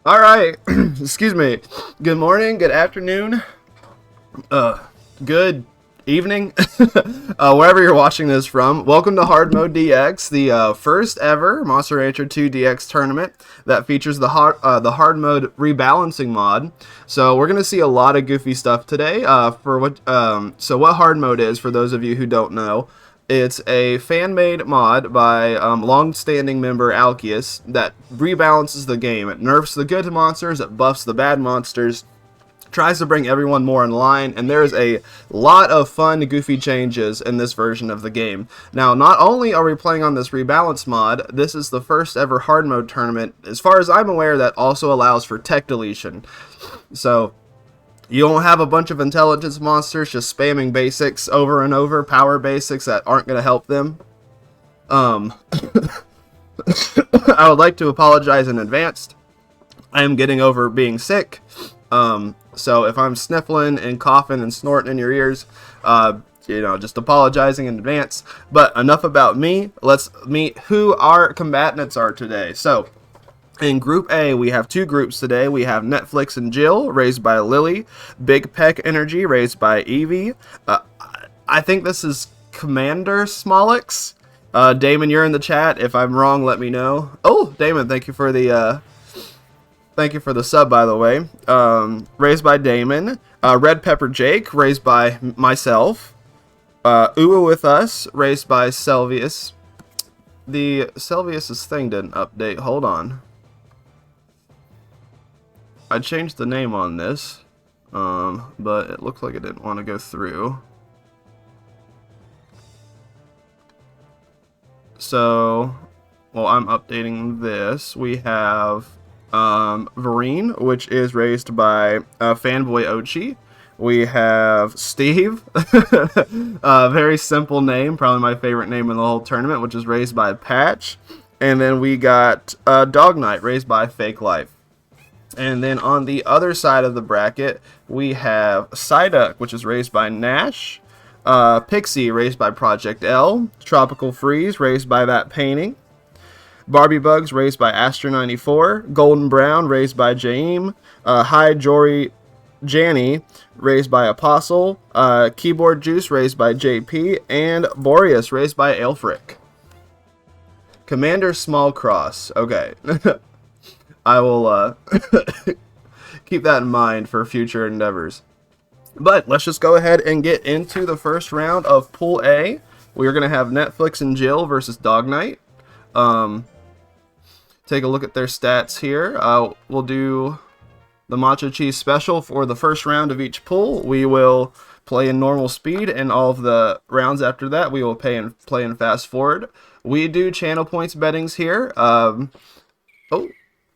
All right, excuse me. Good morning, good afternoon, good evening, wherever you're watching this from. Welcome to Hard Mode DX, the first ever Monster Rancher 2 DX tournament that features the hard mode rebalancing mod. So we're gonna see a lot of goofy stuff today. So what hard mode is, for those of you who don't know, it's a fan-made mod by long-standing member Alchius that rebalances the game. It nerfs the good monsters, it buffs the bad monsters, tries to bring everyone more in line, and there's a lot of fun, goofy changes in this version of the game. Now, not only are we playing on this rebalance mod, this is the first ever hard mode tournament, as far as I'm aware, that also allows for tech deletion. So you don't have a bunch of intelligence monsters just spamming basics over and over, power basics that aren't going to help them. I would like to apologize in advance. I am getting over being sick. So if I'm sniffling and coughing and snorting in your ears, just apologizing in advance. But enough about me. Let's meet who our combatants are today. So in Group A, we have two groups today. We have Netflix and Jill, raised by Lily. Big Peck Energy, raised by Evie. I think this is Commander Smolix. Damon, you're in the chat. If I'm wrong, let me know. Oh, Damon, thank you for the sub, by the way. Raised by Damon. Red Pepper Jake, raised by myself. Uwa with us, raised by Selvius. The Selvius's thing didn't update. Hold on. I changed the name on this, but it looks like it didn't want to go through. So, while I'm updating this, we have Vereen, which is raised by Fanboy Ochi. We have Steve, very simple name, probably my favorite name in the whole tournament, which is raised by Patch. And then we got Dog Knight, raised by Fake Life. And then on the other side of the bracket, we have Psyduck, which is raised by Nash. Pixie, raised by Project L. Tropical Freeze, raised by That Painting. Barbie Bugs, raised by Astro94. Golden Brown, raised by Jaime. Hi Jory Janny, raised by Apostle. Keyboard Juice, raised by JP. And Boreas, raised by Aelfric. Commander Smallcross. Okay. I will keep that in mind for future endeavors. But let's just go ahead and get into the first round of Pool A. We are going to have Netflix and Jill versus Dog Knight. Take a look at their stats here. We'll do the MachoCheeze special for the first round of each pool. We will play in normal speed, and all of the rounds after that we will play in fast forward. We do channel points bettings here. Oh,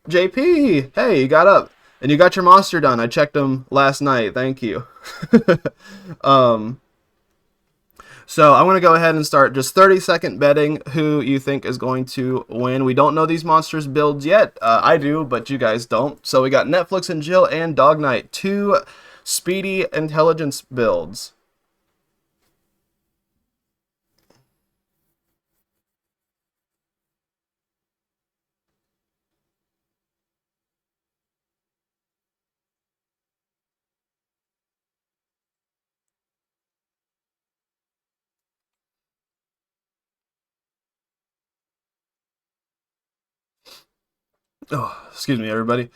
JP, hey, you got up. And you got your monster done. I checked them last night. Thank you. So I'm going to go ahead and start just 30-second betting who you think is going to win. We don't know these monsters' builds yet. I do, but you guys don't. So we got Netflix and Jill and Dog Knight, two speedy intelligence builds. Oh, excuse me, everybody.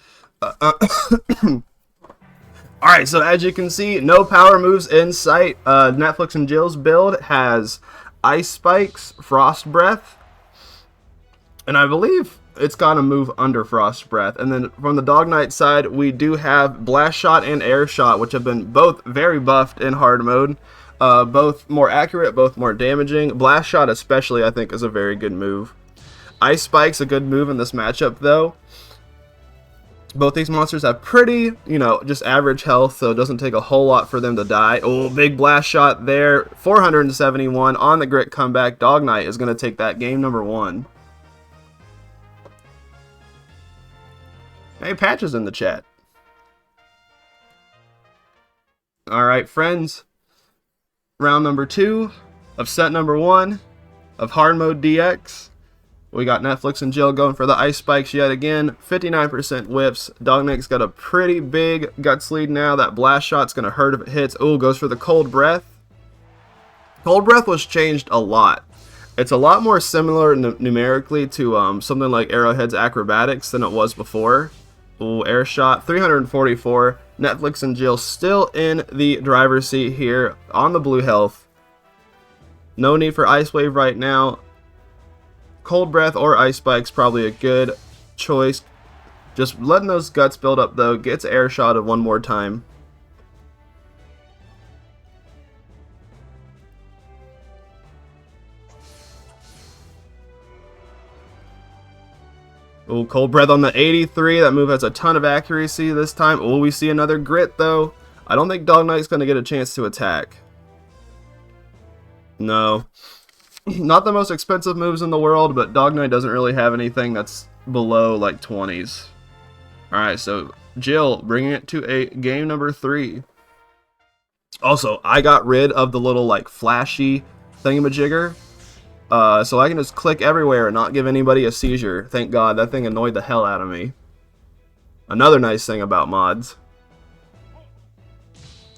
Alright, so as you can see, no power moves in sight. Netflix and Jill's build has Ice Spikes, Frost Breath, and I believe it's got to move under Frost Breath. And then from the Dog Knight side, we do have Blast Shot and Air Shot, which have been both very buffed in hard mode. Both more accurate, both more damaging. Blast Shot especially, I think, is a very good move. Ice Spike's a good move in this matchup, though. Both these monsters have pretty, just average health, so it doesn't take a whole lot for them to die. Oh, big Blast Shot there. 471 on the Grit comeback. Dog Knight is going to take that game number 1. Hey, Patch is in the chat. Alright, friends. Round number 2 of set number 1 of Hard Mode DX. We got Netflix and Jill going for the Ice Spikes yet again. 59% whips. Dog Knight's got a pretty big Guts lead now. That Blast Shot's going to hurt if it hits. Oh, goes for the Cold Breath. Cold Breath was changed a lot. It's a lot more similar numerically to something like Arrowhead's Acrobatics than it was before. Ooh, Air Shot, 344. Netflix and Jill still in the driver's seat here on the blue health. No need for Ice Wave right now. Cold Breath or Ice Spike's probably a good choice. Just letting those guts build up, though. Gets Air Shotted one more time. Oh, Cold Breath on the 83. That move has a ton of accuracy this time. Oh, we see another Grit, though. I don't think Dog Knight's going to get a chance to attack. No. Not the most expensive moves in the world, but Dog Knight doesn't really have anything that's below, like, 20s. Alright, so Jill bringing it to a game number 3. Also, I got rid of the little, like, flashy thingamajigger. So I can just click everywhere and not give anybody a seizure. Thank God, that thing annoyed the hell out of me. Another nice thing about mods.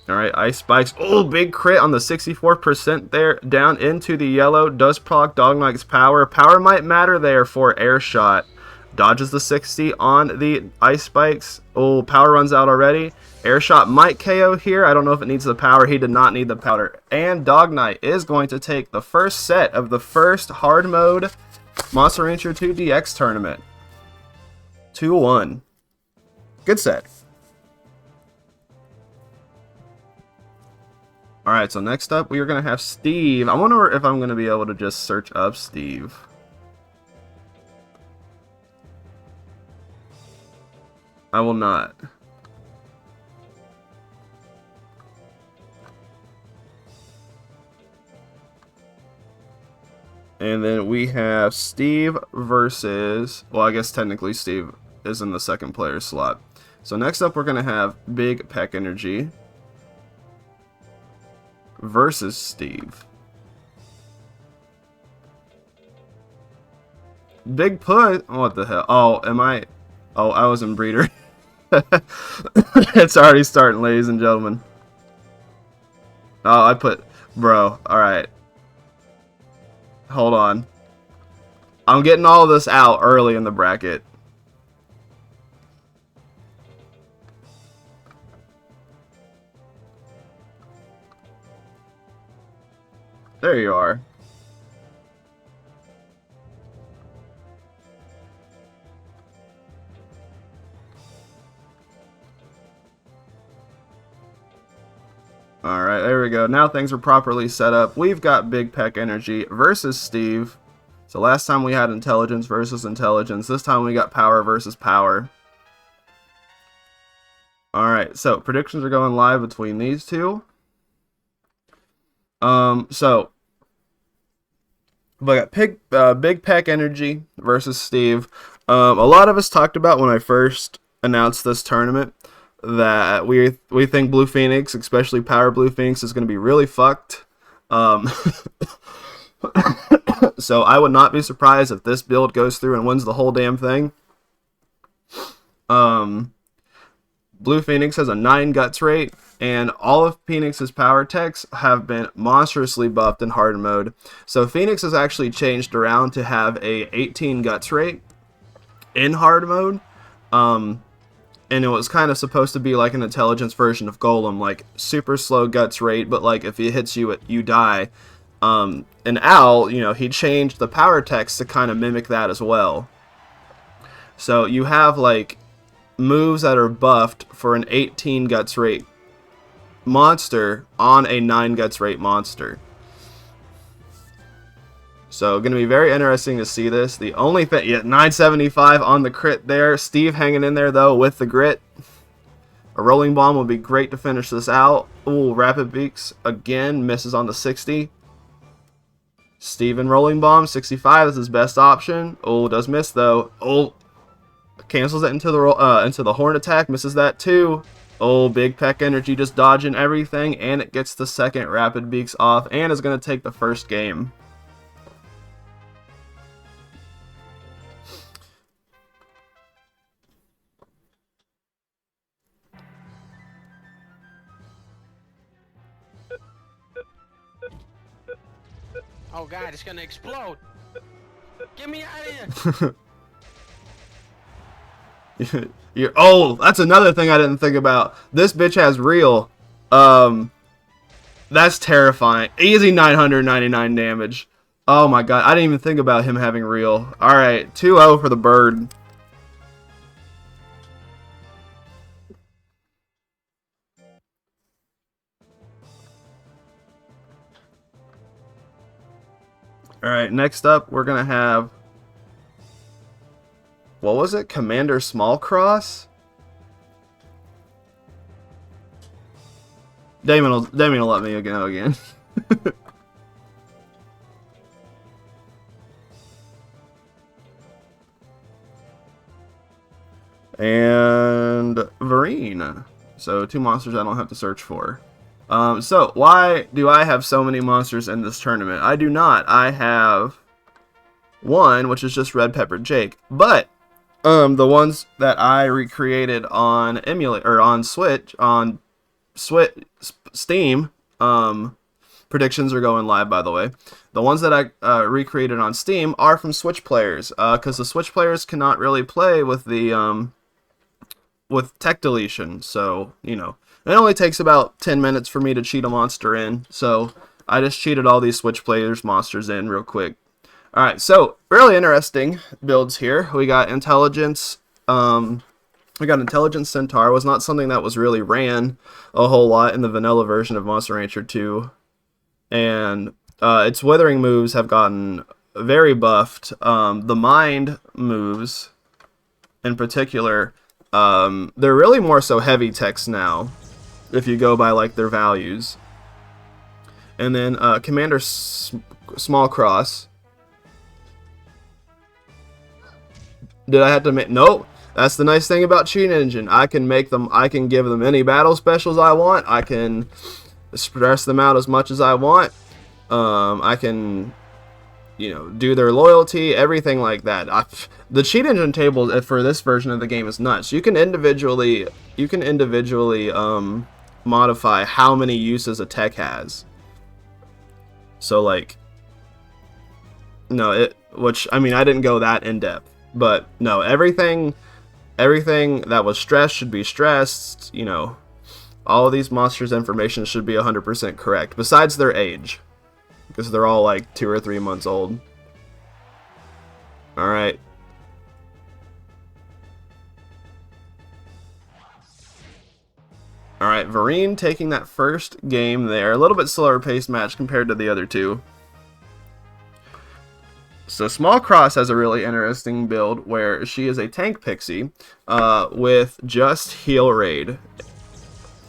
Alright, Ice Spikes. Oh, big crit on the 64% there. Down into the yellow. Does proc Dog Knight's power. Power might matter there for Air Shot. Dodges the 60 on the Ice Spikes. Oh, power runs out already. Air Shot might KO here. I don't know if it needs the power. He did not need the powder. And Dog Knight is going to take the first set of the first hard mode Monster Rancher 2 DX tournament. 2-1. Good set. Alright, so next up we are going to have Steve. I wonder if I'm going to be able to just search up Steve. I will not. And then we have Steve versus... Well, I guess technically Steve is in the second player slot. So next up we're going to have Big Peck Energy versus Steve. Big Put... What the hell? Oh, am I... Oh, I was in Breeder. It's already starting, ladies and gentlemen. Oh, I put... Bro, alright. Hold on. I'm getting all of this out early in the bracket. There you are. Alright, there we go. Now things are properly set up. We've got Big Peck Energy versus Steve. So last time we had Intelligence versus Intelligence. This time we got Power versus Power. Alright, so predictions are going live between these two. So we got Big Peck Energy versus Steve. A lot of us talked about when I first announced this tournament that we think Blue Phoenix, especially Power Blue Phoenix, is going to be really fucked. So I would not be surprised if this build goes through and wins the whole damn thing. Blue Phoenix has a 9 guts rate, and all of Phoenix's power techs have been monstrously buffed in hard mode. So Phoenix has actually changed around to have a 18 guts rate. in hard mode. And it was kind of supposed to be like an intelligence version of Golem, like super slow guts rate, but like if it hits you, you die. And Al, you know, he changed the power text to kind of mimic that as well. So you have like moves that are buffed for an 18 guts rate monster on a 9 guts rate monster. So going to be very interesting to see this. The only thing, yeah, 975 on the crit there. Steve hanging in there though with the grit. A rolling bomb would be great to finish this out. Ooh, Rapid Beaks again misses on the 60. Steven rolling bomb 65 is his best option. Oh, does miss though. Oh, cancels it into the horn attack, misses that too. Oh, Big Peck Energy just dodging everything, and it gets the second Rapid Beaks off, and is going to take the first game. Oh god, it's gonna explode! Get me out of here! Oh, that's another thing I didn't think about. This bitch has real. That's terrifying. Easy 999 damage. Oh my god, I didn't even think about him having real. Alright, 2-0 for the bird. Alright, next up we're gonna have, what was it? Commander Smallcross? Damien will let me go again. And Varine. So 2 monsters I don't have to search for. So why do I have so many monsters in this tournament? I do not. I have 1, which is just Red Pepper Jake. But the ones that I recreated on Steam, predictions are going live, by the way. The ones that I recreated on Steam are from Switch players, because the Switch players cannot really play with the with tech deletion. So, you know, it only takes about 10 minutes for me to cheat a monster in. So I just cheated all these Switch players monsters in real quick. All right, so really interesting builds here. We got Intelligence. Intelligence Centaur. Was not something that was really ran a whole lot in the vanilla version of Monster Rancher 2. And its withering moves have gotten very buffed. The mind moves, in particular, they're really more so heavy text now, if you go by like their values. And then Commander Smallcross. Did I have to make? Nope. That's the nice thing about Cheat Engine. I can make them. I can give them any battle specials I want. I can stress them out as much as I want. I can, you know, do their loyalty, everything like that. The Cheat Engine table for this version of the game is nuts. You can individually modify how many uses a tech has. So like, no, which I mean I didn't go that in depth, but no, everything that was stressed should be stressed. You know, all of these monsters' information should be 100% correct, besides their age, because they're all like 2 or 3 months old. Alright. Alright, Varine taking that first game there. A little bit slower paced match compared to the other two. So Smallcross has a really interesting build where she is a tank pixie with just heal raid.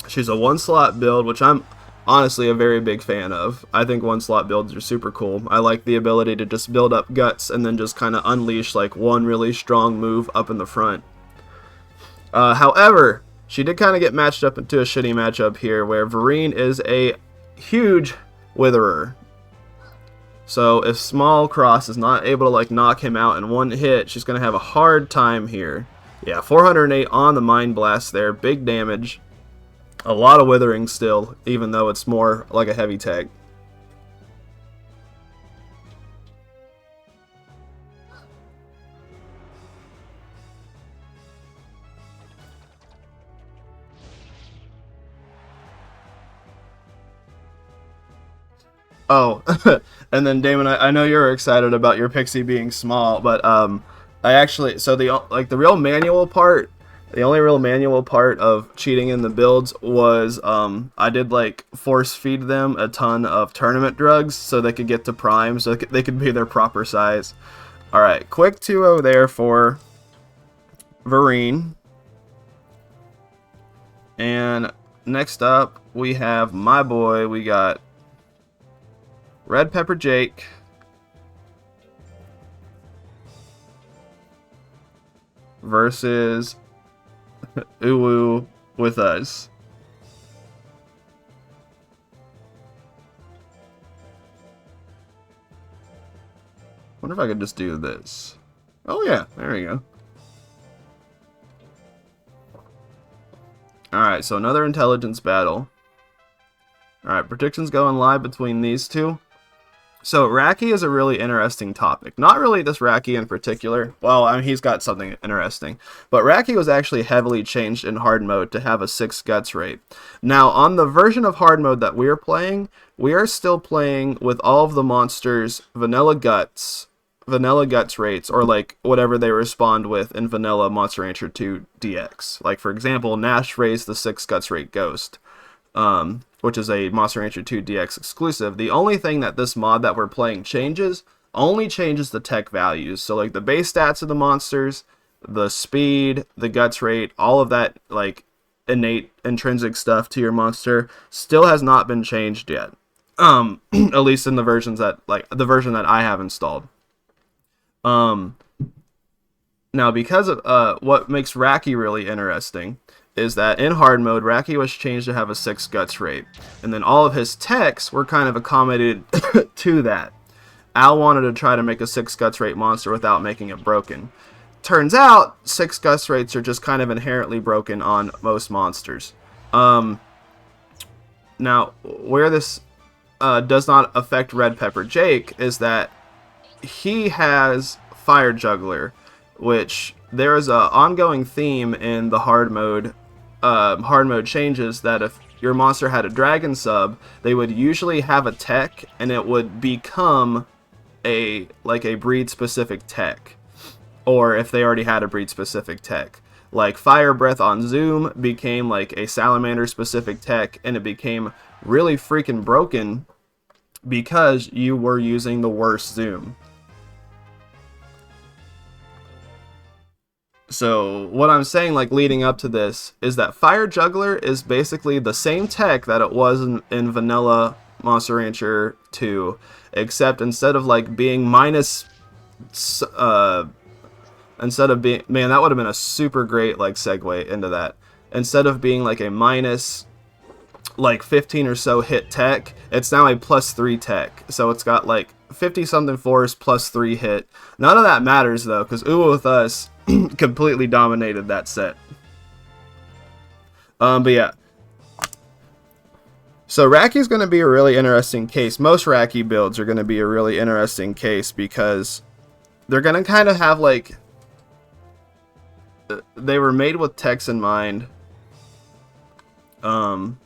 She's a 1-slot build, which I'm honestly a very big fan of. I think 1-slot builds are super cool. I like the ability to just build up guts and then just kind of unleash like one really strong move up in the front. However, she did kind of get matched up into a shitty matchup here where Varine is a huge witherer. So if Smallcross is not able to like knock him out in one hit, she's going to have a hard time here. Yeah, 408 on the Mind Blast there. Big damage. A lot of withering still, even though it's more like a heavy tag. Oh, and then Damon, I know you're excited about your pixie being small, but I actually, so the real manual part, the only real manual part of cheating in the builds was I did like force feed them a ton of tournament drugs so they could get to prime, so they could be their proper size. All right, quick 2-0 there for Vereen. And next up, we have my boy. We got Red Pepper Jake versus Uwu with us. Wonder if I could just do this. Oh yeah, there we go. Alright, so another intelligence battle. Alright, predictions going live between these two. So, Raki is a really interesting topic. Not really this Raki in particular. Well, I mean, he's got something interesting. But Raki was actually heavily changed in hard mode to have a 6 guts rate. Now, on the version of hard mode that we're playing, we are still playing with all of the monsters vanilla guts rates, or like whatever they respond with in vanilla Monster Rancher 2 DX. Like, for example, Nash raised the 6 guts rate Ghost. Which is a Monster Rancher 2 DX exclusive. The only thing that this mod that we're playing changes the tech values. So like the base stats of the monsters, the speed, the guts rate, all of that like innate intrinsic stuff to your monster still has not been changed yet. At least in the versions that the version that I have installed. Now because of what makes Raki really interesting is that in hard mode, Raki was changed to have a 6 guts rate. And then all of his techs were kind of accommodated to that. Al wanted to try to make a 6 guts rate monster without making it broken. Turns out, 6 guts rates are just kind of inherently broken on most monsters. Now, where this does not affect Red Pepper Jake is that he has Fire Juggler, which there is an ongoing theme in the hard mode changes that if your monster had a dragon sub, they would usually have a tech and it would become a breed specific tech, or if they already had a breed specific tech. Like Fire Breath on Zoom became like a salamander specific tech, and it became really freaking broken because you were using the worst Zoom. So what I'm saying, like leading up to this, is that Fire Juggler is basically the same tech that it was in vanilla Monster Rancher 2, except instead of like being minus, instead of being, man, that would have been a super great like segue into that. Instead of being like a minus like 15 or so hit tech, it's now a +3 tech. So it's got like 50 something force +3 hit. None of that matters though, because Uwu with us completely dominated that set. But yeah. So Raki's going to be a really interesting case. Most Raki builds are going to be a really interesting case because they're going to kind of have like, they were made with techs in mind for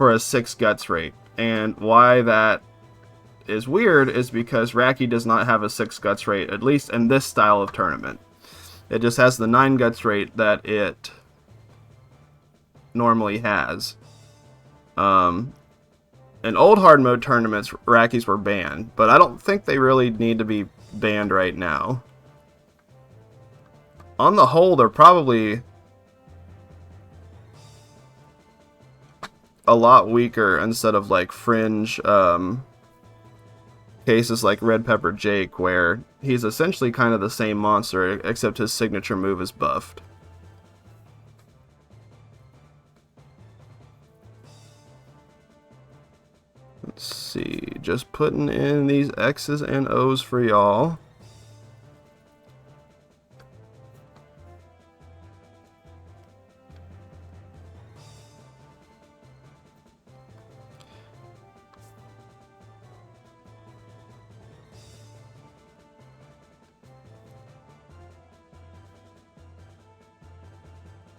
a 6 guts rate. And why that is weird is because Raki does not have a 6 guts rate, at least in this style of tournament. It just has the 9 guts rate that it normally has. In old hard mode tournaments, Rakis were banned, but I don't think they really need to be banned right now. On the whole, they're probably a lot weaker instead of like fringe cases like Red Pepper Jake, where he's essentially kind of the same monster, except his signature move is buffed. Let's see, just putting in these X's and O's for y'all.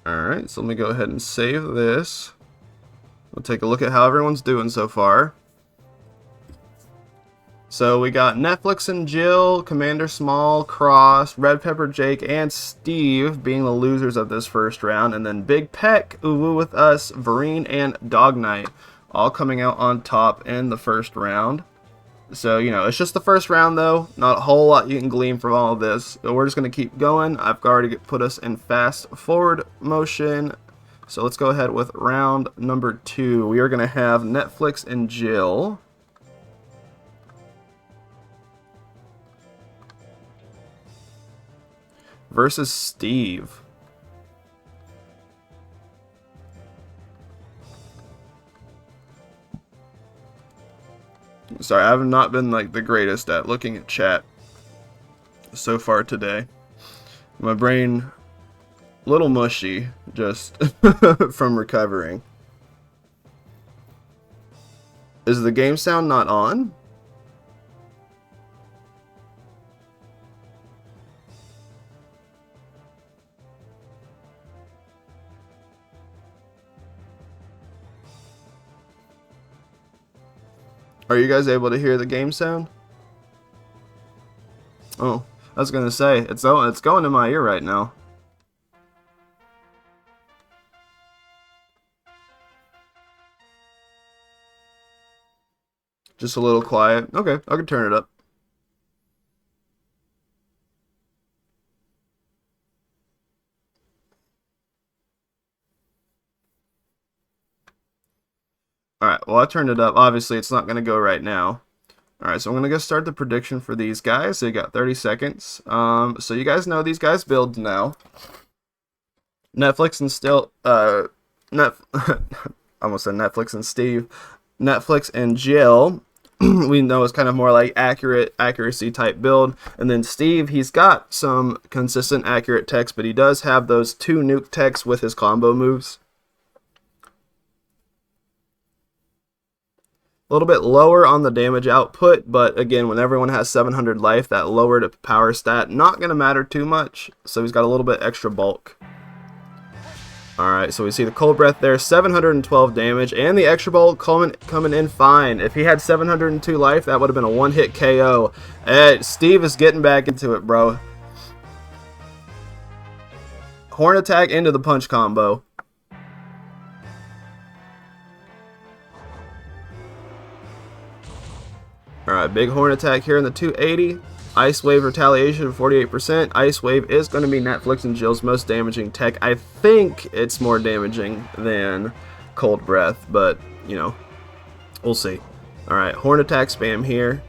Alright, so let me go ahead and save this. We'll take a look at how everyone's doing so far. So we got Netflix and Jill, Commander Small, Cross, Red Pepper Jake, and Steve being the losers of this first round. And then Big Peck, Uwu with us, Vareen, and Dog Knight all coming out on top in the first round. So, you know, it's just the first round, though. Not a whole lot you can glean from all of this. But we're just going to keep going. I've already put us in fast forward motion. So let's go ahead with round number 2. We are going to have Netflix and Jill versus Steve. Sorry, I have not been like the greatest at looking at chat so far today. My brain a little mushy just from recovering. Is the game sound not on? Are you guys able to hear the game sound? Oh, I was gonna say it's going in my ear right now. Just a little quiet. Okay, I can turn it up. Alright, well I turned it up. Obviously it's not going to go right now. Alright, so I'm going to go start the prediction for these guys. So you got 30 seconds. So you guys know these guys build now. Netflix and still, I almost said Netflix and Steve. Netflix and Jill, we know is kind of more like accuracy type build. And then Steve, he's got some consistent accurate techs, but he does have those 2 nuke techs with his combo moves. A little bit lower on the damage output, but again, when everyone has 700 life, that lowered power stat not going to matter too much. So he's got a little bit extra bulk. Alright, so we see the cold breath there, 712 damage, and the extra bulk coming in fine. If he had 702 life, that would have been a one-hit KO. Steve is getting back into it, bro. Horn attack into the punch combo. Alright, big horn attack here in the 280. Ice Wave retaliation 48%. Ice Wave is going to be Netflix and Jill's most damaging tech. I think it's more damaging than Cold Breath, but, you know, we'll see. Alright, horn attack spam here.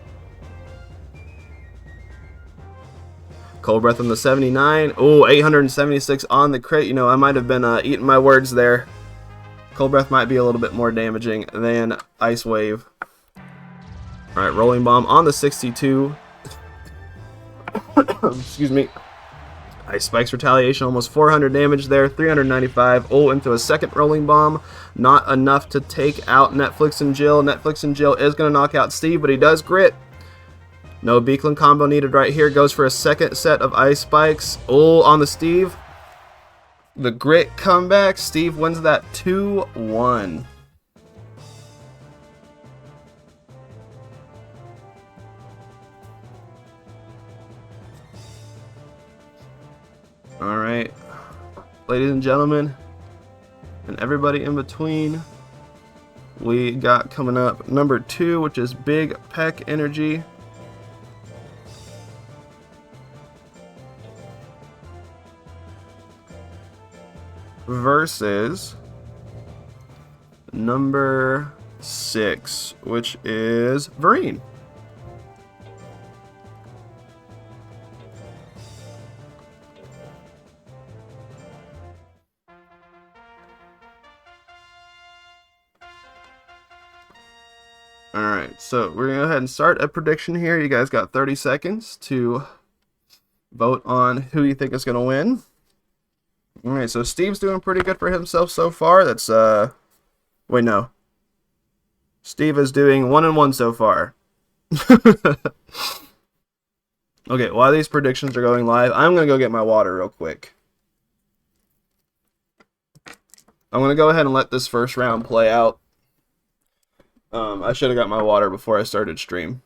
Cold Breath on the 79. Oh, 876 on the crit. You know, I might have been eating my words there. Cold Breath might be a little bit more damaging than Ice Wave. Alright, Rolling Bomb on the 62. Excuse me. Ice Spikes retaliation, almost 400 damage there, 395. Oh, into a second Rolling Bomb. Not enough to take out Netflix and Jill. Netflix and Jill is going to knock out Steve, but he does grit. No Beacon combo needed right here. Goes for a second set of Ice Spikes. Oh, on the Steve. The grit comeback. Steve wins that 2-1. Alright, ladies and gentlemen, and everybody in between, we got coming up number 2, which is Big Peck Energy versus number 6, which is Vareen. Alright, so we're going to go ahead and start a prediction here. You guys got 30 seconds to vote on who you think is going to win. Alright, so Steve's doing pretty good for himself so far. That's, wait, no. Steve is doing 1-1 so far. Okay, while these predictions are going live, I'm going to go get my water real quick. I'm going to go ahead and let this first round play out. I should have got my water before I started stream.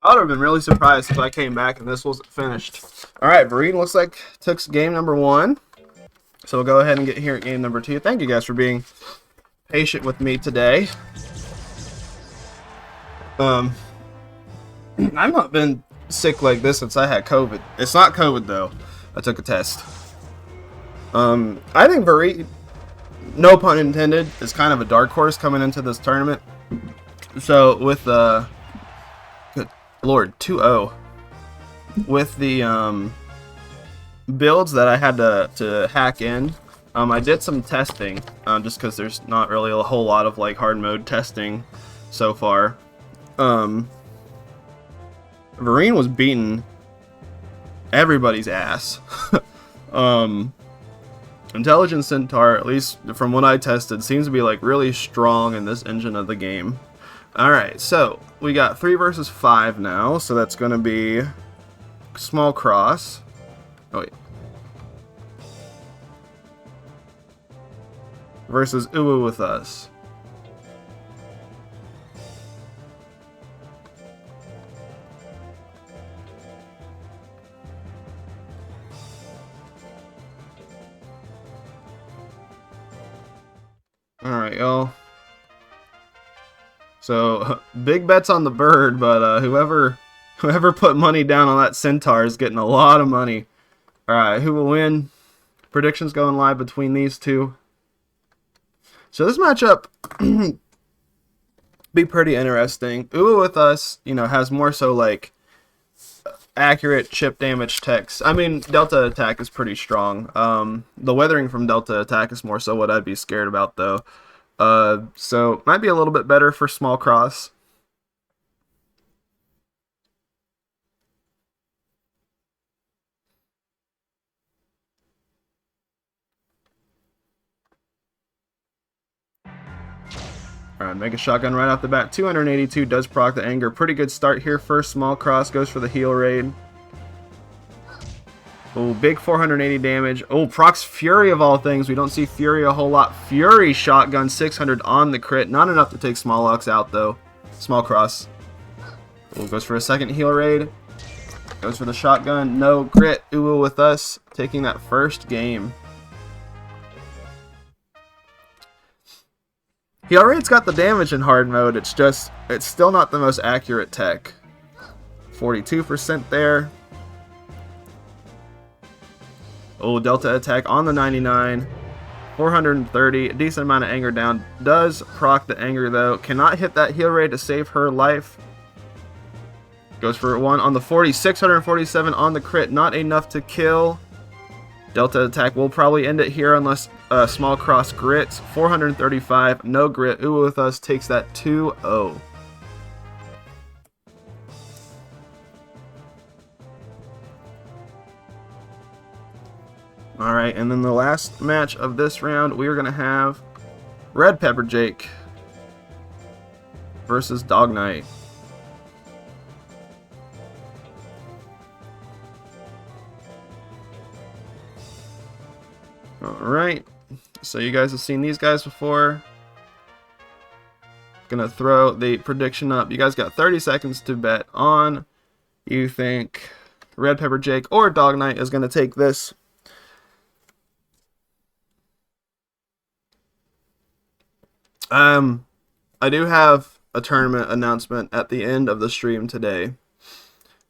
I would have been really surprised if I came back and this wasn't finished. Alright, Vareen looks like took game number 1. So we'll go ahead and get here at game number 2. Thank you guys for being patient with me today. I've not been sick like this since I had COVID. It's not COVID though. I took a test. I think Vareen, no pun intended, is kind of a dark horse coming into this tournament. So with good Lord, 2-0. With the builds that I had to hack in, I did some testing, just because there's not really a whole lot of like hard mode testing so far. Vareen was beating everybody's ass. Intelligent Centaur, at least from what I tested, seems to be like really strong in this engine of the game. Alright, so we got 3 versus 5 now, so that's going to be small cross. Oh, wait. Versus Uwu with us. Alright, y'all. So, big bets on the bird, but whoever put money down on that centaur is getting a lot of money. Alright, who will win? Predictions going live between these two. So this matchup be pretty interesting. Uwu with us, you know, has more so like accurate chip damage techs. I mean, Delta attack is pretty strong. The weathering from Delta attack is more so what I'd be scared about though. So might be a little bit better for small cross. Alright, Mega Shotgun right off the bat. 282 does proc the anger. Pretty good start here. First small cross goes for the heal raid. Oh, big 480 damage. Oh, procs Fury of all things. We don't see Fury a whole lot. Fury shotgun 600 on the crit. Not enough to take Small Ox out though. Small cross. Oh, goes for a second heal raid. Goes for the shotgun. No crit. Uwu with us taking that first game. He already's got the damage in hard mode. It's still not the most accurate tech. 42% there. Oh, Delta attack on the 99. 430. A decent amount of anger down. Does proc the anger though. Cannot hit that heal rate to save her life. Goes for 1 on the 40. 647 on the crit. Not enough to kill. Delta attack will probably end it here unless small cross grits. 435. No grit. Uwu with us takes that 2-0. Alright, and then the last match of this round, we are going to have Red Pepper Jake versus Dog Knight. Alright, so you guys have seen these guys before. Gonna throw the prediction up. You guys got 30 seconds to bet on you think Red Pepper Jake or Dog Knight is gonna take this. I do have a tournament announcement at the end of the stream today,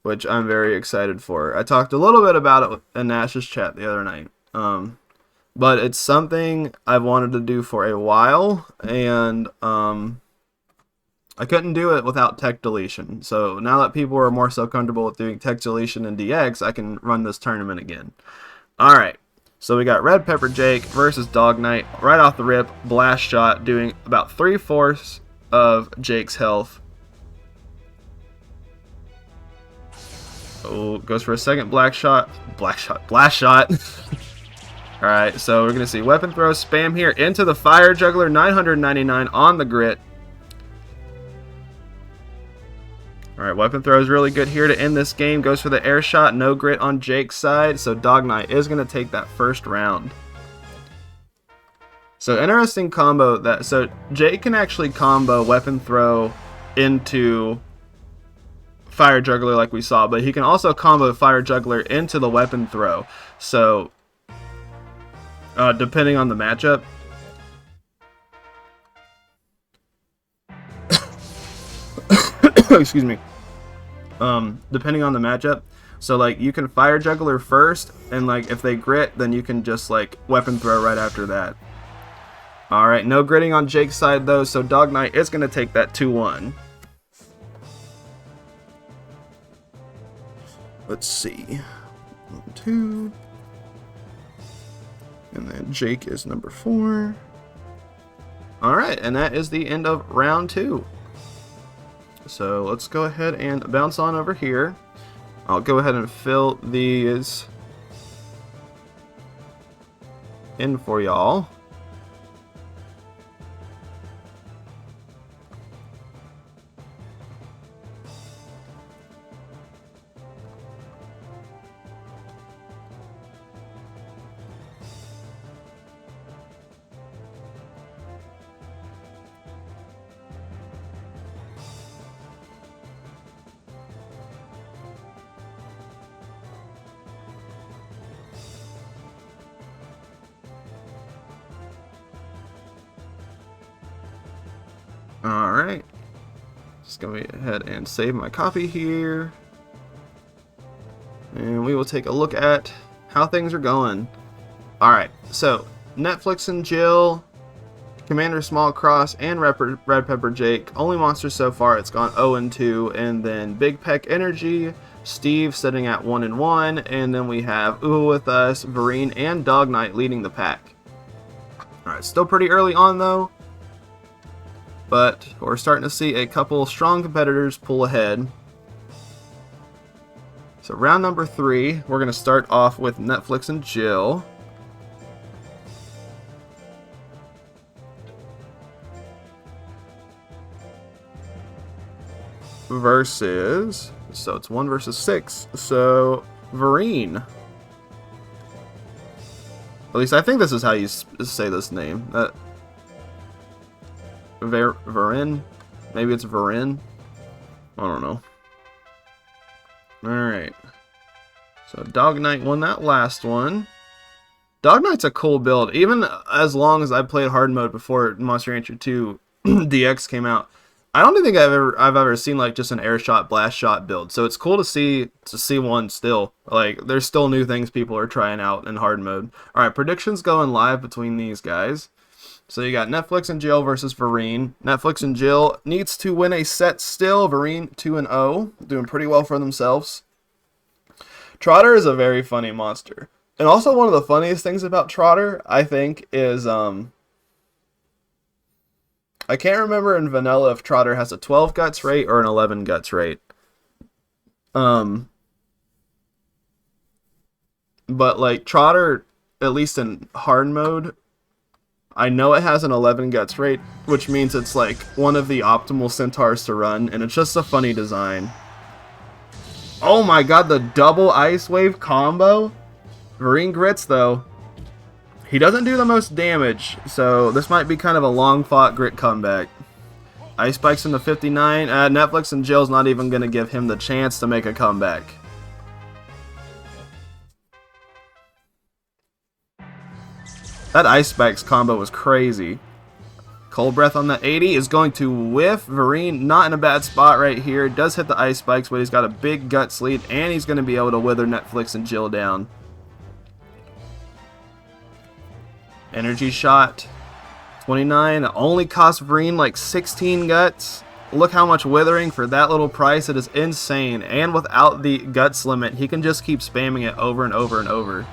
which I'm very excited for. I talked a little bit about it in Nash's chat the other night. But it's something I've wanted to do for a while, and I couldn't do it without tech deletion. So now that people are more so comfortable with doing tech deletion and DX, I can run this tournament again. Alright, so we got Red Pepper Jake versus Dog Knight. Right off the rip, blast shot doing about 3/4 of Jake's health. Oh, goes for a second blast shot. Alright, so we're going to see weapon throw spam here into the fire juggler. 999 on the grit. Alright, weapon throw is really good here to end this game. Goes for the air shot. No grit on Jake's side. So Dog Knight is going to take that first round. So interesting combo. So Jake can actually combo weapon throw into Fire Juggler like we saw, but he can also combo Fire Juggler into the weapon throw. So, depending on the matchup. Excuse me. Depending on the matchup. So, like, you can Fire Juggler first, and, like, if they grit, then you can just, like, weapon throw right after that. Alright, no gritting on Jake's side, though, so Dog Knight is going to take that 2-1. Let's see. 1, 2. And then Jake is number 4. Alright, and that is the end of round 2. So let's go ahead and bounce on over here. I'll go ahead and fill these in for y'all. Alright, just going to go ahead and save my copy here. And we will take a look at how things are going. Alright, so Netflix and Jill, Commander Small Cross, and Red Pepper Jake. Only monsters so far, it's gone 0-2. And then Big Peck Energy, Steve sitting at 1-1. And then we have Ooh with us, Vareen, and Dog Knight leading the pack. Alright, still pretty early on though. But we're starting to see a couple strong competitors pull ahead. So round number 3, we're going to start off with Netflix and Jill. Versus, so it's 1 versus 6. So Vareen. At least I think this is how you say this name. Varin? Maybe it's Varin? I don't know. Alright. So Dog Knight won that last one. Dog Knight's a cool build. Even as long as I played hard mode before Monster Rancher 2 DX came out, I don't think I've ever seen like just an air shot, blast shot build. So it's cool to see one still. Like there's still new things people are trying out in hard mode. Alright, predictions going live between these guys. So you got Netflix and Jill versus Vareen. Netflix and Jill needs to win a set still. Vareen 2-0, doing pretty well for themselves. Trotter is a very funny monster. And also one of the funniest things about Trotter, I think, is I can't remember in vanilla if Trotter has a 12 guts rate or an 11 guts rate. But like Trotter, at least in hard mode, I know it has an 11 guts rate, which means it's like one of the optimal centaurs to run, and it's just a funny design. Oh my god, the double ice wave combo? Vareen grits though. He doesn't do the most damage, so this might be kind of a long fought grit comeback. Ice spikes in the 59. Netflix and Jill's not even going to give him the chance to make a comeback. That Ice Spikes combo was crazy. Cold Breath on the 80 is going to whiff. Vareen not in a bad spot right here. Does hit the Ice Spikes, but he's got a big Guts lead, and he's going to be able to wither Netflix and Jill down. Energy Shot. 29. It only cost Vareen like 16 Guts. Look how much withering for that little price. It is insane. And without the Guts limit, he can just keep spamming it over and over and over.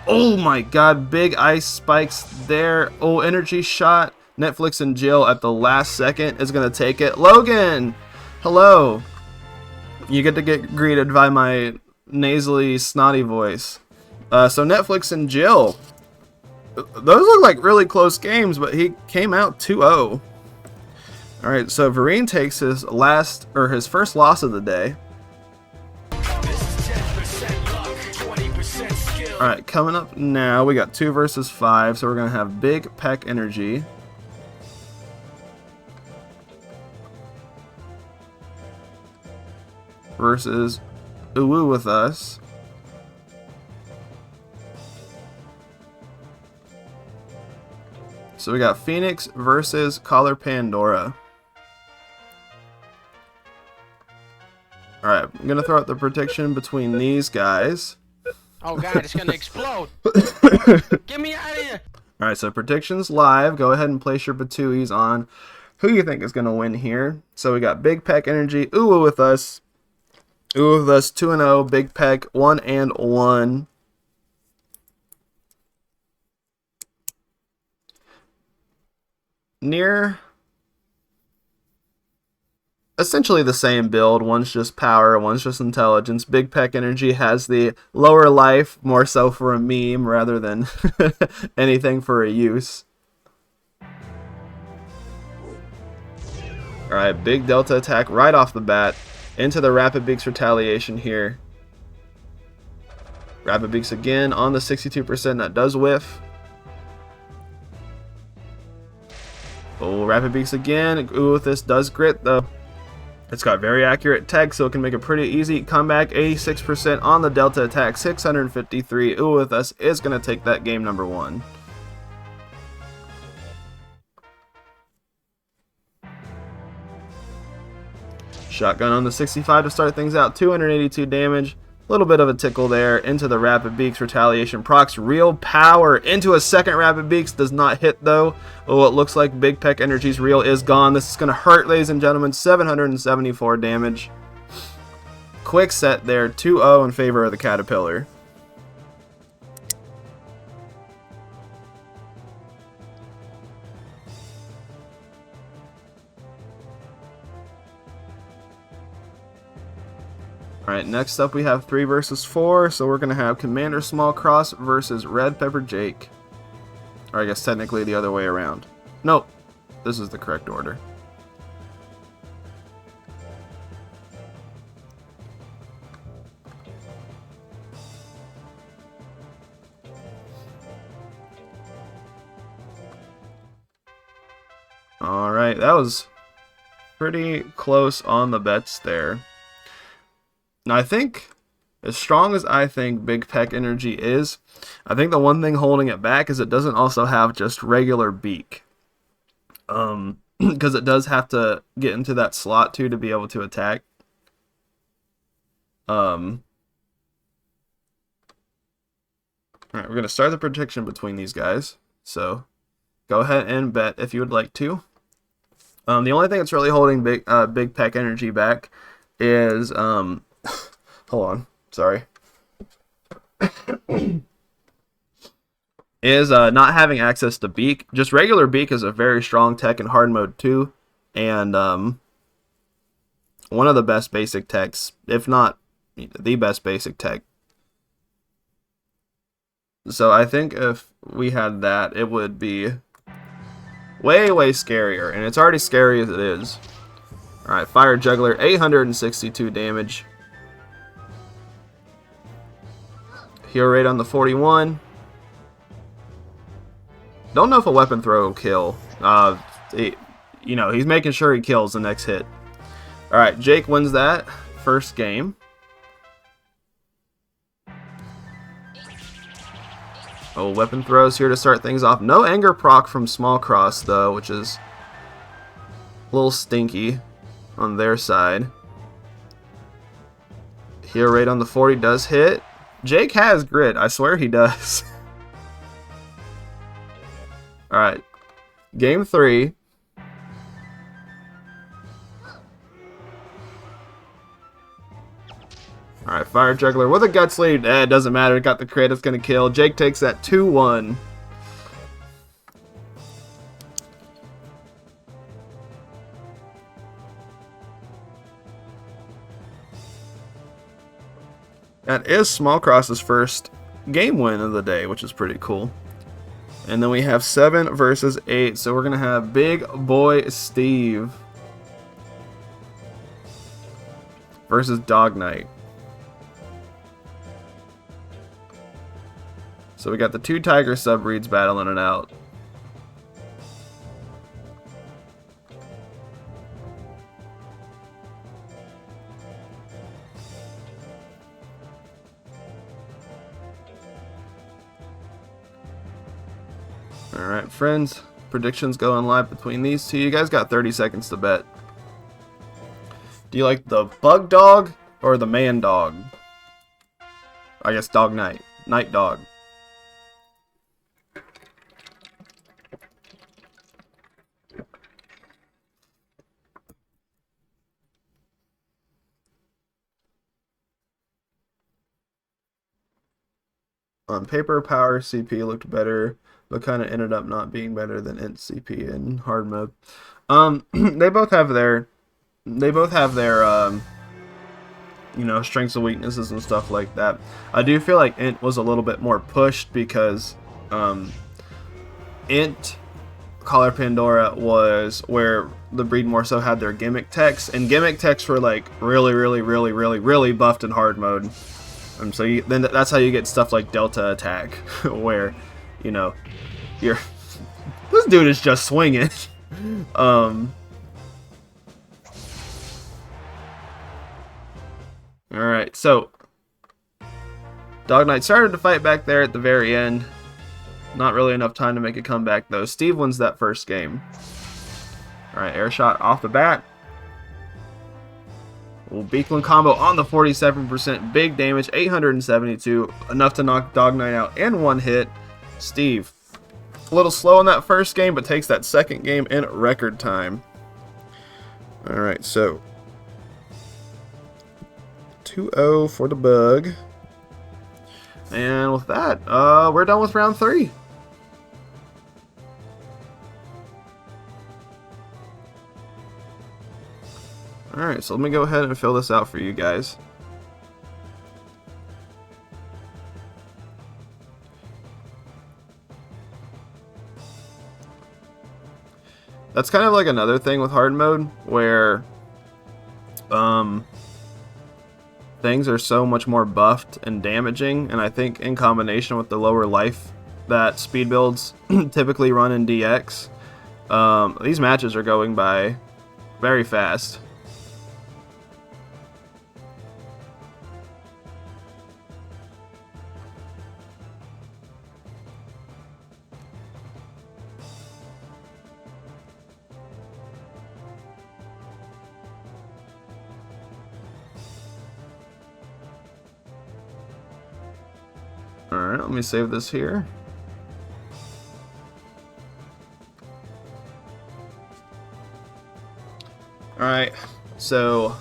Oh my god, big Ice Spikes there. Oh, Energy Shot. Netflix and Jill at the last second is going to take it. Logan! Hello. You get to get greeted by my nasally, snotty voice. So Netflix and Jill. Those look like really close games, but he came out 2-0. Alright, so Vareen takes his first loss of the day. Alright, coming up now, we got 2 versus 5, so we're going to have Big Peck Energy. versus Uwu with us. So we got Phoenix versus Collar Pandora. Alright, I'm going to throw out the prediction between these guys. Oh god, it's gonna explode. Get me out of here. Alright, so predictions live. Go ahead and place your Batuis on who you think is going to win here. So we got Big Peck Energy, Uwu with us. Uwu with us 2-0, Big Peck 1-1. Near essentially the same build. One's just power, one's just intelligence. Big Peck Energy has the lower life, more so for a meme rather than anything for a use. Alright, big Delta attack right off the bat into the Rapid Beaks retaliation here. Rapid Beaks again on the 62%, that does whiff. Oh, Rapid Beaks again. Ooh, with this does grit though. It's got very accurate tech, so it can make a pretty easy comeback. 86% on the Delta attack, 653. Ooh, with us is going to take that game number 1. Shotgun on the 65 to start things out, 282 damage. A little bit of a tickle there into the Rapid Beaks retaliation. Procs real power into a second Rapid Beaks. Does not hit though. Oh, it looks like Big Peck Energy's reel is gone. This is going to hurt, ladies and gentlemen. 774 damage. Quick set there. 2-0 in favor of the Caterpillar. Alright, next up we have 3 versus 4, so we're going to have Commander Small Cross versus Red Pepper Jake. Or I guess technically the other way around. Nope, this is the correct order. Alright, that was pretty close on the bets there. Now, I think, as strong as I think Big Peck Energy is, I think the one thing holding it back is it doesn't also have just regular beak. Because it does have to get into that slot, too, to be able to attack. Alright, we're going to start the prediction between these guys. So, go ahead and bet if you would like to. The only thing that's really holding Big Peck Energy back is... hold on, sorry. Is not having access to beak. Just regular beak is a very strong tech in hard mode too, and one of the best basic techs, if not the best basic tech. So I think if we had that, it would be way scarier, and it's already scary as it is. All right, Fire Juggler, 862 damage. Heal rate on the 41. Don't know if a weapon throw will kill. You know, he's making sure he kills the next hit. Alright, Jake wins that first game. Oh, weapon throws here to start things off. No anger proc from Small Cross, though, which is a little stinky on their side. Heal rate on the 40 does hit. Jake has grit. I swear he does. Alright. Game 3. Alright, Fire Juggler with a Guts lead. It doesn't matter. Got the crit. It's going to kill. Jake takes that 2-1. That is Small Cross's first game win of the day, which is pretty cool. And then we have 7 versus 8, so we're going to have Big Boy Steve versus Dog Knight. So we got the 2 Tiger subbreeds battling it out. Alright, friends. Predictions going live between these two. You guys got 30 seconds to bet. Do you like the bug dog or the man dog? I guess dog knight. Night dog. On paper, power CP looked better, but kind of ended up not being better than int CP in hard mode. They both have their you know, strengths and weaknesses and stuff like that. I do feel like int was a little bit more pushed because int Collar Pandora was where the breed more so had their gimmick techs, and gimmick techs were like really buffed in hard mode. So then that's how you get stuff like Delta Attack, where, you know, you're this dude is just swinging. Alright, so Dog Knight started to fight back there at the very end. Not really enough time to make a comeback, though. Steve wins that first game. Alright, air shot off the bat. Beakland combo on the 47%. Big damage, 872. Enough to knock Dog Knight out in one hit. Steve, a little slow in that first game, but takes that second game in record time. Alright, so 2-0 for the bug. And with that, we're done with round 3. Alright, so let me go ahead and fill this out for you guys. That's kind of like another thing with hard mode, where things are so much more buffed and damaging, and I think in combination with the lower life that speed builds typically run in DX, these matches are going by very fast. Alright, let me save this here. Alright, so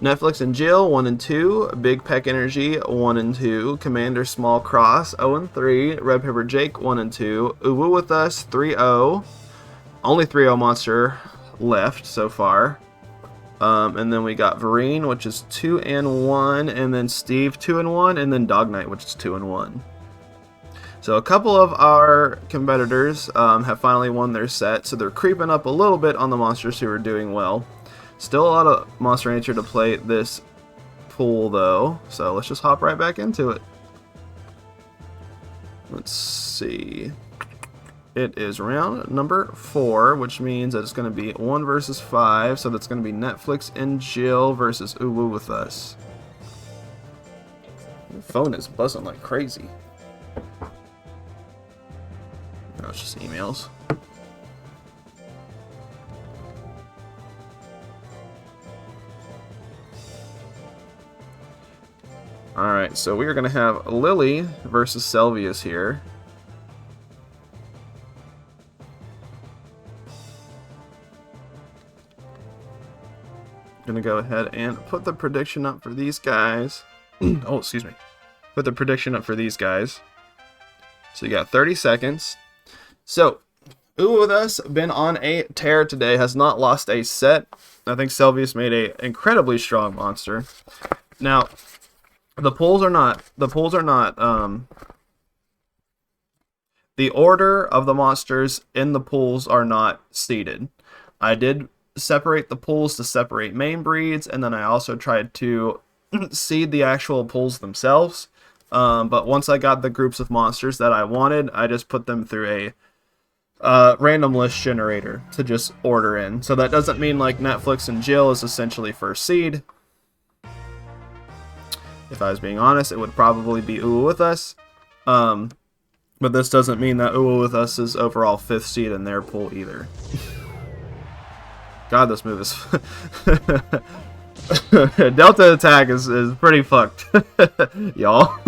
Netflix and Jill 1 and 2, Big Peck Energy 1 and 2, Commander Small Cross 0 and 3, Red Pepper Jake 1 and 2, Uwu with us 3-0. Only 3-0 monster left so far. And then we got Vereen, which is 2 and 1, and then Steve 2 and 1, and then Dog Knight, which is 2 and 1. So a couple of our competitors have finally won their set, so they're creeping up a little bit on the monsters who are doing well. Still a lot of Monster Nature to play this pool though, so let's just hop right back into it. Let's see. It is round number 4, which means that it's going to be 1 versus 5, so that's going to be Netflix and Jill versus Uwu with us. My phone is buzzing like crazy. No, it's just emails. Alright, so we are going to have Lily versus Selvius here. Gonna go ahead and put the prediction up for these guys. Oh, excuse me. Put the prediction up for these guys. So you got 30 seconds. So, Uwu with us, been on a tear today, has not lost a set. I think Selvius made a incredibly strong monster. Now, the order of the monsters in the pools are not seeded. I did separate the pools to separate main breeds, and then I also tried to seed the actual pools themselves. But once I got the groups of monsters that I wanted, I just put them through a random list generator to just order in. So that doesn't mean like Netflix and Jill is essentially first seed. If I was being honest, it would probably be Uwu with us. But this doesn't mean that Uwa with us is overall 5th seed in their pool either. God, this move is... Delta attack is pretty fucked, y'all.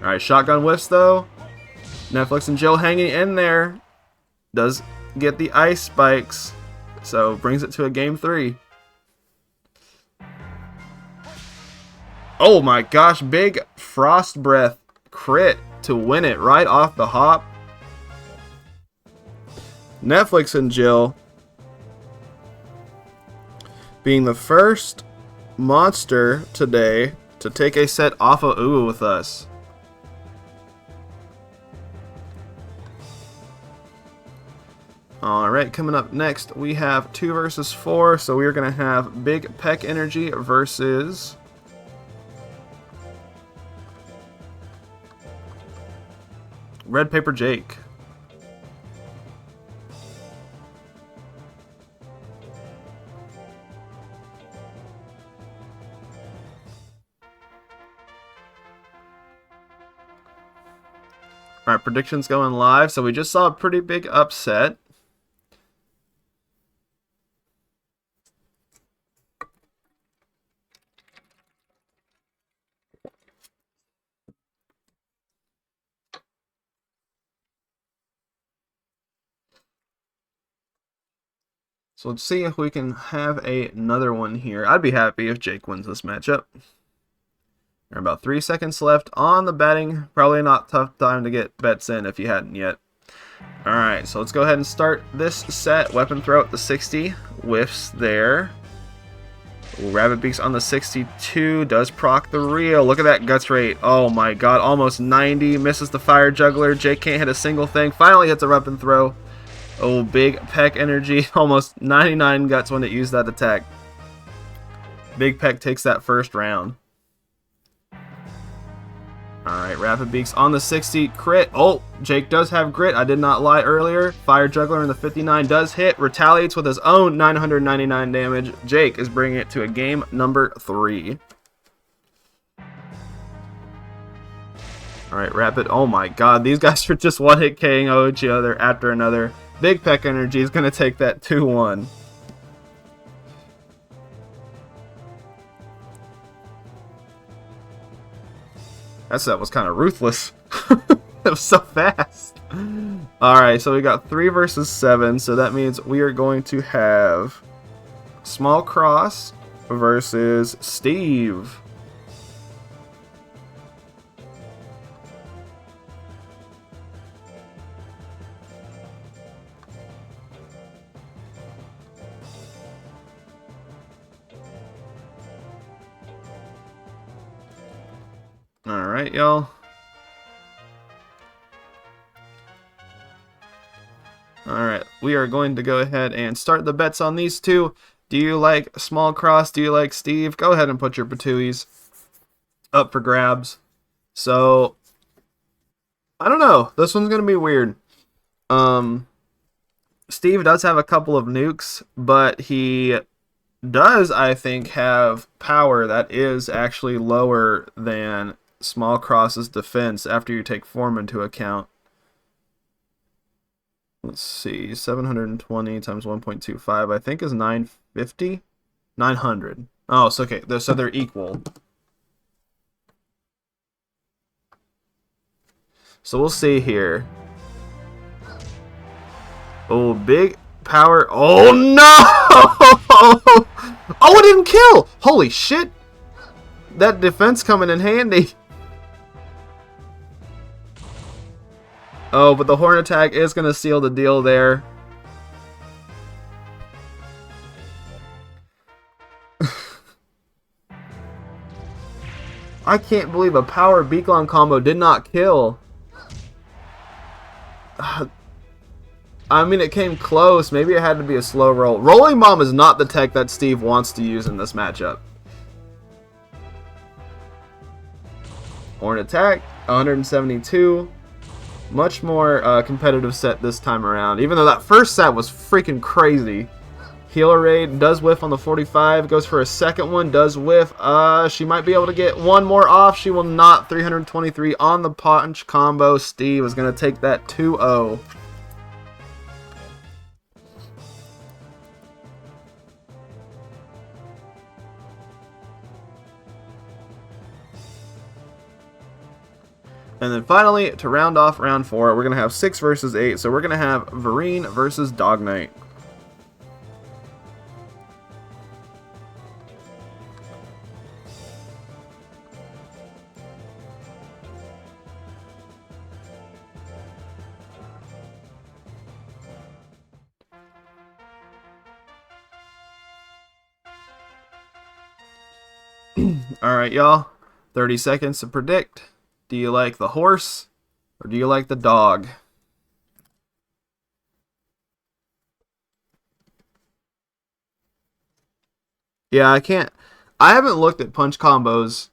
Alright, shotgun whiffs though. Netflix and Jill hanging in there. Does get the ice spikes. So brings it to a game 3. Oh my gosh, big frost breath crit to win it right off the hop. Netflix and Jill being the first monster today to take a set off of Uwa with us. Alright, coming up next, we have 2 versus 4. So we're going to have Big Peck Energy versus Red Paper Jake. Alright, predictions going live. So we just saw a pretty big upset. So let's see if we can have another one here. I'd be happy if Jake wins this matchup. There are about 3 seconds left on the betting. Probably not tough time to get bets in if you hadn't yet. Alright, so let's go ahead and start this set. Weapon throw at the 60. Whiffs there. Ooh, Rabbit Beaks on the 62. Does proc the reel. Look at that guts rate. Oh my god, almost 90. Misses the fire juggler. Jake can't hit a single thing. Finally hits a weapon throw. Oh, Big Peck Energy, almost 99 guts when it used that attack. Big Peck takes that first round. Alright, Rapid Beaks on the 60, crit. Oh, Jake does have grit, I did not lie earlier. Fire Juggler in the 59 does hit, retaliates with his own 999 damage. Jake is bringing it to a game number 3. Alright, Rapid, oh my god, these guys are just one-hit KOing each other after another. Big Peck Energy is going to take that 2-1. That set was kind of ruthless. It was so fast. Alright, so we got 3 versus 7. So that means we are going to have Small Cross versus Steve. Alright, y'all. Alright, we are going to go ahead and start the bets on these two. Do you like Small Cross? Do you like Steve? Go ahead and put your patooies up for grabs. So, I don't know. This one's going to be weird. Steve does have a couple of nukes, but he does, I think, have power that is actually lower than Small Cross's defense after you take form into account. Let's see, 720 times 1.25, I think is 950? 900. Oh, so okay, so they're equal. So we'll see here. Oh, big power. Oh, no! Oh, it didn't kill! Holy shit! That defense coming in handy. Oh, but the horn attack is going to seal the deal there. I can't believe a power Beaklon combo did not kill. I mean, it came close. Maybe it had to be a slow roll. Rolling Bomb is not the tech that Steve wants to use in this matchup. Horn attack, 172. Much more competitive set this time around. Even though that first set was freaking crazy, Healer Raid does whiff on the 45. Goes for a second one. Does whiff. She might be able to get one more off. She will not. 323 on the punch combo. Steve is going to take that 2-0. And then finally, to round off round 4, we're going to have 6 versus 8. So we're going to have Vereen versus Dog Knight. Alright, y'all. 30 seconds to predict. Do you like the horse or do you like the dog? Yeah, I haven't looked at punch combos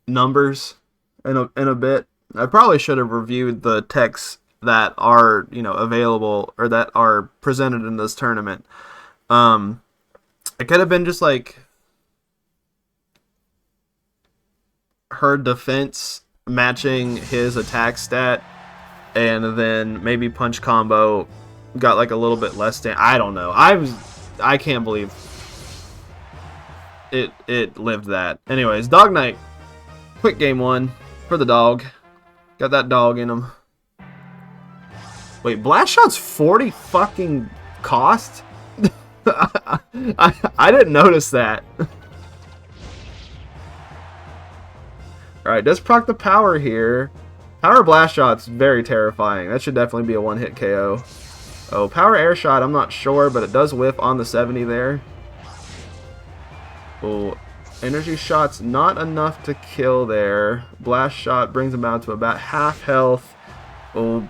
numbers in a bit. I probably should have reviewed the texts that are, available or that are presented in this tournament. It could have been just like her defense matching his attack stat, and then maybe punch combo got like a little bit less damage. I don't know. I can't believe it lived that. Anyways, Dog Knight, quick game 1 for the dog. Got that dog in him. Wait, blast shot's 40 fucking cost? I didn't notice that. Alright, does proc the power here. Power blast shot's very terrifying. That should definitely be a one-hit KO. Oh, power air shot, I'm not sure, but it does whiff on the 70 there. Oh, energy shot's not enough to kill there. Blast shot brings him down to about half health. Oh,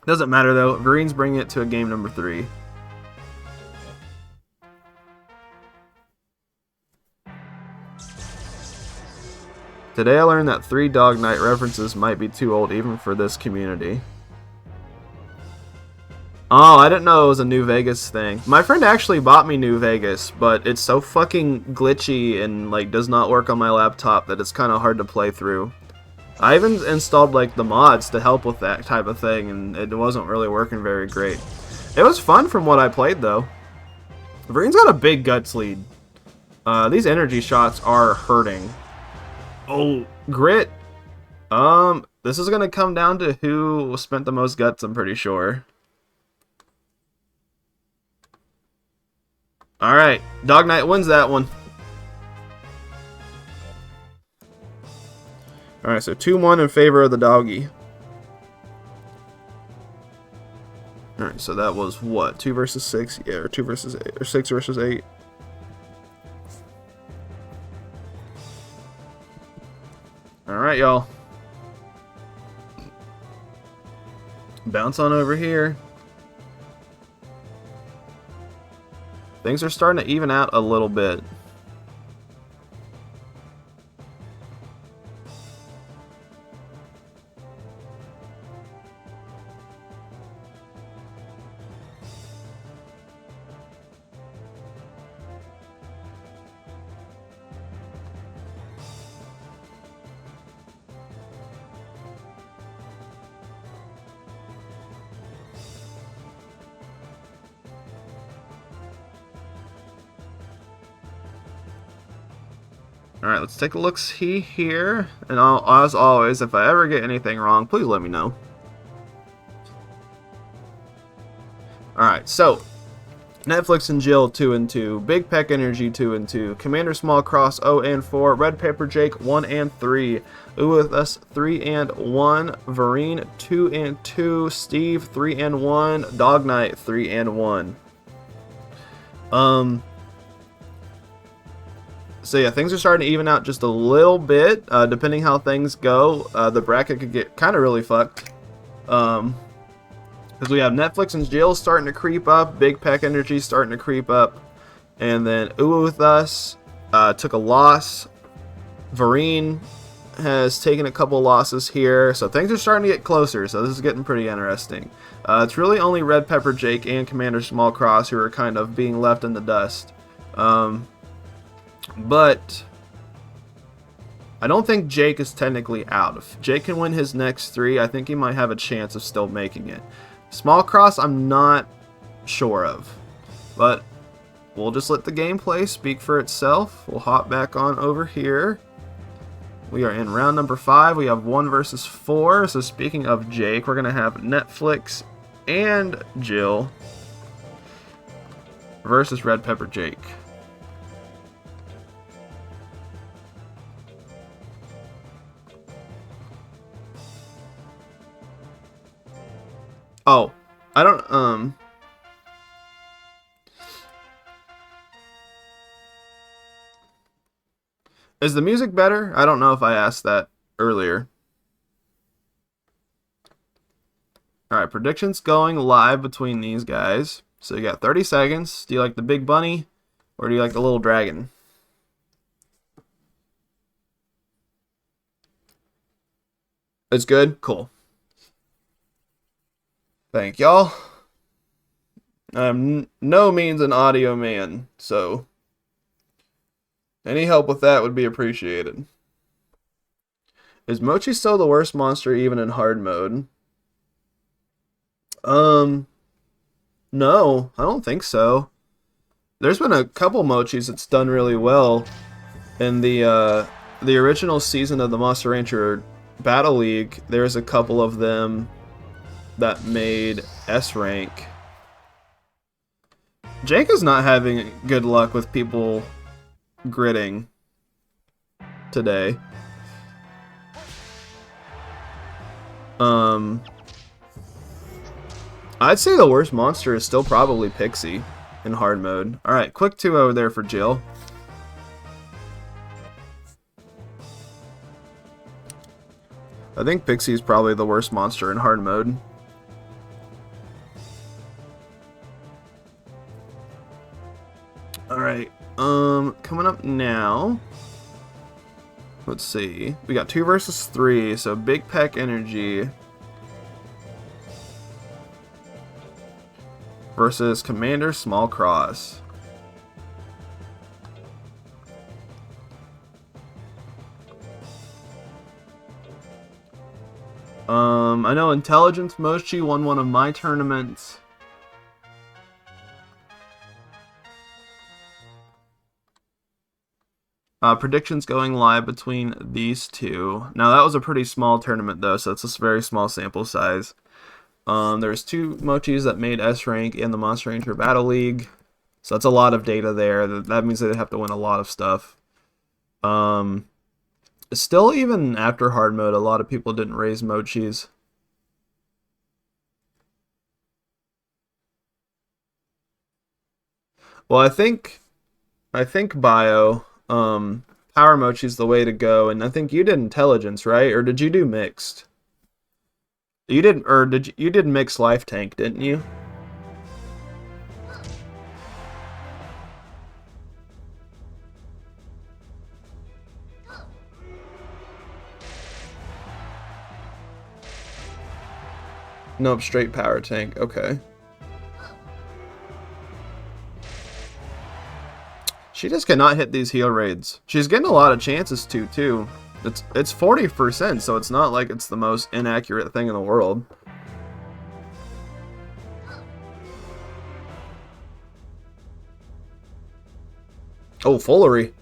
doesn't matter though. Vereen's bringing it to a game number 3. Today I learned that 3 Dog Knight references might be too old even for this community. Oh, I didn't know it was a New Vegas thing. My friend actually bought me New Vegas, but it's so fucking glitchy and like does not work on my laptop that it's kind of hard to play through. I even installed like the mods to help with that type of thing, and it wasn't really working very great. It was fun from what I played though. Vereen's got a big guts lead. These energy shots are hurting. Oh, grit. This is gonna come down to who spent the most guts, I'm pretty sure. Alright, Dog Knight wins that one. Alright, so 2-1 in favor of the doggy. Alright, so that was what? 2 versus 6? Yeah, or 2 versus 8, or 6 versus 8. Alright, y'all. Bounce on over here. Things are starting to even out a little bit. Alright, let's take a look-see here. And as always, if I ever get anything wrong, please let me know. Alright, so Netflix and Jill 2-2, Big Peck Energy 2-2, Commander Small Cross 0-4, Red Pepper Jake 1-3, Ooh With Us 3-1, Vereen 2-2, Steve 3-1, Dog Knight 3-1. So yeah, things are starting to even out just a little bit, depending how things go. The bracket could get kind of really fucked. Because we have Netflix and Jill starting to creep up, Big Peck Energy starting to creep up, and then Ooh With Us took a loss. Vereen has taken a couple losses here, so things are starting to get closer, so this is getting pretty interesting. It's really only Red Pepper Jake and Commander Smallcross who are kind of being left in the dust. But I don't think Jake is technically out. If Jake can win his next 3, I think he might have a chance of still making it. Smallcross, I'm not sure of. But we'll just let the gameplay speak for itself. We'll hop back on over here. We are in round number 5. We have 1 versus 4. So speaking of Jake, we're going to have Netflix and Jill versus Red Pepper Jake. Oh, I don't, is the music better? I don't know if I asked that earlier. Alright, predictions going live between these guys. So you got 30 seconds. Do you like the big bunny or do you like the little dragon? It's good? Cool. Thank y'all. I'm no means an audio man, so any help with that would be appreciated. Is Mochi still the worst monster even in hard mode? No, I don't think so. There's been a couple Mochis that's done really well in the original season of the Monster Rancher Battle League. There's a couple of them that made S rank. Jake is not having good luck with people gridding today. I'd say the worst monster is still probably Pixie in hard mode. Alright, quick 2-0 there for Jill. I think Pixie is probably the worst monster in hard mode. Alright, coming up now. Let's see. We got 2 versus 3, so Big Peck Energy versus Commander Smallcross. I know Intelligence Mochi won one of my tournaments. Predictions going live between these two. Now that was a pretty small tournament though, so it's a very small sample size. There's 2 Mochis that made S rank in the Monster Rancher Battle League, so that's a lot of data there. That means they'd have to win a lot of stuff. Still, even after hard mode, a lot of people didn't raise Mochis. Well, I think Bio, Power Mochi's the way to go, and I think you did Intelligence, right? Or did you do Mixed? You did, or you did Mixed Life Tank, didn't you? Nope, straight Power Tank. Okay. She just cannot hit these heal raids. She's getting a lot of chances to, too. It's 40%, so it's not like it's the most inaccurate thing in the world. Oh, Foolery.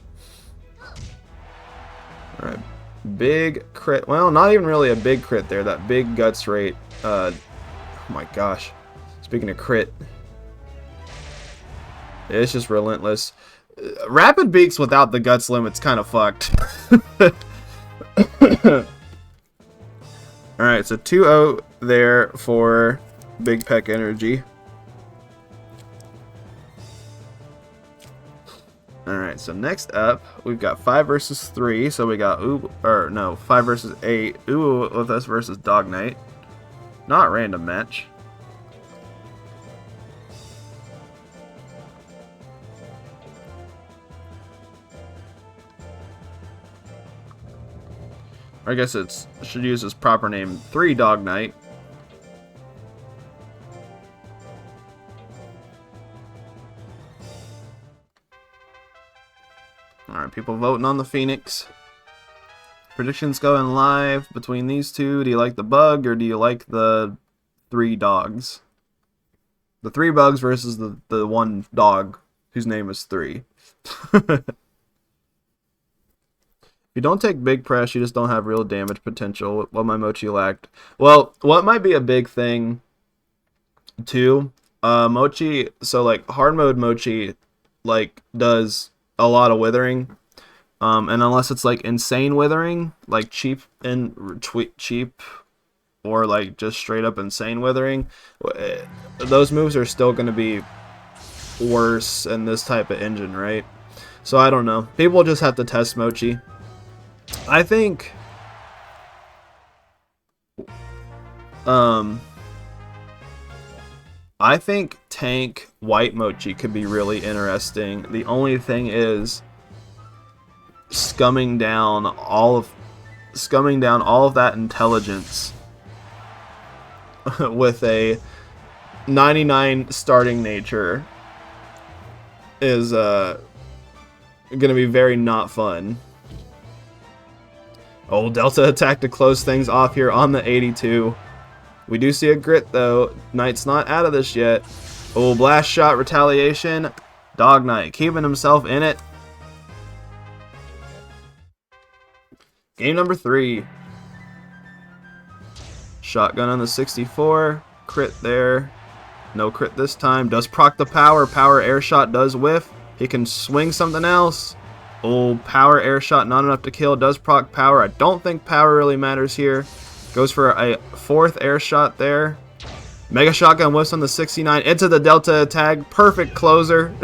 Alright. Big crit. Well, not even really a big crit there. That big guts rate. Oh my gosh. Speaking of crit. It's just relentless. Rapid Beaks without the guts limit's kind of fucked. Alright, so 2-0 there for Big Peck Energy. Alright, so next up, we've got 5 versus 3. So we got 5 versus 8. Ooh with us versus Dog Knight. Not random match. I guess it should use its proper name, 3 Dog Knight. Alright, people voting on the Phoenix. Predictions going live between these two. Do you like the bug or do you like the 3 dogs? The 3 bugs versus the 1 dog whose name is 3. If you don't take big press, you just don't have real damage potential. What my Mochi lacked. Well, what might be a big thing too, Mochi, so like hard mode Mochi like does a lot of withering. And unless it's like insane withering, like cheap or like just straight up insane withering, those moves are still going to be worse in this type of engine, right? So I don't know. People just have to test Mochi. I think tank white Mochi could be really interesting. The only thing is scumming down all of that intelligence with a 99 starting nature is gonna be very not fun. Oh, Delta attack to close things off here on the 82. We do see a grit though. Knight's not out of this yet. Oh, blast shot retaliation. Dog Knight keeping himself in it. Game number 3. Shotgun on the 64. Crit there. No crit this time. Does proc the power. Power air shot does whiff. He can swing something else. Oh, power air shot not enough to kill. Does proc power. I don't think power really matters here. Goes for a 4th air shot there. Mega shotgun whiffs on the 69 into the Delta attack. Perfect closer.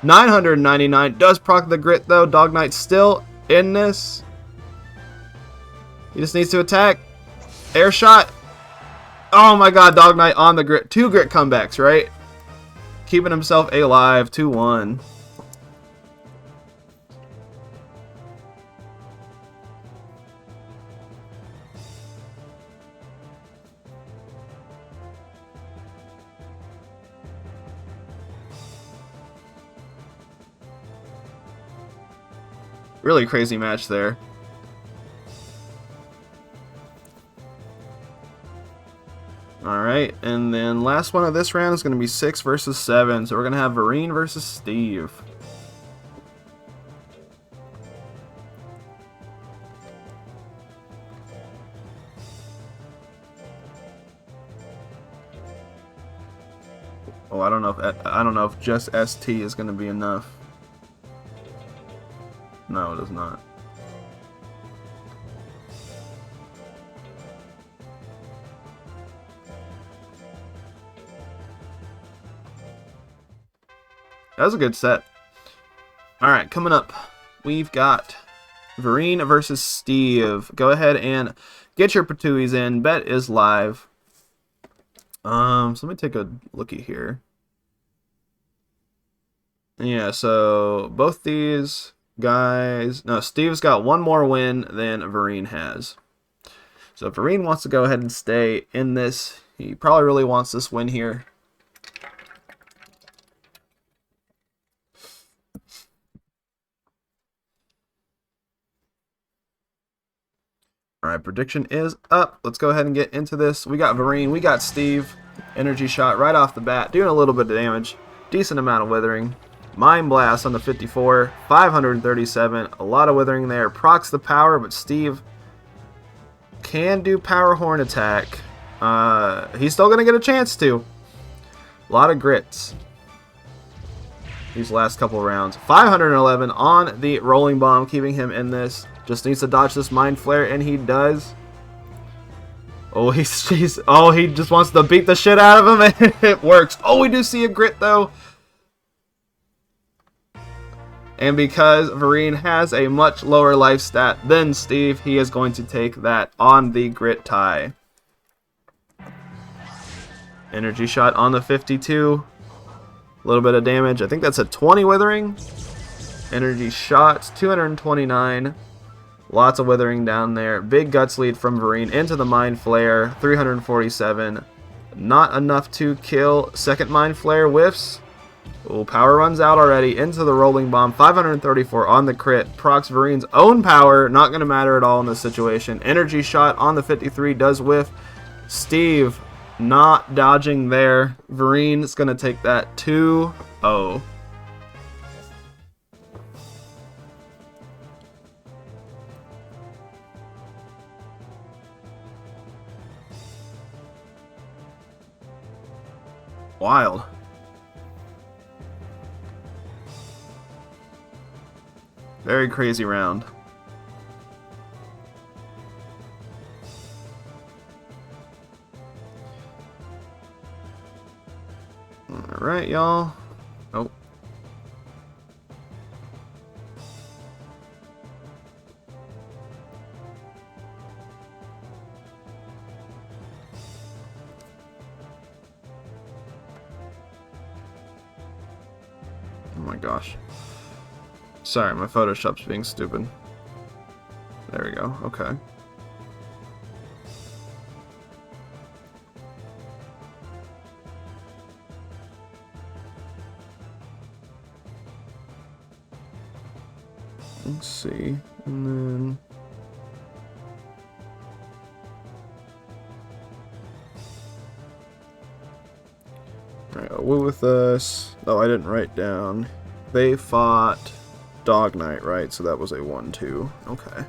999. Does proc the grit though. Dog Knight still in this. He just needs to attack. Air shot. Oh my god, Dog Knight on the grit. 2 grit comebacks, right? Keeping himself alive. 2-1. Really crazy match there. Alright, and then last one of this round is going to be 6 versus 7. So we're going to have Vareen versus Steve. Oh, I don't know if just ST is going to be enough. No, it is not. That was a good set. Alright, coming up, we've got Vareen versus Steve. Go ahead and get your Patuis in. Bet is live. So let me take a looky here. Yeah, so both these guys... No, Steve's got 1 more win than Vareen has. So if Vareen wants to go ahead and stay in this, he probably really wants this win here. Alright, prediction is up. Let's go ahead and get into this. We got Vareen, we got Steve. Energy shot right off the bat, doing a little bit of damage. Decent amount of withering. Mind Blast on the 54, 537. A lot of withering there. Procs the power, but Steve can do Power Horn attack. He's still going to get a chance to. A lot of grits these last couple rounds. 511 on the Rolling Bomb, keeping him in this. Just needs to dodge this Mind Flare, and he does. Oh, he just wants to beat the shit out of him, and it works. Oh, we do see a grit, though. And because Vareen has a much lower life stat than Steve, he is going to take that on the grit tie. Energy shot on the 52. A little bit of damage. I think that's a 20 withering. Energy shots, 229. Lots of withering down there. Big guts lead from Vareen into the Mind Flare. 347. Not enough to kill. Second Mind Flare whiffs. Oh, power runs out already into the rolling bomb. 534 on the crit. Procs Varine's own power. Not going to matter at all in this situation. Energy shot on the 53 does whiff. Steve not dodging there. Varine's going to take that 2-0. Wild. Very crazy round. Alright, y'all. Oh. Oh my gosh. Sorry, my Photoshop's being stupid. There we go. Okay. Let's see. And then... Alright, I'll woo with us. Oh, I didn't write down. They fought Dog Knight, right? So that was a 1-2. Okay.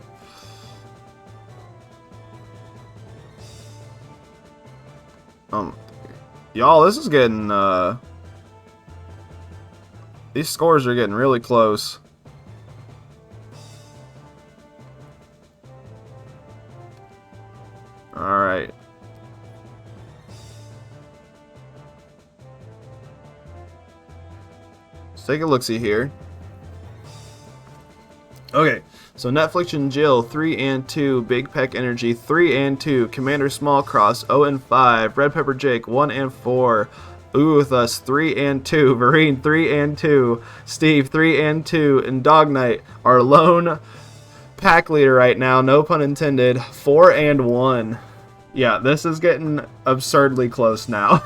Y'all, this is getting, these scores are getting really close. Alright. Let's take a look-see here. Okay, so Netflix and Jill 3 and 2, Big Peck Energy 3 and 2, Commander Small Cross 0 and 5, Red Pepper Jake 1 and 4, Ooh with us 3 and 2, Marine 3 and 2, Steve 3 and 2, and Dog Knight, our lone pack leader right now, no pun intended, 4 and 1. Yeah, this is getting absurdly close now.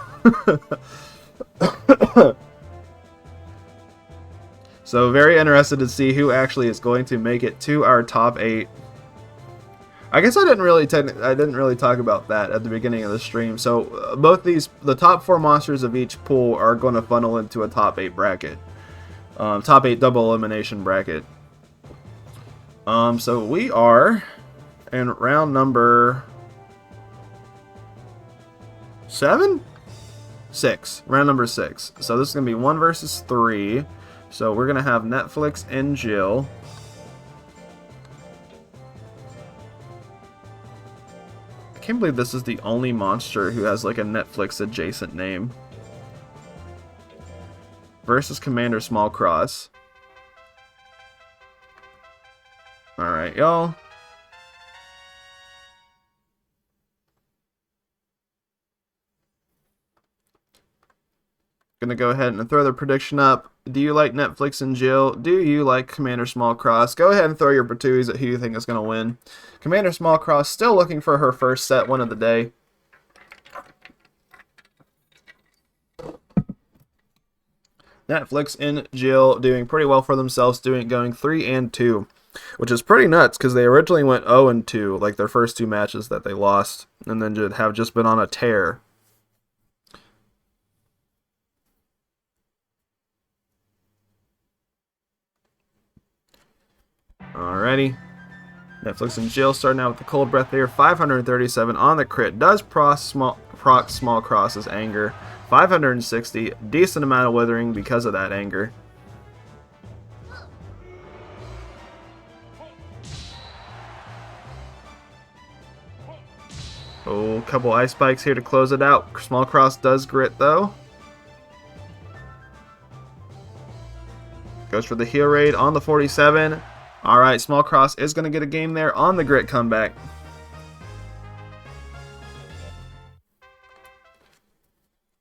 So very interested to see who actually is going to make it to our top 8. I guess I didn't really talk about that at the beginning of the stream. So both these, the top 4 monsters of each pool are going to funnel into a top 8 bracket, top 8 double elimination bracket. So we are in round number 7, 6, round number 6. So this is gonna be 1 versus 3. So we're going to have Netflix and Jill. I can't believe this is the only monster who has like a Netflix adjacent name. Versus Commander Small Cross. Alright, y'all. Gonna go ahead and throw the prediction up. Do you like Netflix and Jill? Do you like Commander Small Cross? Go ahead and throw your patooties at who you think is going to win. Commander Small Cross still looking for her first set win of the day. Netflix and Jill doing pretty well for themselves, going 3 and 2, which is pretty nuts because they originally went 0 and 2, like their first 2 matches that they lost, and then have just been on a tear. Alrighty. Netflix and Jill starting out with the cold breath there. 537 on the crit. Does proc Small Cross's anger. 560. Decent amount of withering because of that anger. Oh, couple ice spikes here to close it out. Small Cross does grit though. Goes for the heal raid on the 47. Alright, Small Cross is going to get a game there on the grit comeback.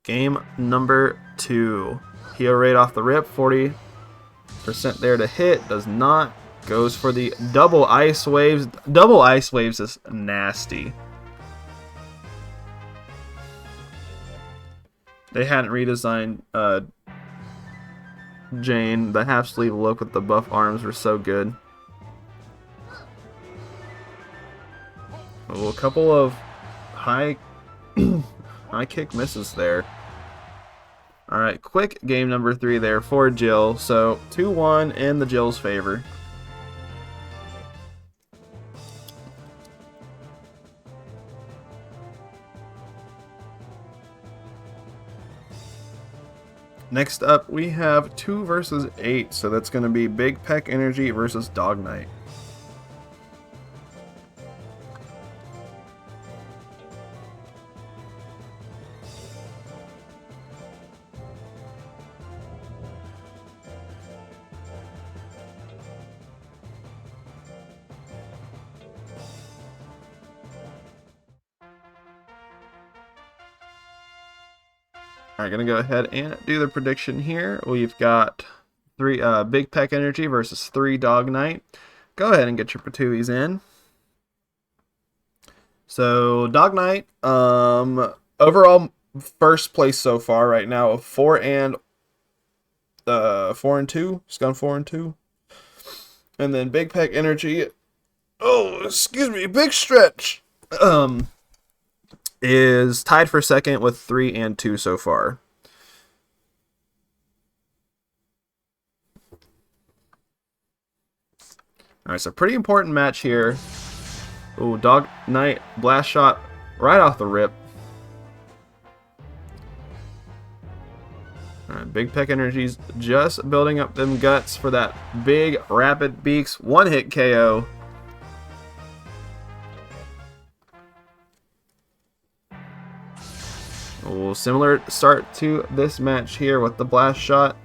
Game number 2. Heal raid off the rip. 40% there to hit. Does not. Goes for the double ice waves. Double ice waves is nasty. They hadn't redesigned Jane. The half sleeve look with the buff arms were so good. Oh, a couple of high high kick misses there. Alright, quick game number 3 there for Jill. So 2-1 in the Jill's favor. Next up, we have 2 versus 8, so that's going to be Big Peck Energy versus Dog Knight. Alright, gonna go ahead and do the prediction here. We've got 3 Big Peck Energy versus 3 Dog Knight. Go ahead and get your Patuis in. So Dog Knight, overall first place so far right now of 4 and 2. It's gone 4 and 2. And then Big Peck Energy, oh excuse me, big stretch. Is tied for second with 3 and 2 so far. Alright, so pretty important match here. Ooh, Dog Knight blast shot right off the rip. Alright, Big Peck Energy's just building up them guts for that big rapid beaks 1-hit KO. Ooh, similar start to this match here with the blast shot.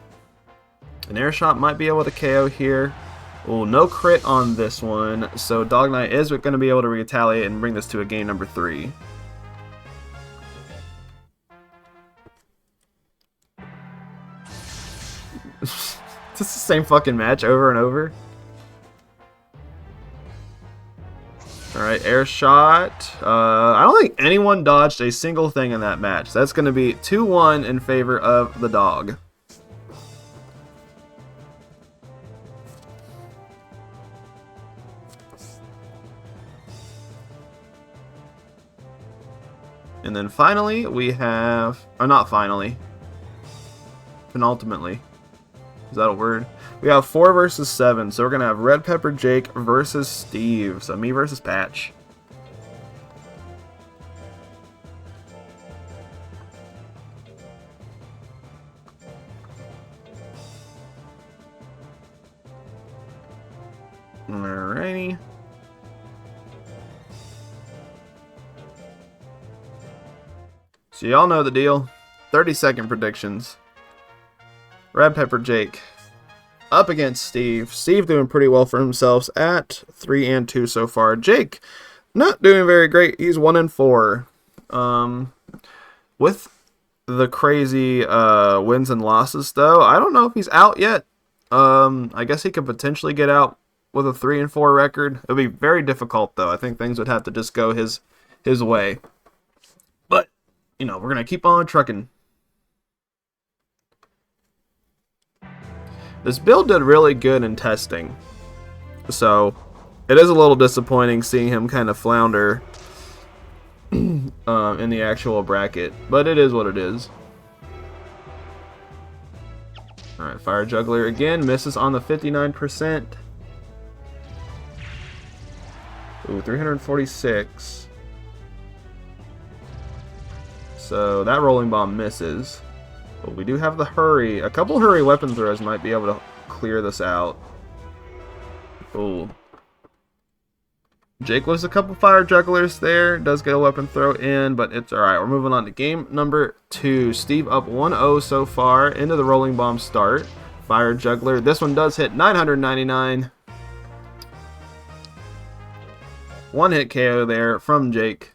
An air shot might be able to KO here. Ooh, no crit on this one, so Dog Knight is going to be able to retaliate and bring this to a game number 3. It's the same fucking match over and over. Alright, air shot. I don't think anyone dodged a single thing in that match. That's going to be 2-1 in favor of the dog. And then finally, we have... Oh, not finally. Penultimately. Is that a word? We have 4 versus 7, so we're going to have Red Pepper Jake versus Steve. So me versus Patch. Alrighty. So y'all know the deal. 30-second predictions. Red Pepper Jake up against Steve. Steve doing pretty well for himself at 3 and 2 so far. Jake not doing very great. He's 1 and 4. With the crazy wins and losses though, I don't know if he's out yet. I guess he could potentially get out with a 3 and 4 record. It would be very difficult though. I think things would have to just go his way. But you know, we're gonna keep on trucking. This build did really good in testing, so it is a little disappointing seeing him kind of flounder in the actual bracket, but it is what it is. Alright, Fire Juggler again, misses on the 59%. Ooh, 346. So that Rolling Bomb misses. But we do have the Hurry. A couple Hurry weapon throws might be able to clear this out. Ooh. Jake was a couple Fire Jugglers there. Does get a weapon throw in, but it's alright. We're moving on to game number 2. Steve up 1-0 so far into the Rolling Bomb start. Fire Juggler. This one does hit 999. 1-hit KO there from Jake.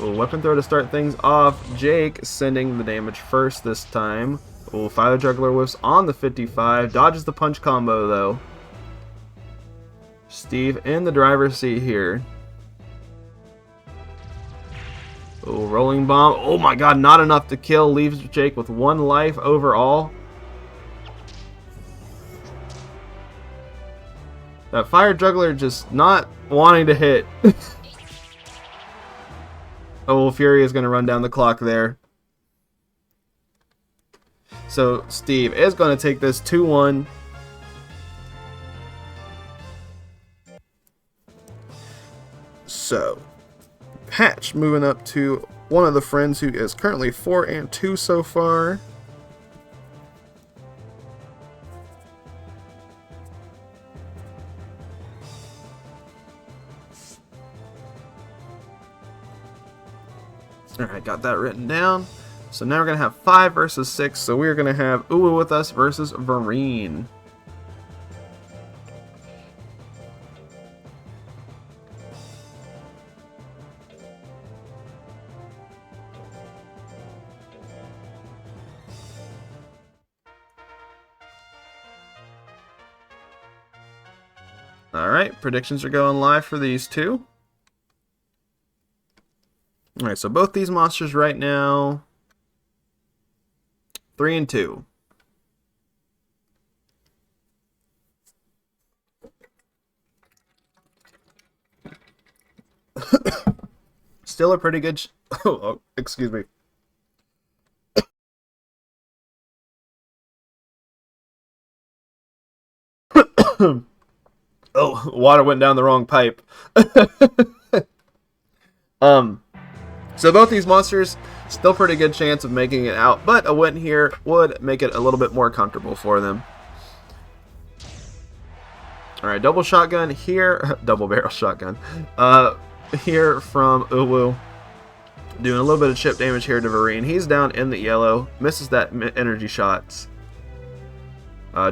Ooh, weapon throw to start things off. Jake sending the damage first this time. Ooh, Fire Juggler whiffs on the 55. Dodges the punch combo though. Steve in the driver's seat here. Oh, rolling bomb. Oh my god, not enough to kill. Leaves Jake with 1 life overall. That fire juggler just not wanting to hit. Oh, Fury is going to run down the clock there. So Steve is going to take this 2-1. So Patch moving up to one of the friends who is currently 4-2 so far. Alright, got that written down. So now we're going to have 5 versus 6. So we're going to have Uwu with us versus Vereen. Alright, predictions are going live for these two. Alright, so both these monsters right now, 3-2. Still a pretty good... oh, excuse me. Oh, water went down the wrong pipe. So both these monsters, still pretty good chance of making it out, but a win here would make it a little bit more comfortable for them. Alright, double shotgun here, double barrel shotgun, here from Uwu. Doing a little bit of chip damage here to Vereen. He's down in the yellow, misses that energy shots.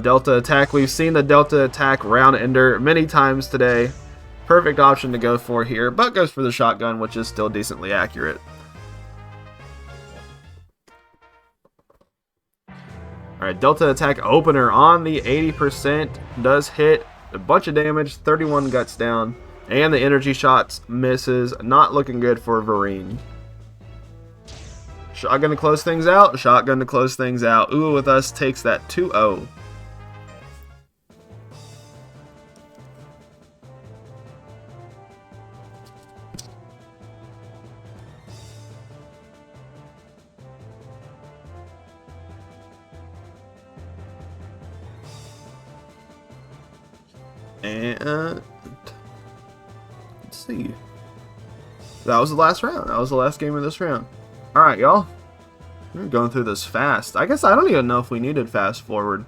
Delta attack, we've seen the Delta attack round ender many times today. Perfect option to go for here, but goes for the shotgun, which is still decently accurate. Alright, Delta attack opener on the 80%. Does hit a bunch of damage, 31 guts down. And the energy shots misses. Not looking good for Vereen. Shotgun to close things out. Shotgun to close things out. Uwu with us takes that 2-0. And let's see. That was the last round. That was the last game of this round. Alright, y'all. We're going through this fast. I guess I don't even know if we needed fast forward.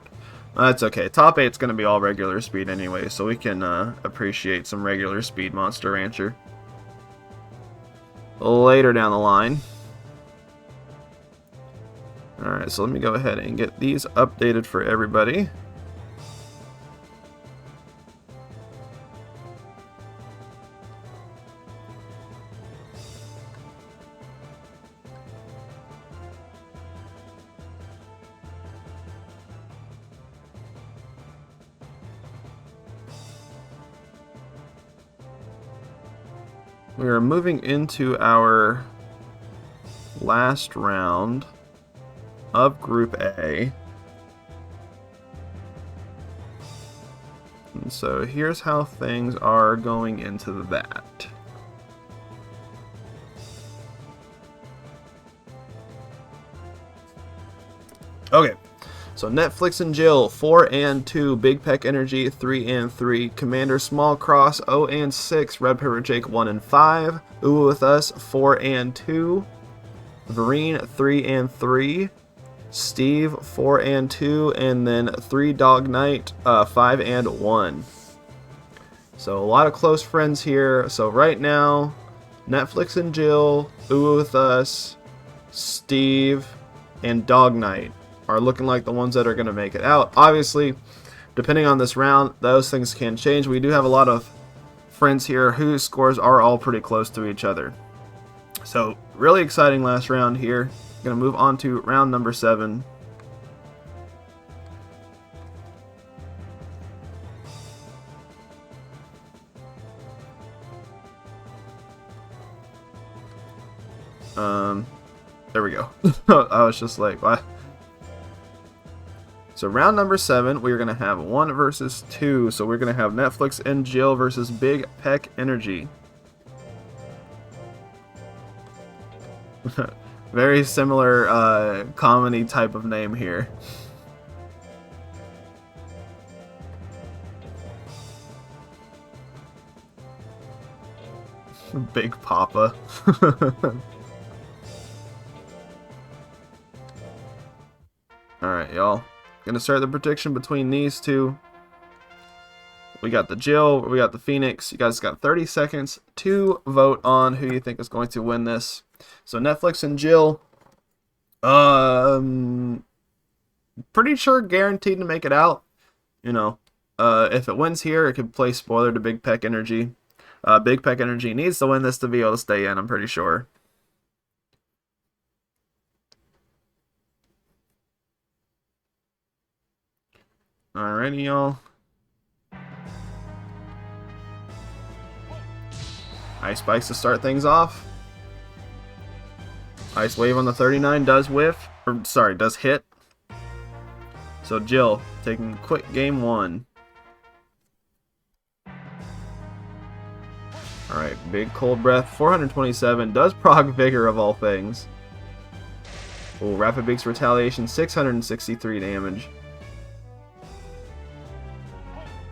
That's okay. Top 8's going to be all regular speed anyway, so we can appreciate some regular speed Monster Rancher later down the line. Alright, so let me go ahead and get these updated for everybody. We are moving into our last round of Group A. And so here's how things are going into that. Okay. So Netflix and Jill, 4-2, Big Peck Energy, 3-3, Commander Small Cross, 0-6, Red Pepper Jake, 1-5, Uwu with us, 4-2, Vereen, 3-3, Steve, 4-2, and then 3 Dog Knight, 5-1. So a lot of close friends here. So right now, Netflix and Jill, Uwu with us, Steve, and Dog Knight are looking like the ones that are going to make it out. Obviously, depending on this round, those things can change. We do have a lot of friends here whose scores are all pretty close to each other. So, really exciting last round here. Going to move on to round number 7. we go. I was just like, what? So round number 7, we're going to have 1 versus 2. So we're going to have Netflix and Jill versus Big Peck Energy. Very similar comedy type of name here. Big Papa. Alright, y'all. Gonna start the prediction between these two. We got the Jill, we got the Phoenix. You guys got 30 seconds to vote on who you think is going to win this. So Netflix and Jill, pretty sure guaranteed to make it out. You know, if it wins here, it could play spoiler to Big Peck Energy. Big Peck Energy needs to win this to be able to stay in, I'm pretty sure. Alrighty, y'all. Ice Spikes to start things off. Ice Wave on the 39 does whiff. Or, sorry, does hit. So Jill taking quick game 1. Alright, big cold breath. 427 does proc Vigor of all things. Oh, Rapid Beak's Retaliation, 663 damage.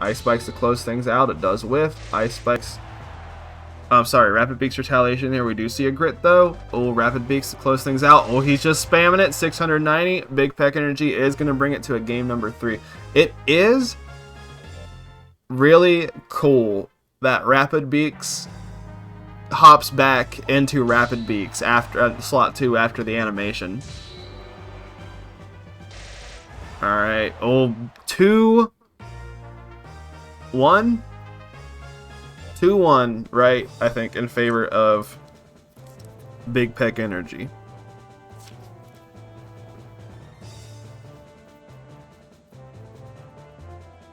Ice Spikes to close things out. It does whiff. Ice Spikes. I'm sorry, Rapid Beak's Retaliation here. We do see a grit though. Oh, Rapid Beaks to close things out. Oh, he's just spamming it. 690. Big Peck Energy is going to bring it to a game number 3. It is really cool that Rapid Beaks hops back into Rapid Beaks after slot 2 after the animation. Alright. Oh, 2-1. 2-1, right, I think, in favor of Big Peck Energy.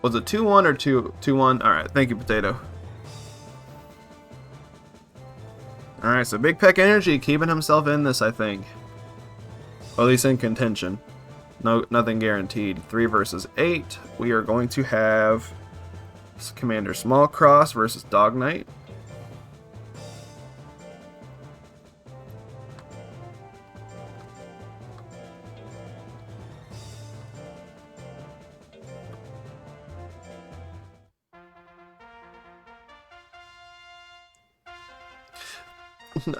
Was it 2-1 or 2-1? Alright, thank you, Potato. Alright, so Big Peck Energy keeping himself in this, I think. Or at least in contention. No, nothing guaranteed. 3 versus 8. We are going to have Commander Smallcross versus Dog Knight.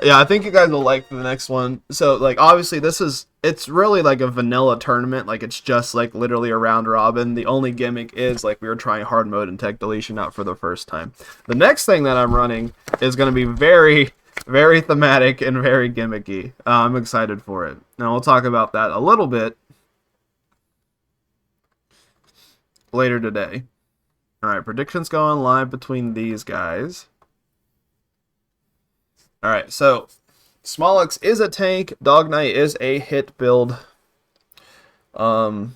Yeah, I think you guys will like the next one. So, like, obviously it's really like a vanilla tournament. Like, it's just like literally a round robin. The only gimmick is like we were trying hard mode and tech deletion out for the first time. The next thing that I'm running is going to be very, very thematic and very gimmicky. I'm excited for it. Now, we'll talk about that a little bit later today. Alright, predictions going live between these guys. Alright, so Smolix is a tank. Dog Knight is a hit build. Not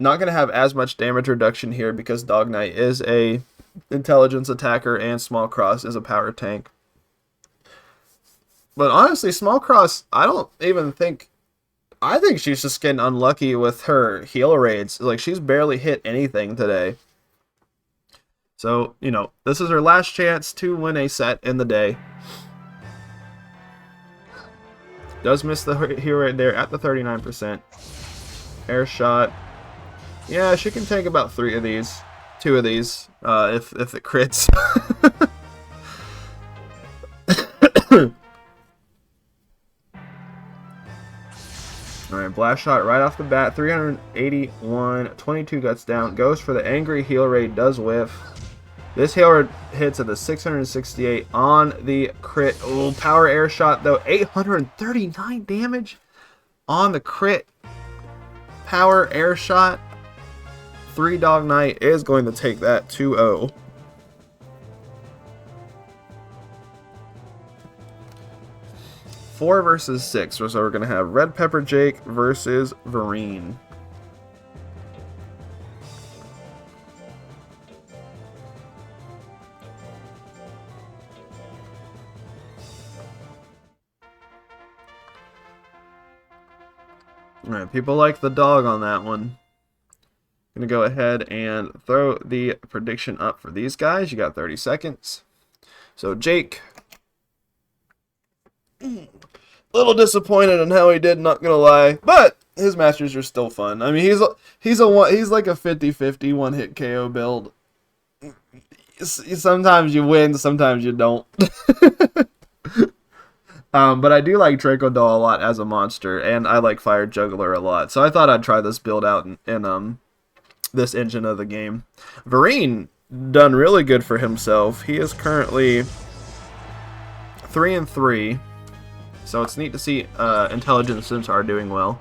going to have as much damage reduction here because Dog Knight is a intelligence attacker and Smallcross is a power tank. But honestly, Smallcross, I think she's just getting unlucky with her heal raids. Like, she's barely hit anything today. So, you know, this is her last chance to win a set in the day. Does miss the heal right there at the 39%. Air shot. Yeah, she can take about 3 of these. 2 of these, if it crits. Alright, blast shot right off the bat. 381, 22 guts down. Goes for the angry heal raid, does whiff. This heal raid hits at the 668 on the crit. Oh, power air shot though. 839 damage on the crit. Power air shot. 3 Dog Knight is going to take that 2-0. Four versus 6. So we're going to have Red Pepper Jake versus Vereen. Alright, people like the dog on that one. Gonna go ahead and throw the prediction up for these guys. You got 30 seconds. So Jake, a little disappointed in how he did, not gonna lie, but his masters are still fun. I mean, he's like a 50-50 one-hit KO build. Sometimes you win, sometimes you don't. But I do like Draco Doll a lot as a monster, and I like Fire Juggler a lot. So I thought I'd try this build out in this engine of the game. Vareen done really good for himself. He is currently 3-3. So it's neat to see Intelligent Centaur doing well.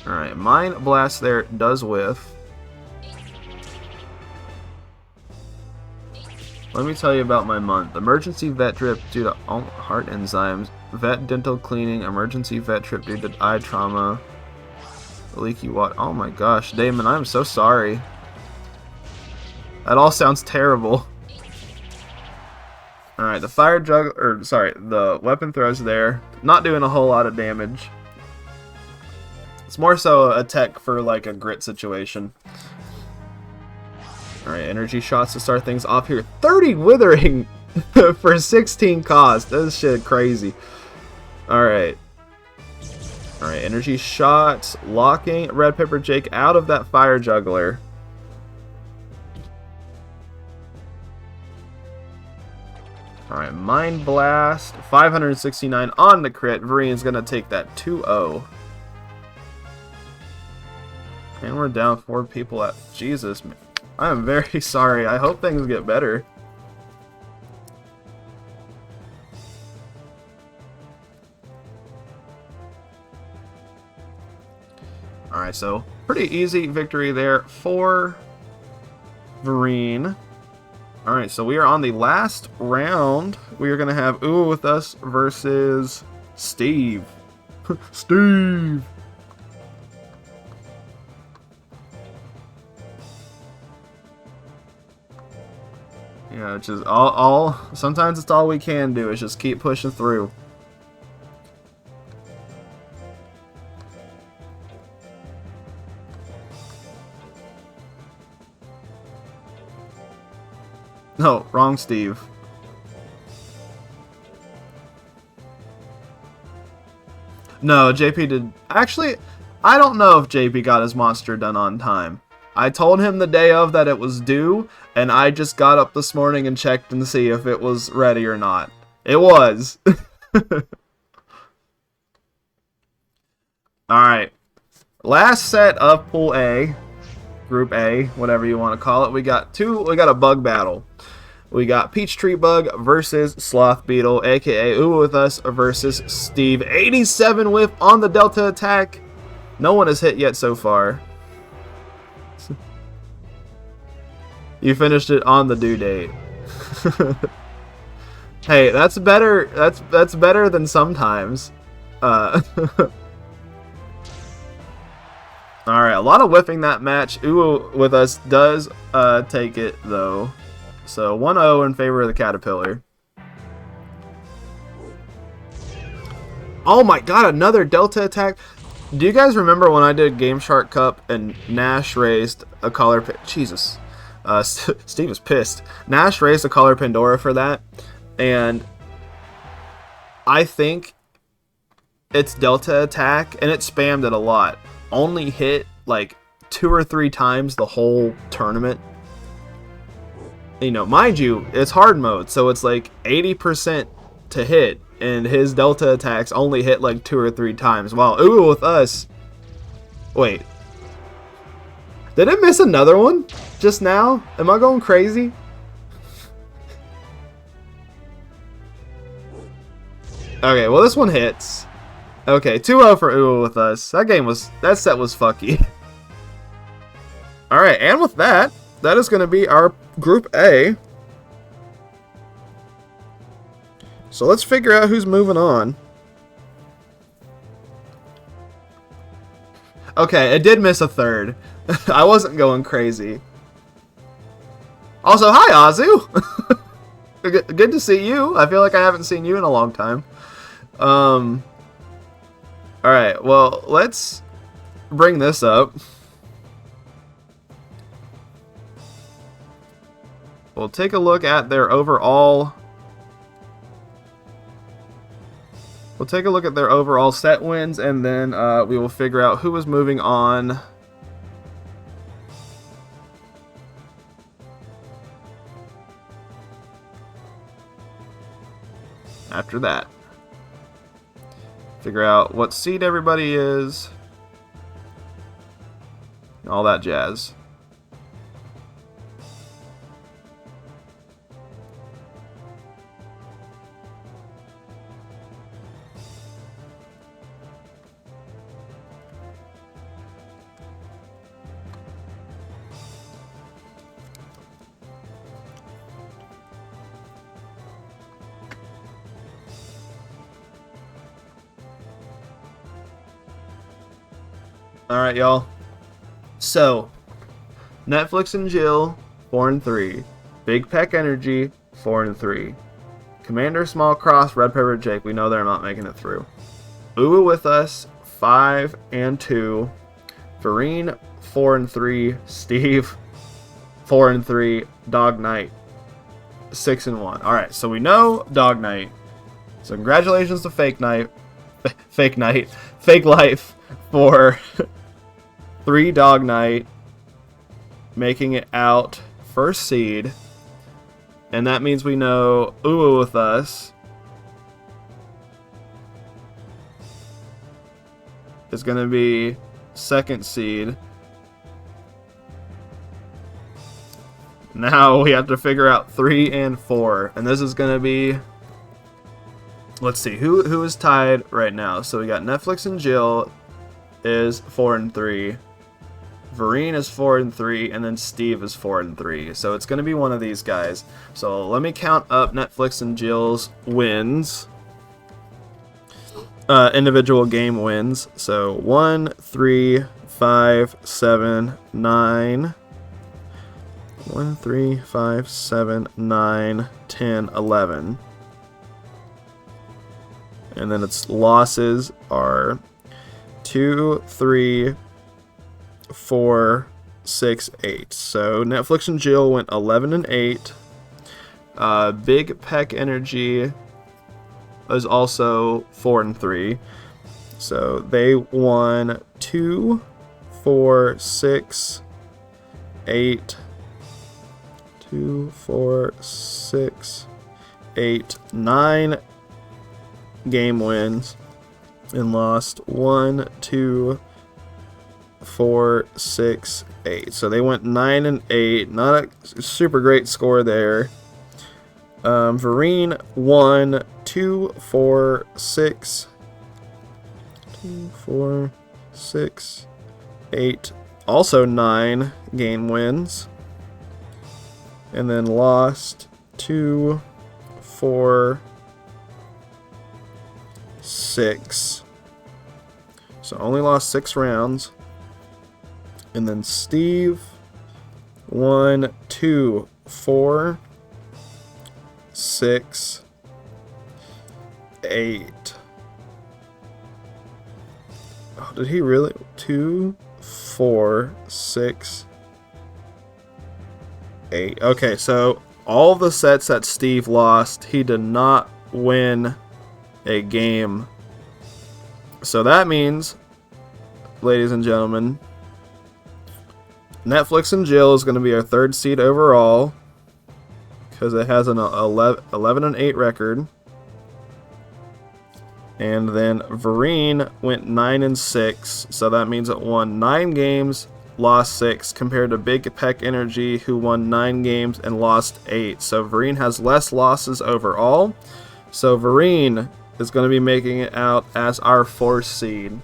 Alright, Mind Blast there does whiff. Let me tell you about my month. Emergency vet trip due to heart enzymes. Vet dental cleaning. Emergency vet trip due to eye trauma. Leaky water. Oh my gosh, Damon, I'm so sorry. That all sounds terrible. Alright, the fire jug, or sorry, the weapon throws there. Not doing a whole lot of damage. It's more so a tech for like a grit situation. Alright, energy shots to start things off here. 30 withering for 16 cost. This shit crazy. Alright. Alright, energy shots. Locking Red Pepper Jake out of that fire juggler. Alright, Mind Blast. 569 on the crit. Vareen's gonna take that 2-0. And we're down 4 people at... Jesus, man. I am very sorry. I hope things get better. Alright, so pretty easy victory there for Vareen. Alright, so we are on the last round. We are going to have Uwe with us versus Steve. Steve! Yeah, it's just sometimes it's all we can do is just keep pushing through. No, wrong Steve. No, JP did. Actually, I don't know if JP got his monster done on time. I told him the day of that it was due, and I just got up this morning and checked and see if it was ready or not. It was. Alright. Last set of Pool A. Group A, whatever you want to call it. We got a bug battle. We got Peachtree Bug versus Sloth Beetle, aka Uwe with us versus Steve. 87 whiff on the Delta attack. No one has hit yet so far. You finished it on the due date. Hey, that's better. That's better than sometimes. All right, a lot of whiffing that match. Uwe with us does take it though. So 1-0 in favor of the Caterpillar. Oh my god, another Delta attack. Do you guys remember when I did Game Shark Cup and Nash raised a color pin? Jesus. Steve was pissed. Nash raised a color Pandora for that, and I think its Delta attack, and it spammed it a lot, only hit like 2 or 3 times the whole tournament. You know, mind you, it's hard mode, so it's like 80% to hit, and his Delta attacks only hit like 2 or 3 times. While Uwe with us, wait, did it miss another one just now? Am I going crazy? Okay, well this one hits. Okay, 2-0 for Uwe with us. That set was fucky. Alright, and with that, that is going to be our Group A. So let's figure out who's moving on. Okay, it did miss a third. I wasn't going crazy. Also, hi Azu! Good to see you. I feel like I haven't seen you in a long time. All right. Well, let's bring this up. We'll take a look at their overall. We'll take a look at their overall set wins, and then we will figure out who is moving on. After that, figure out what seed everybody is, and all that jazz. Alright, y'all. So, Netflix and Jill, 4-3. Big Peck Energy, 4-3. Commander Small Cross, Red Pepper Jake, we know they're not making it through. Uwu with us, 5-2. Vereen, 4-3. Steve, 4-3. Dog Knight, 6-1. Alright, so we know Dog Knight. So congratulations to Fake Life for 3 Dog Knight, making it out first seed. And that means we know Uwu with us is going to be second seed. Now we have to figure out 3 and 4. And this is going to be... Let's see, who is tied right now? So we got Netflix and Jill is 4-3. Vereen is 4-3, and then Steve is 4-3. So it's going to be one of these guys. So let me count up Netflix and Jill's wins. Individual game wins. So 1, 3, 5, 7, 9. 1, 3, 5, 7, 9, 10, 11. And then its losses are 2, 3, 4, 6, 8. So Netflix and Jill went 11-8. Big Peck Energy is also 4-3. So they won 2, 4, 6, 8. 2, 4, 6, 8, 9 game wins, and lost 1, 2, 4, 6, 8. So they went 9-8. Not a super great score there. Vereen won 2, 4, 6, 2, 4, 6, 8. Also 9 game wins. And then lost 2, 4, 6. So only lost 6 rounds. And then Steve 1, 2, 4, 6, 8. Oh, did he really? 2, 4, 6, 8. Okay, so all the sets that Steve lost, he did not win a game. So that means, ladies and gentlemen, Netflix and Jill is going to be our 3rd seed overall because it has an 11-8 record. And then Vereen went 9-6, so that means it won 9 games, lost 6, compared to Big Peck Energy, who won 9 games and lost 8. So Vereen has less losses overall. So Vereen is going to be making it out as our 4th seed.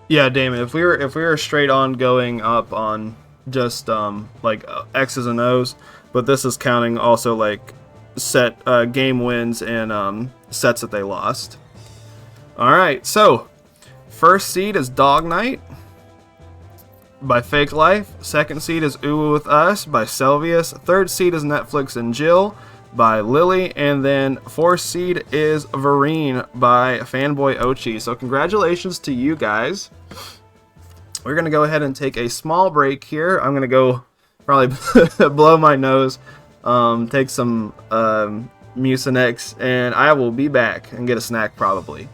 Yeah, Damon. If we were straight on going up on just like X's and O's, but this is counting also like set game wins and sets that they lost. All right, so first seed is Dog Night by Fake Life. Second seed is Uwu with Us by Selvius. Third seed is Netflix and Jill by Lily. And then fourth seed is Vereen by Fanboy Ochi. So congratulations to you guys. We're going to go ahead and take a small break here. I'm going to go probably blow my nose, take some Mucinex, and I will be back and get a snack probably.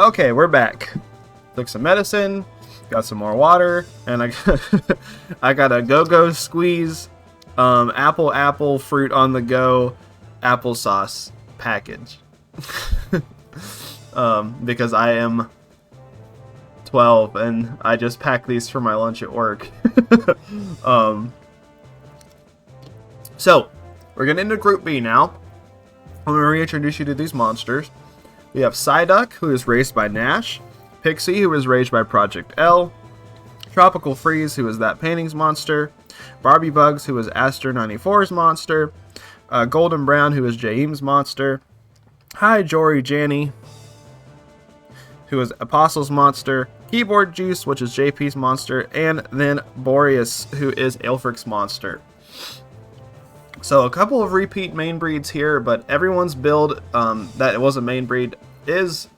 Okay, we're back. Took some medicine, got some more water, and I got a go-go squeeze, apple fruit on the go, applesauce package. Because I am 12 and I just pack these for my lunch at work. So we're getting into Group B now. I'm going to reintroduce you to these monsters. We have Psyduck, who is raised by Nash, Pixie, who is raised by Project L, Tropical Freeze, who is That Painting's monster, Barbie Bugs, who is Aster94's monster, Golden Brown, who is Jaeim's monster, Hi Jory Janny, who is Apostle's monster, Keyboard Juice, which is JP's monster, and then Boreas, who is Aelfric's monster. So a couple of repeat main breeds here, but everyone's build that was a main breed is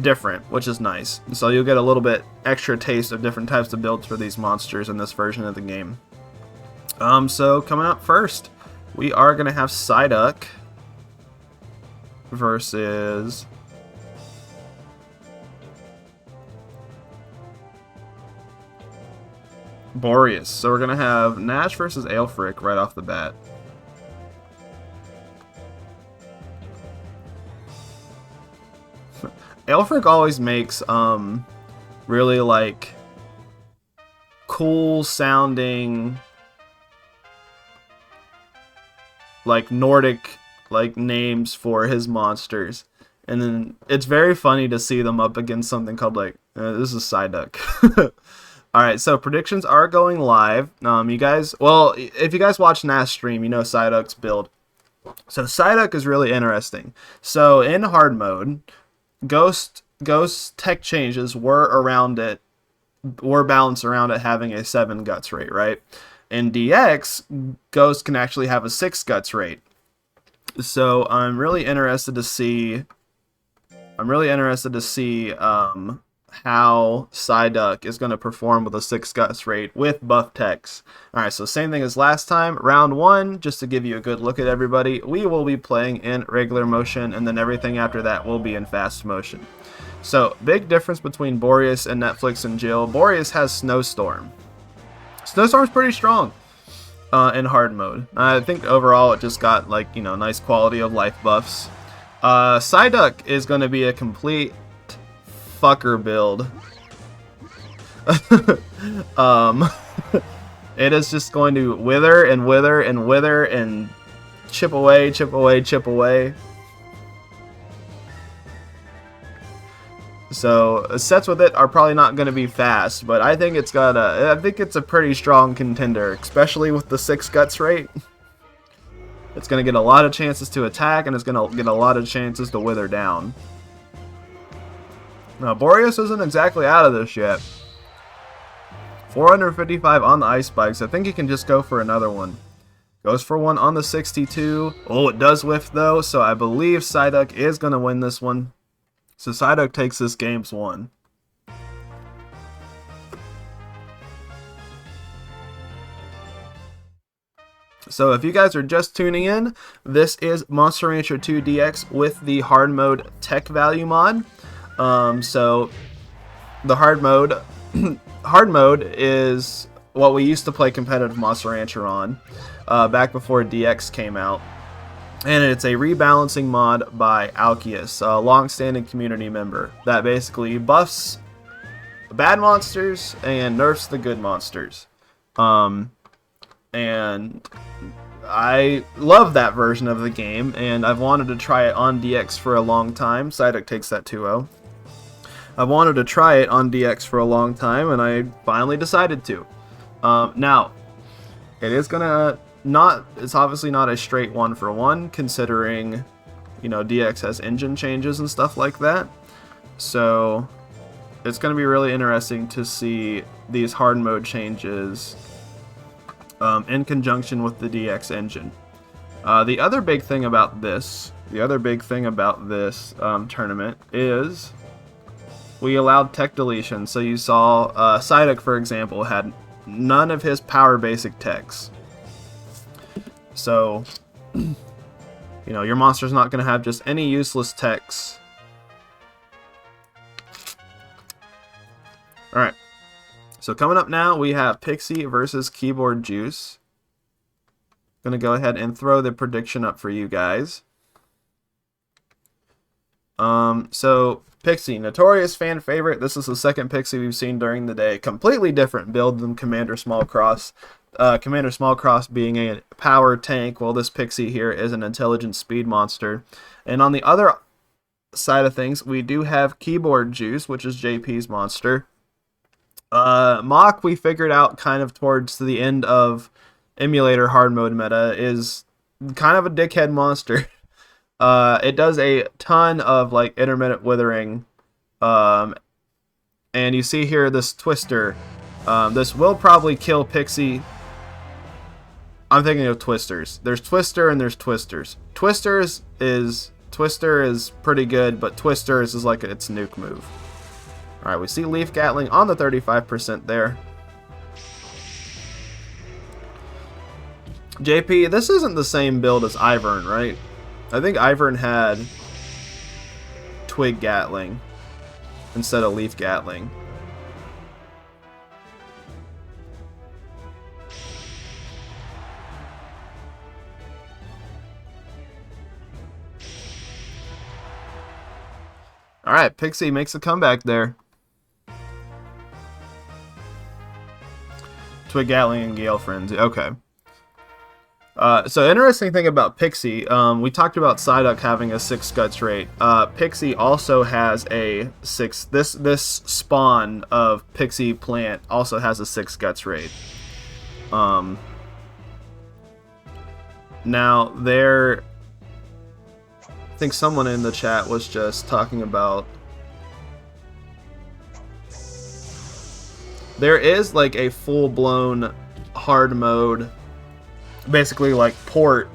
different, which is nice. So you'll get a little bit extra taste of different types of builds for these monsters in this version of the game. So coming up first, we are going to have Psyduck versus Boreas. So we're going to have Nash versus Aelfric right off the bat. Aelfric always makes really like cool sounding like Nordic like names for his monsters, and then it's very funny to see them up against something called like this is Psyduck. All right, so predictions are going live. You guys, well, if you guys watch Nash stream, you know Psyduck's build. So Psyduck is really interesting. So in hard mode, Ghost tech changes were balanced around it having a 7 guts rate, right? In DX, Ghost can actually have a 6 guts rate. So I'm really interested to see how Psyduck is going to perform with a 6 guts rate with buff techs. Alright, so same thing as last time. Round 1, just to give you a good look at everybody, we will be playing in regular motion, and then everything after that will be in fast motion. So, big difference between Boreas and Netflix and Jill. Boreas has Snowstorm. Snowstorm's pretty strong in hard mode. I think overall it just got, like, you know, nice quality of life buffs. Psyduck is going to be a complete fucker build. It is just going to wither and wither and wither and chip away, chip away, chip away. So sets with it are probably not going to be fast, but I think it's a pretty strong contender, especially with the 6 guts rate. It's going to get a lot of chances to attack, and it's going to get a lot of chances to wither down. Now, Boreas isn't exactly out of this yet. 455 on the ice spikes. I think he can just go for another one. Goes for one on the 62. Oh, it does whiff though, so I believe Psyduck is going to win this one. So Psyduck takes this game's one. So if you guys are just tuning in, this is Monster Rancher 2DX with the hard mode tech value mod. So the hard mode is what we used to play competitive Monster Rancher on back before DX came out. And it's a rebalancing mod by Alchius, a long-standing community member that basically buffs the bad monsters and nerfs the good monsters. And I love that version of the game, and I've wanted to try it on DX for a long time. Psyduck takes that 2-0. I've wanted to try it on DX for a long time, and I finally decided to. Now, it is gonna it's obviously not a straight 1-for-1, considering, you know, DX has engine changes and stuff like that. So it's gonna be really interesting to see these hard mode changes in conjunction with the DX engine. The other big thing about this tournament is we allowed tech deletion. So you saw Psyduck, for example, had none of his power basic techs. So, you know, your monster's not going to have just any useless techs. Alright. So coming up now, we have Pixie versus Keyboard Juice. Gonna go ahead and throw the prediction up for you guys. So Pixie, notorious fan favorite. This is the second Pixie we've seen during the day. Completely different build than Commander Smallcross. Commander Smallcross being a power tank, while this Pixie here is an intelligent speed monster. And on the other side of things, we do have Keyboard Juice, which is JP's monster. Mach, we figured out kind of towards the end of emulator hard mode meta, is kind of a dickhead monster. It does a ton of like intermittent withering, and you see here this Twister. This will probably kill Pixie. I'm thinking of Twisters. There's Twister and there's Twisters. Twister is pretty good, but Twisters is like its nuke move. Alright, we see Leaf Gatling on the 35% there. JP, this isn't the same build as Ivern, right? I think Ivern had Twig Gatling instead of Leaf Gatling. Alright, Pixie makes a comeback there. Twig Gatling and Gale Frenzy. Okay. So interesting thing about Pixie, we talked about Psyduck having a 6 guts rate. Pixie also has a 6. This spawn of Pixie plant also has a 6 guts rate. Now there, I think someone in the chat was just talking about, there is like a full-blown hard mode, basically like port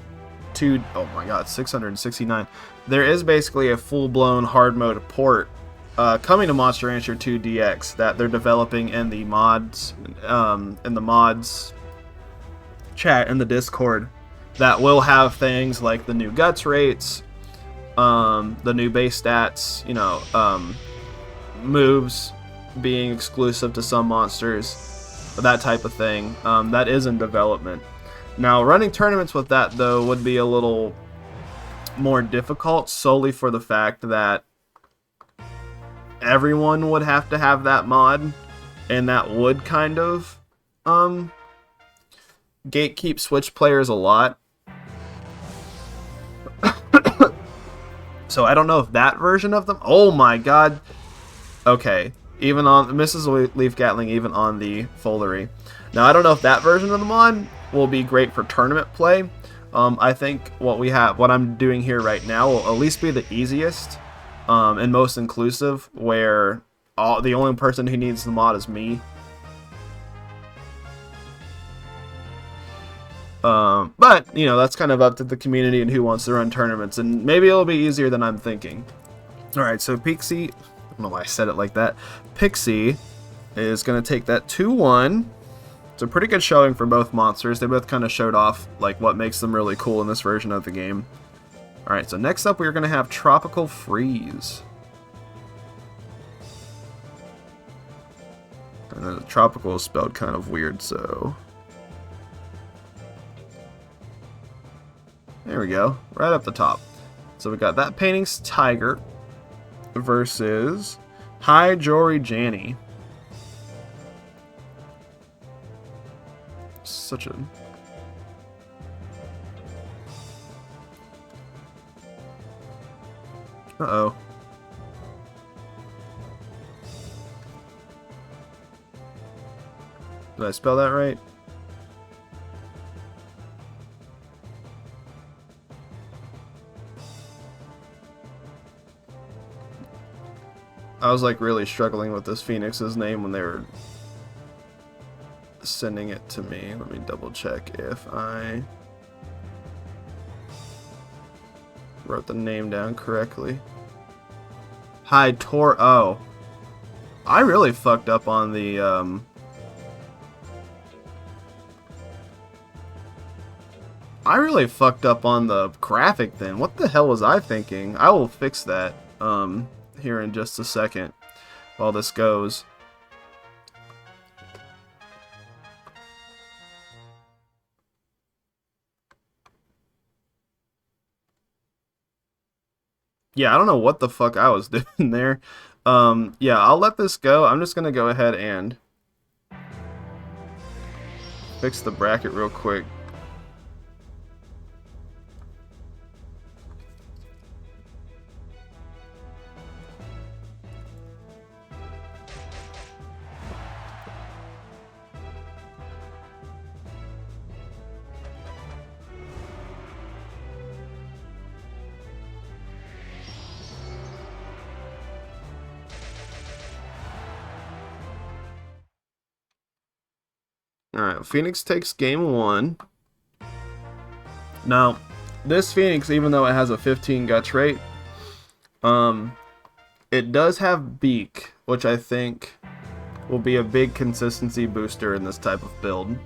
to, oh my god, 669. There is basically a full-blown hard mode port coming to Monster Rancher 2 DX that they're developing in the mods chat in the Discord, that will have things like the new guts rates, the new base stats, you know, moves being exclusive to some monsters, that type of thing. That is in development. Now, running tournaments with that, though, would be a little more difficult, solely for the fact that everyone would have to have that mod, and that would kind of gatekeep Switch players a lot. So I don't know if that version of them... Oh my god. Okay. Even on Mrs. Leaf Gatling, even on the Foldery. Now, I don't know if that version of the mod will be great for tournament play. I think what I'm doing here right now will at least be the easiest and most inclusive, where the only person who needs the mod is me. But, you know, that's kind of up to the community and who wants to run tournaments, and maybe it'll be easier than I'm thinking. Alright, so Pixie, I don't know why I said it like that. Pixie is going to take that 2-1. It's a pretty good showing for both monsters. They both kind of showed off like what makes them really cool in this version of the game. Alright, so next up we're going to have Tropical Freeze. And then the tropical is spelled kind of weird, so... There we go, right up the top. So we got that painting's Tiger versus Hi Jory Janny. Such a... Uh-oh. Did I spell that right? I was like really struggling with this Phoenix's name when they were sending it to me. Let me double check if I wrote the name down correctly. Hi Tor. Oh, I really fucked up on the I really fucked up on the graphic then. What the hell was I thinking? I will fix that here in just a second while this goes. Yeah, I don't know what the fuck I was doing there. Yeah, I'll let this go. I'm just gonna go ahead and fix the bracket real quick. Alright, Phoenix takes game 1. Now, this Phoenix, even though it has a 15 guts rate, it does have Beak, which I think will be a big consistency booster in this type of build.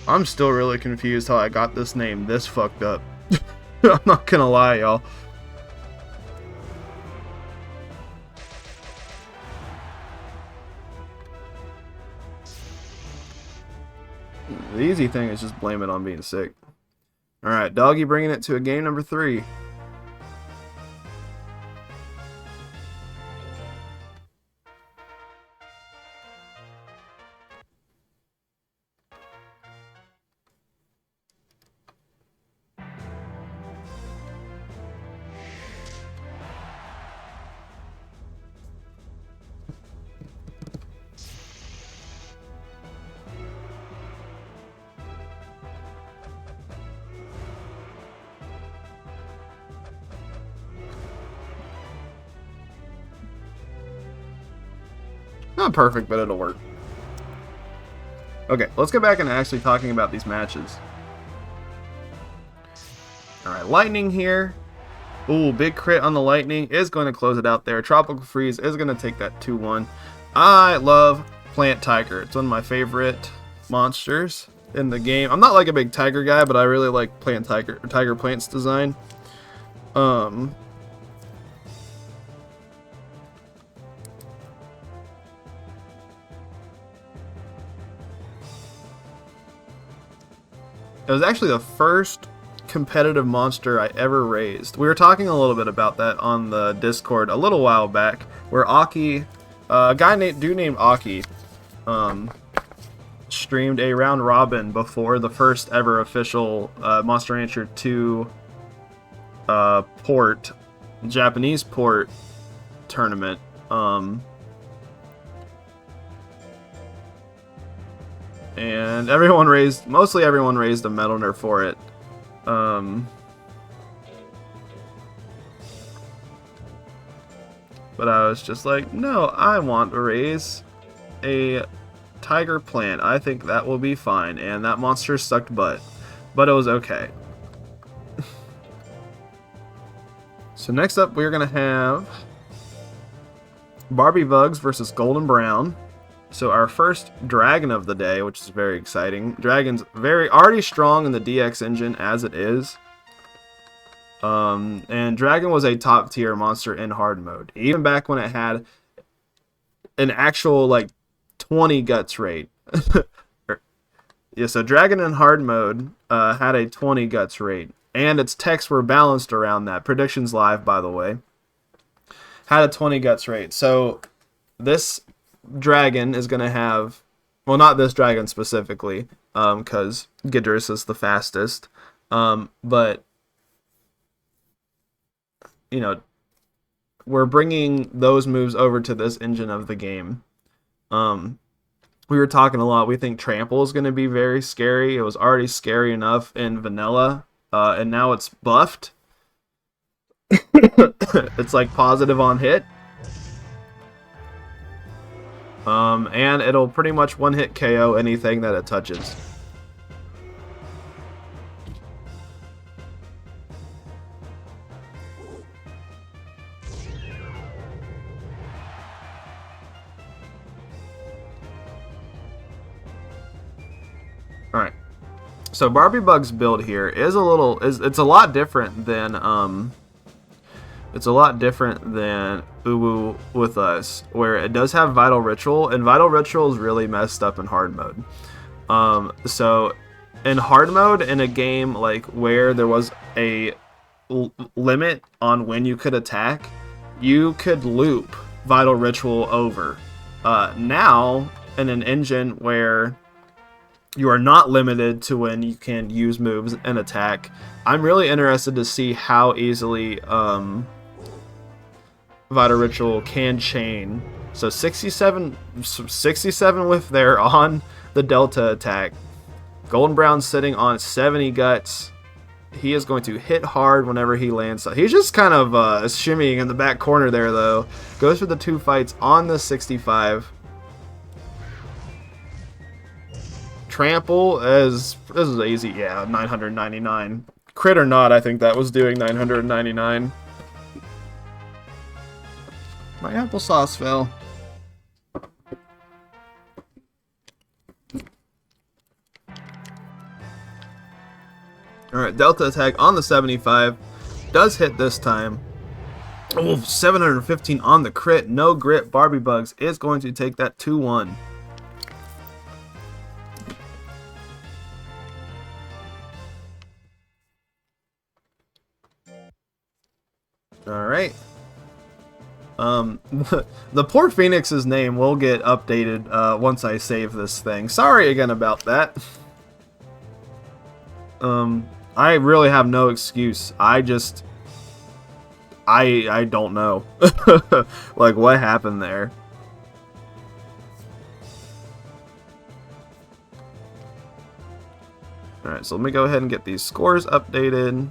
I'm still really confused how I got this name this fucked up. I'm not gonna lie, y'all. The easy thing is just blame it on being sick. Alright, Doggy bringing it to a game number 3. Not perfect, but it'll work. Okay, let's get back into actually talking about these matches. Alright, Lightning here. Ooh, big crit on the Lightning is going to close it out there. Tropical Freeze is going to take that 2-1. I love Plant Tiger. It's one of my favorite monsters in the game. I'm not like a big tiger guy, but I really like Plant Tiger Plant's design. It was actually the first competitive monster I ever raised. We were talking a little bit about that on the Discord a little while back, where Aki, a guy named Aki, streamed a round robin before the first ever official Monster Rancher 2 Japanese port tournament. And mostly everyone raised a Metal Nerf for it. But I was just like, no, I want to raise a Tiger Plant. I think that will be fine. And that monster sucked butt. But it was okay. So next up, we're going to have Barbie Bugs versus Golden Brown. So our first Dragon of the day, which is very exciting. Dragon's already strong in the DX engine as it is. And Dragon was a top tier monster in hard mode. Even back when it had an actual like 20 guts rate. Yeah, so Dragon in hard mode had a 20 guts rate. And its techs were balanced around that. Predictions Live, by the way. Had a 20 guts rate. So this Dragon is going to have, well, not this Dragon specifically, because Ghidorah is the fastest, but, you know, we're bringing those moves over to this engine of the game. We were talking a lot, we think Trample is going to be very scary. It was already scary enough in vanilla, and now it's buffed. It's like positive on hit. And it'll pretty much one-hit KO anything that it touches. Alright. So Barbie Bug's build here is it's a lot different than Uwu with us, where it does have Vital Ritual, and Vital Ritual is really messed up in hard mode. So in hard mode, in a game like where there was a limit on when you could attack, you could loop Vital Ritual over. Now, in an engine where you are not limited to when you can use moves and attack, I'm really interested to see how easily Vital Ritual can chain. So 67 with there on the Delta attack. Golden Brown sitting on 70 guts. He is going to hit hard whenever he lands. He's just kind of shimmying in the back corner there, though. Goes for the 2 fights on the 65. Trample, this is easy. Yeah, 999. Crit or not, I think that was doing 999. My applesauce fell. Alright, Delta attack on the 75. Does hit this time. Oh, 715 on the crit. No grit. Barbie Bugs is going to take that 2-1. Alright. The poor Phoenix's name will get updated once I save this thing. Sorry again about that. I really have no excuse. I don't know. Like, what happened there? Alright, so let me go ahead and get these scores updated.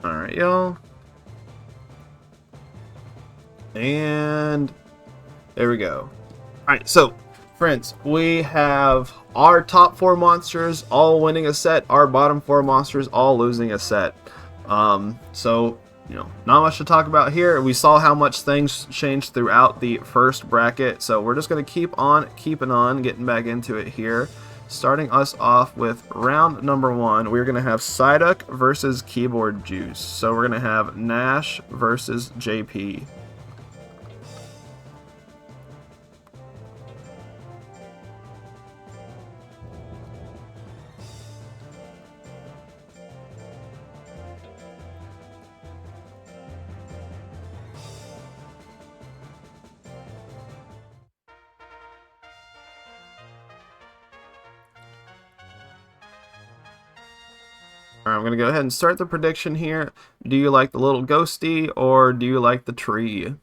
Alright, y'all. And there we go. Alright, so friends, we have our top 4 monsters all winning a set, our bottom 4 monsters all losing a set. So, you know, not much to talk about here. We saw how much things changed throughout the first bracket, so we're just going to keep on keeping on, getting back into it here. Starting us off with round number 1, we're going to have Psyduck versus Keyboard Juice. So we're going to have Nash versus JP. Alright, I'm going to go ahead and start the prediction here. Do you like the little ghosty or do you like the tree?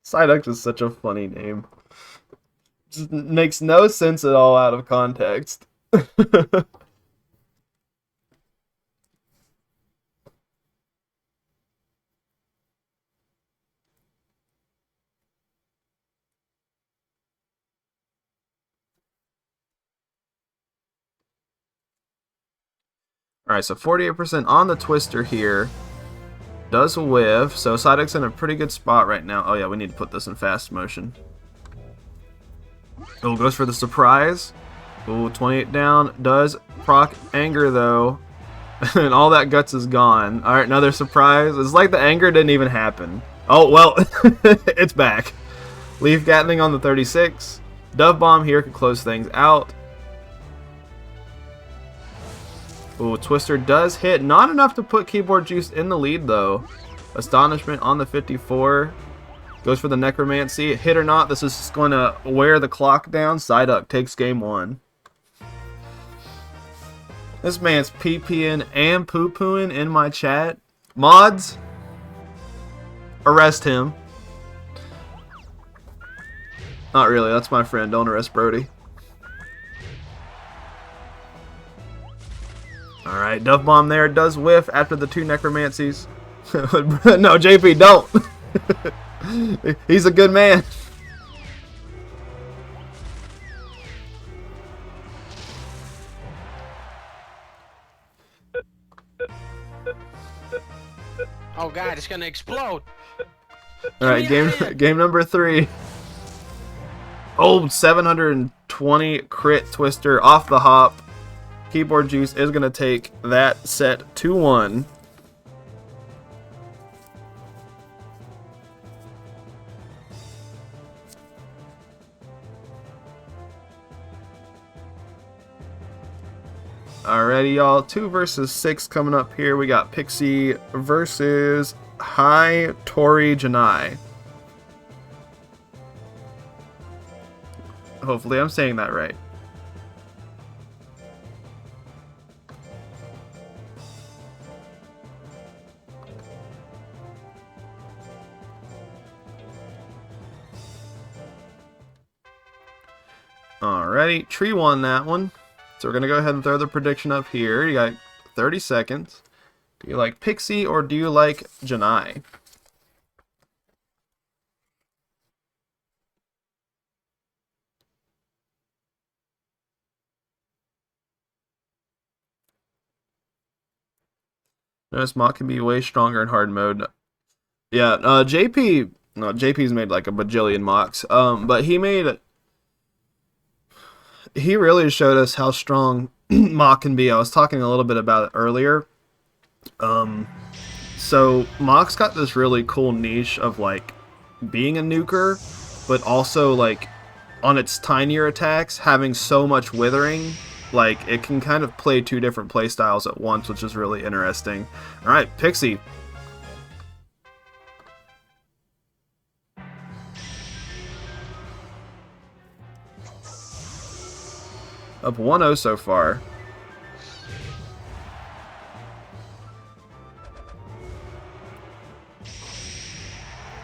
Psyduck is such a funny name. Just makes no sense at all out of context. Alright, so 48% on the Twister here. Does whiff, so Psyduck's in a pretty good spot right now. Oh yeah, we need to put this in fast motion. Oh, goes for the surprise. Oh, 28 down. Does proc anger though. And all that guts is gone. Alright, another surprise. It's like the anger didn't even happen. Oh, well, it's back. Leaf Gatling on the 36. Dove Bomb here can close things out. Ooh, Twister does hit. Not enough to put Keyboard Juice in the lead, though. Astonishment on the 54. Goes for the Necromancy. Hit or not, this is going to wear the clock down. Psyduck takes game 1. This man's pee-peeing and poo-pooing in my chat. Mods, arrest him. Not really, that's my friend. Don't arrest Brody. Alright, Dove Bomb there does whiff after the 2 Necromancies. No, JP, don't! He's a good man. Oh god, it's gonna explode! Alright, game number 3. Oh, 720 crit Twister off the hop. Keyboard Juice is going to take that set 2-1. Alrighty, y'all. 2 versus 6 coming up here. We got Pixie versus Hi Tori Janai. Hopefully I'm saying that right. Alrighty, Tree won that one. So we're going to go ahead and throw the prediction up here. You got 30 seconds. Do you like Pixie or do you like Janai? Notice Mach can be way stronger in hard mode. Yeah, JP's made like a bajillion Machs. But he really showed us how strong Mach can be. I was talking a little bit about it earlier. So Mach's got this really cool niche of like being a nuker, but also like on its tinier attacks having so much withering. Like it can kind of play 2 different play styles at once, which is really interesting. Alright, Pixie. Up 1-0 so far.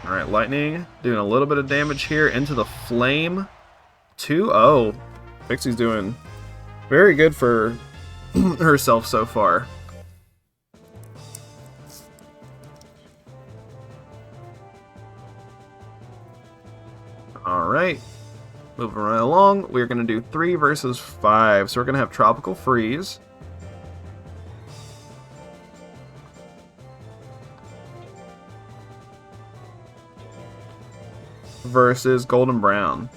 Alright, lightning doing a little bit of damage here into the flame. 2-0. Pixie's doing very good for herself so far. Alright. Moving right along, we're going to do 3 versus 5. So we're going to have Tropical Freeze. Versus Golden Brown.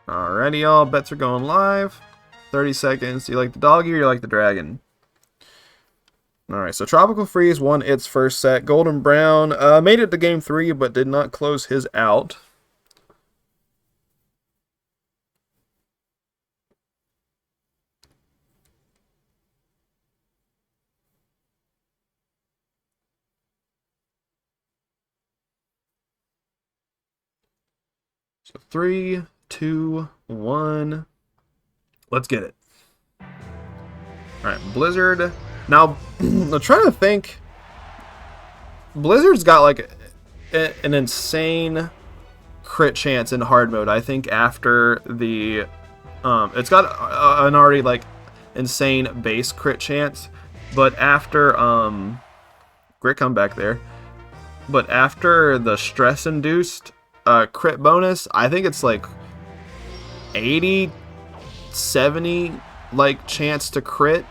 Alrighty, y'all. Bets are going live. 30 seconds. Do you like the doggy or you like the dragon? Alright, so Tropical Freeze won its first set. Golden Brown made it to game 3, but did not close his out. So 3, 2, 1. Let's get it. Alright, Blizzard. Now, I'm trying to think. Blizzard's got like an insane crit chance in hard mode. I think after the it's got an already like insane base crit chance, but after great comeback there. But after the stress induced crit bonus, I think it's like 80, 70 like chance to crit,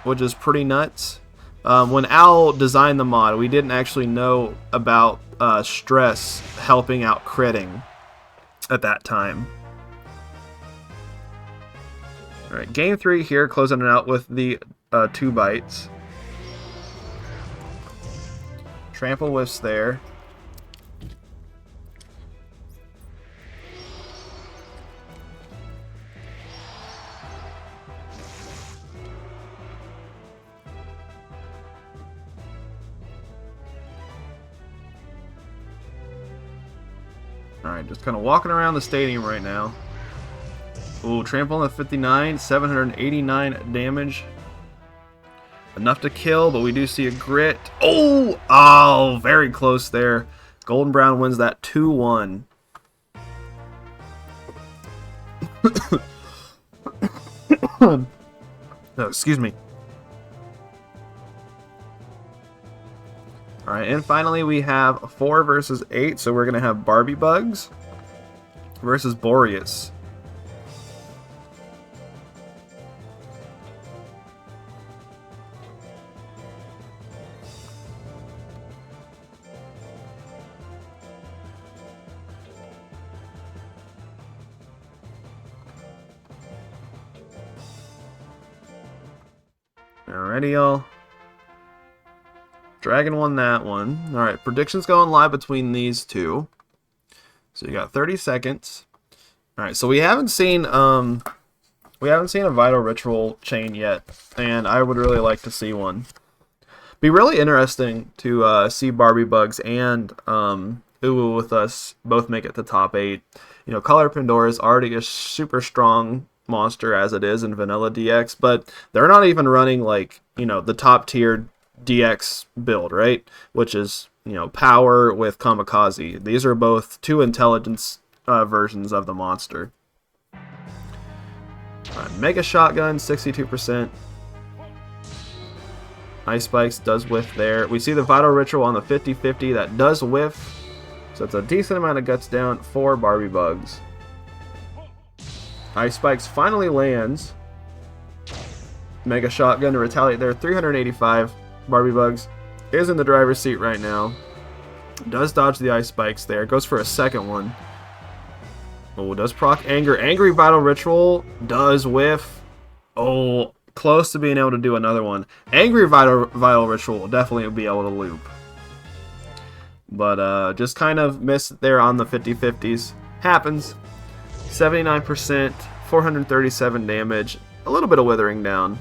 which is pretty nuts. When Al designed the mod, we didn't actually know about stress helping out critting at that time. Alright, game 3 here, closing it out with the 2 bites. Trample whiffs there. Alright, just kind of walking around the stadium right now. Ooh, trample on the 59, 789 damage. Enough to kill, but we do see a grit. Oh! Oh, very close there. Golden Brown wins that 2-1. Oh, excuse me. Alright, and finally we have 4 versus 8, so we're going to have Barbie Bugs versus Boreas. Alrighty, y'all. Dragon won that one. Alright, predictions going live between these two. So you got 30 seconds. Alright, so we haven't seen a Vital Ritual chain yet, and I would really like to see one. Be really interesting to see Barbie Bugs and Uwu with us both make it to top 8. You know, Color Pandora is already a super strong monster as it is in Vanilla DX, but they're not even running like, you know, the top tier DX build, right? Which is, you know, power with kamikaze. These are both 2 intelligence versions of the monster. Mega Shotgun, 62%. Ice Spikes does whiff there. We see the Vital Ritual on the 50-50 that does whiff. So it's a decent amount of guts down for Barbie Bugs. Ice Spikes finally lands. Mega Shotgun to retaliate there. 385. Barbie Bugs is in the driver's seat right now. Does dodge the Ice Spikes there. Goes for a second one. Oh, does proc Anger. Angry Vital Ritual does whiff. Oh, close to being able to do another one. Angry Vital Ritual will definitely be able to loop. But just kind of missed there on the 50-50s. Happens. 79%, 437 damage. A little bit of withering down.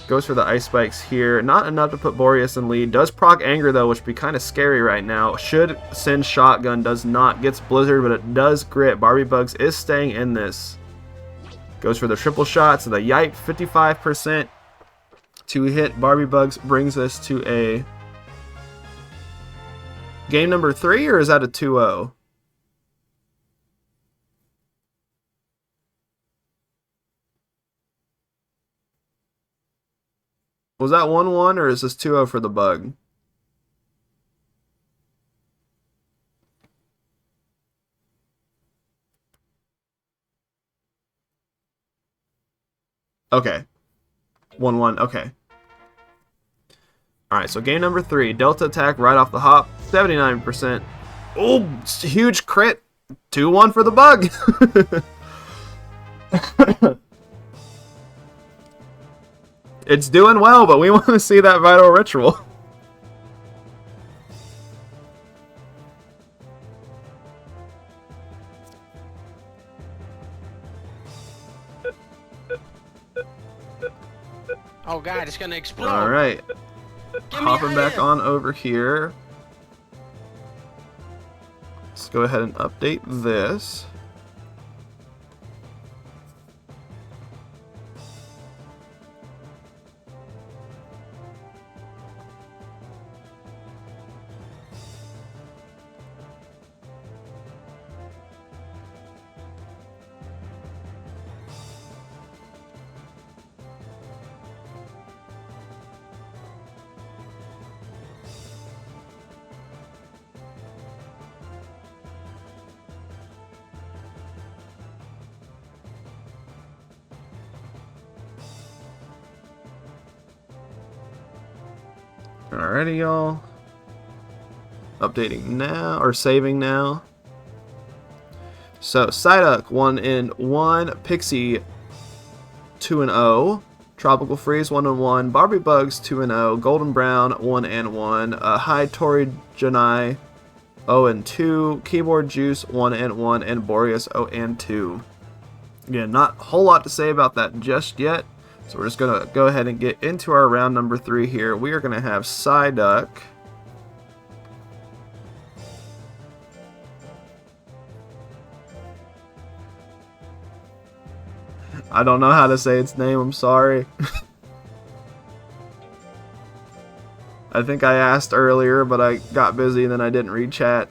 Goes for the Ice Spikes here. Not enough to put Boreas in lead. Does proc Anger though, which would be kind of scary right now. Should send Shotgun. Does not. Gets Blizzard, but it does grit. Barbie Bugs is staying in this. Goes for the triple shot, so the yipe 55% to hit Barbie Bugs brings us to a game number 3, or is that a 2-0? Was that 1-1 or is this 2-0 for the bug? Okay. 1-1, okay. Alright, so game number 3. Delta attack right off the hop. 79%. Oh, huge crit. 2-1 for the bug. It's doing well, but we want to see that vital ritual. Oh god, it's gonna explode. Alright. Hopping back on over here. Let's go ahead and update this. Alrighty, y'all. Updating now, or saving now. So, Psyduck 1-1, Pixie 2-0, Tropical Freeze 1-1, Barbie Bugs 2-0, Golden Brown 1-1, High Tori Janai 0-2, Keyboard Juice 1-1, and Boreas 0-2. Again, not a whole lot to say about that just yet. So we're just going to go ahead and get into our round number 3 here. We are going to have Psyduck. I don't know how to say its name, I'm sorry. I think I asked earlier, but I got busy and then I didn't read chat.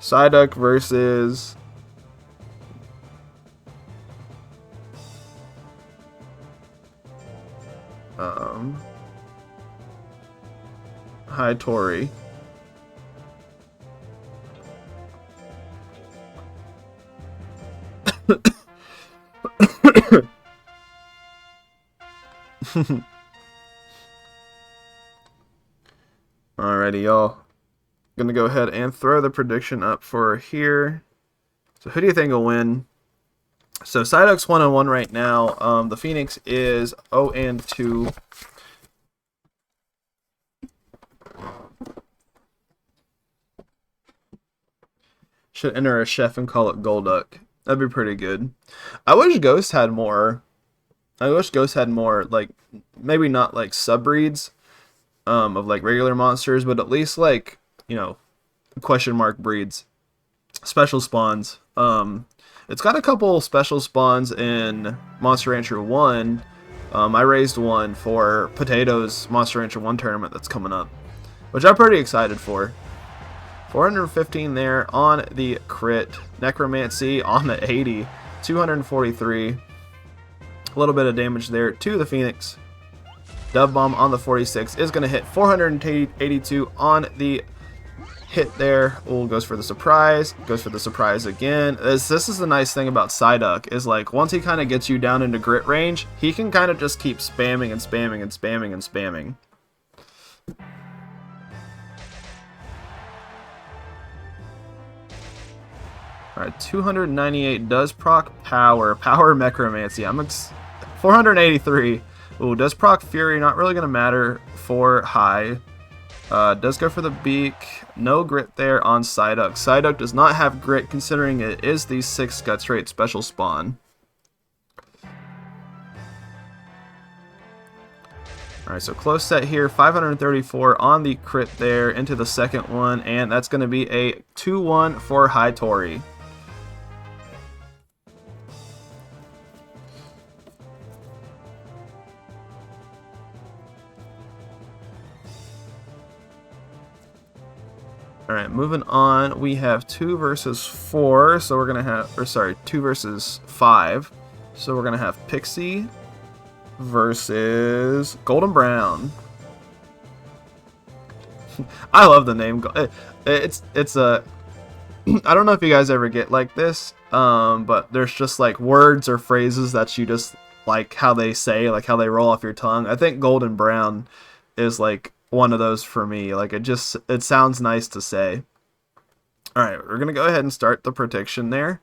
Psyduck versus... Hi, Tori. Alrighty, y'all. Gonna go ahead and throw the prediction up for here. So who do you think will win? So Psyduck's 1-1 right now. The Phoenix is 0-2. Should enter a chef and call it Golduck. That'd be pretty good. I wish Ghost had more. Like, maybe not like subbreeds of like regular monsters, but at least like, you know, question mark breeds, special spawns. It's got a couple special spawns in Monster Rancher 1. I raised one for Potato's Monster Rancher 1 tournament that's coming up, which I'm pretty excited for. 415 there on the crit. Necromancy on the 80. 243. A little bit of damage there to the Phoenix. Dove Bomb on the 46 is going to hit 482 on the hit there. Oh, goes for the surprise. Goes for the surprise again. This is the nice thing about Psyduck, is like once he kind of gets you down into grit range, he can kind of just keep spamming and spamming and spamming and spamming. Alright, 298 does proc power. Power Necromancy. 483. Ooh, does proc Fury. Not really going to matter for high. Does go for the beak. No grit there on Psyduck. Psyduck does not have grit considering it is the 6 Guts Rate special spawn. Alright, so close set here. 534 on the crit there into the second one. And that's going to be a 2-1 for High Tori. All right, moving on. We have 2 versus 4, so we're gonna have, or sorry, 2 versus 5. So we're gonna have Pixie versus Golden Brown. I love the name. It's a. I don't know if you guys ever get like this, but there's just like words or phrases that you just like how they say, like how they roll off your tongue. I think Golden Brown is like one of those for me. Like it sounds nice to say. All right, we're gonna go ahead and start the prediction there.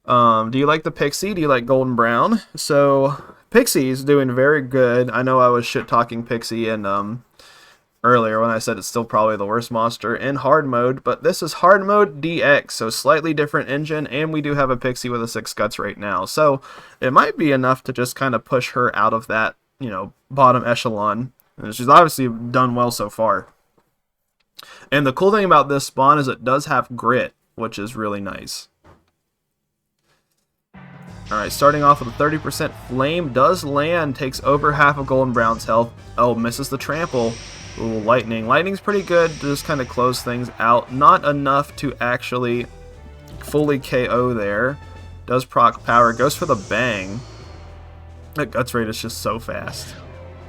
Do you like the Pixie? Do you like Golden Brown? So Pixie's doing very good. I know I was shit talking Pixie and earlier when I said it's still probably the worst monster in hard mode, but this is hard mode DX, so slightly different engine, and we do have a Pixie with a 6 guts right now, so it might be enough to just kind of push her out of that, you know, bottom echelon. And she's obviously done well so far. And the cool thing about this spawn is it does have grit, which is really nice. Alright, starting off with a 30% flame, does land, takes over half of Golden Brown's health. Oh, misses the trample. Ooh, lightning. Lightning's pretty good to just kind of close things out. Not enough to actually fully KO there. Does proc power. Goes for the bang. That guts rate is just so fast.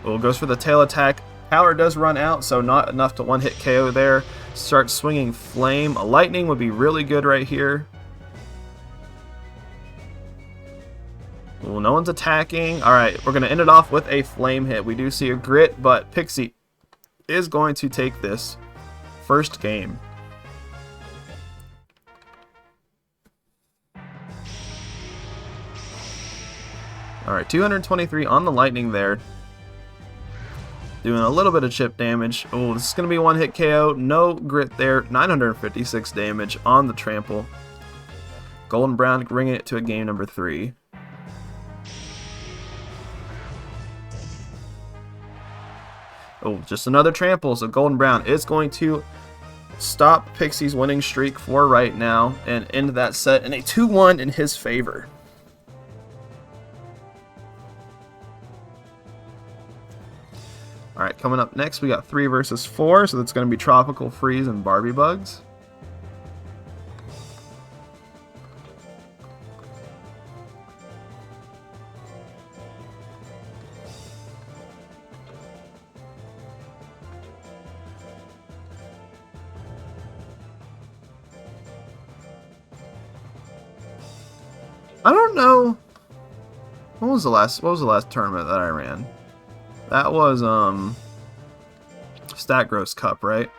Ooh, goes for the tail attack. Power does run out, so not enough to one-hit KO there. Starts swinging flame. A lightning would be really good right here. Ooh, no one's attacking. Alright, we're going to end it off with a flame hit. We do see a grit, but Pixie is going to take this first game. Alright, 223 on the lightning there. Doing a little bit of chip damage. Oh, this is going to be one-hit KO. No grit there. 956 damage on the trample. Golden Brown bringing it to a game number 3. Oh, just another trample, so Golden Brown is going to stop Pixie's winning streak for right now and end that set in a 2-1 in his favor. Alright, coming up next, we got 3 versus 4, so that's going to be Tropical Freeze and Barbie Bugs. I don't know. What was the last tournament that I ran? That was Stat Gross Cup, right?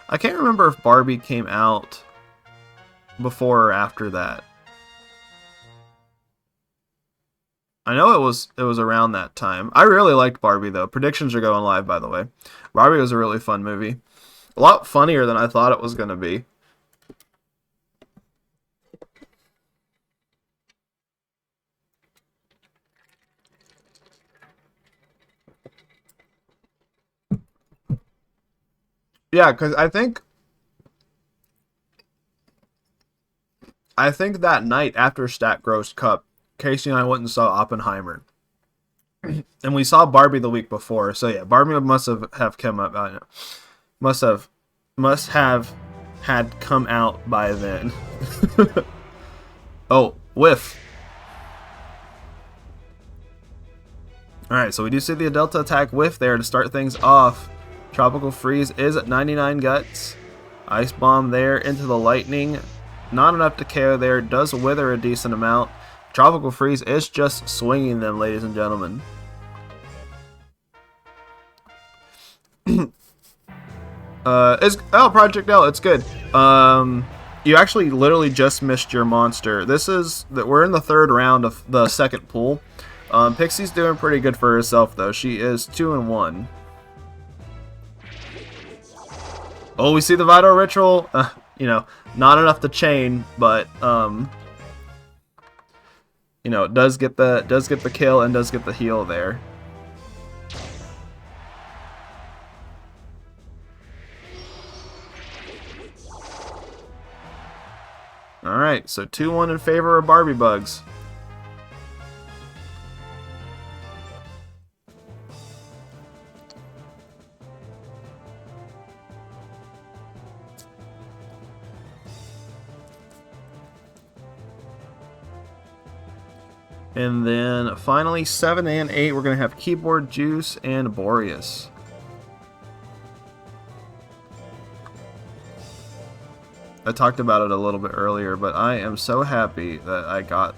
I can't remember if Barbie came out before or after that. I know it was around that time. I really liked Barbie though. Predictions are going live, by the way. Barbie was a really fun movie. A lot funnier than I thought it was going to be. Yeah, because I think that night after Stat Gross Cup, Casey and I went and saw Oppenheimer. And we saw Barbie the week before. So yeah, Barbie must have come up. Must have had come out by then. Oh, whiff. Alright, so we do see the Delta attack whiff there to start things off. Tropical Freeze is at 99 guts. Ice Bomb there into the lightning. Not enough to KO there. Does wither a decent amount. Tropical Freeze is just swinging them, ladies and gentlemen. Project L, it's good. You actually literally just missed your monster. We're in the 3rd round of the 2nd pool. Pixie's doing pretty good for herself though. She is 2-1. Oh, we see the Vital Ritual. You know, not enough to chain, but you know, it does get the kill and does get the heal there. All right, so 2-1 in favor of Barbie Bugs. And then finally 7 and 8, we're going to have Keyboard Juice and Boreas. I talked about it a little bit earlier, but I am so happy that I got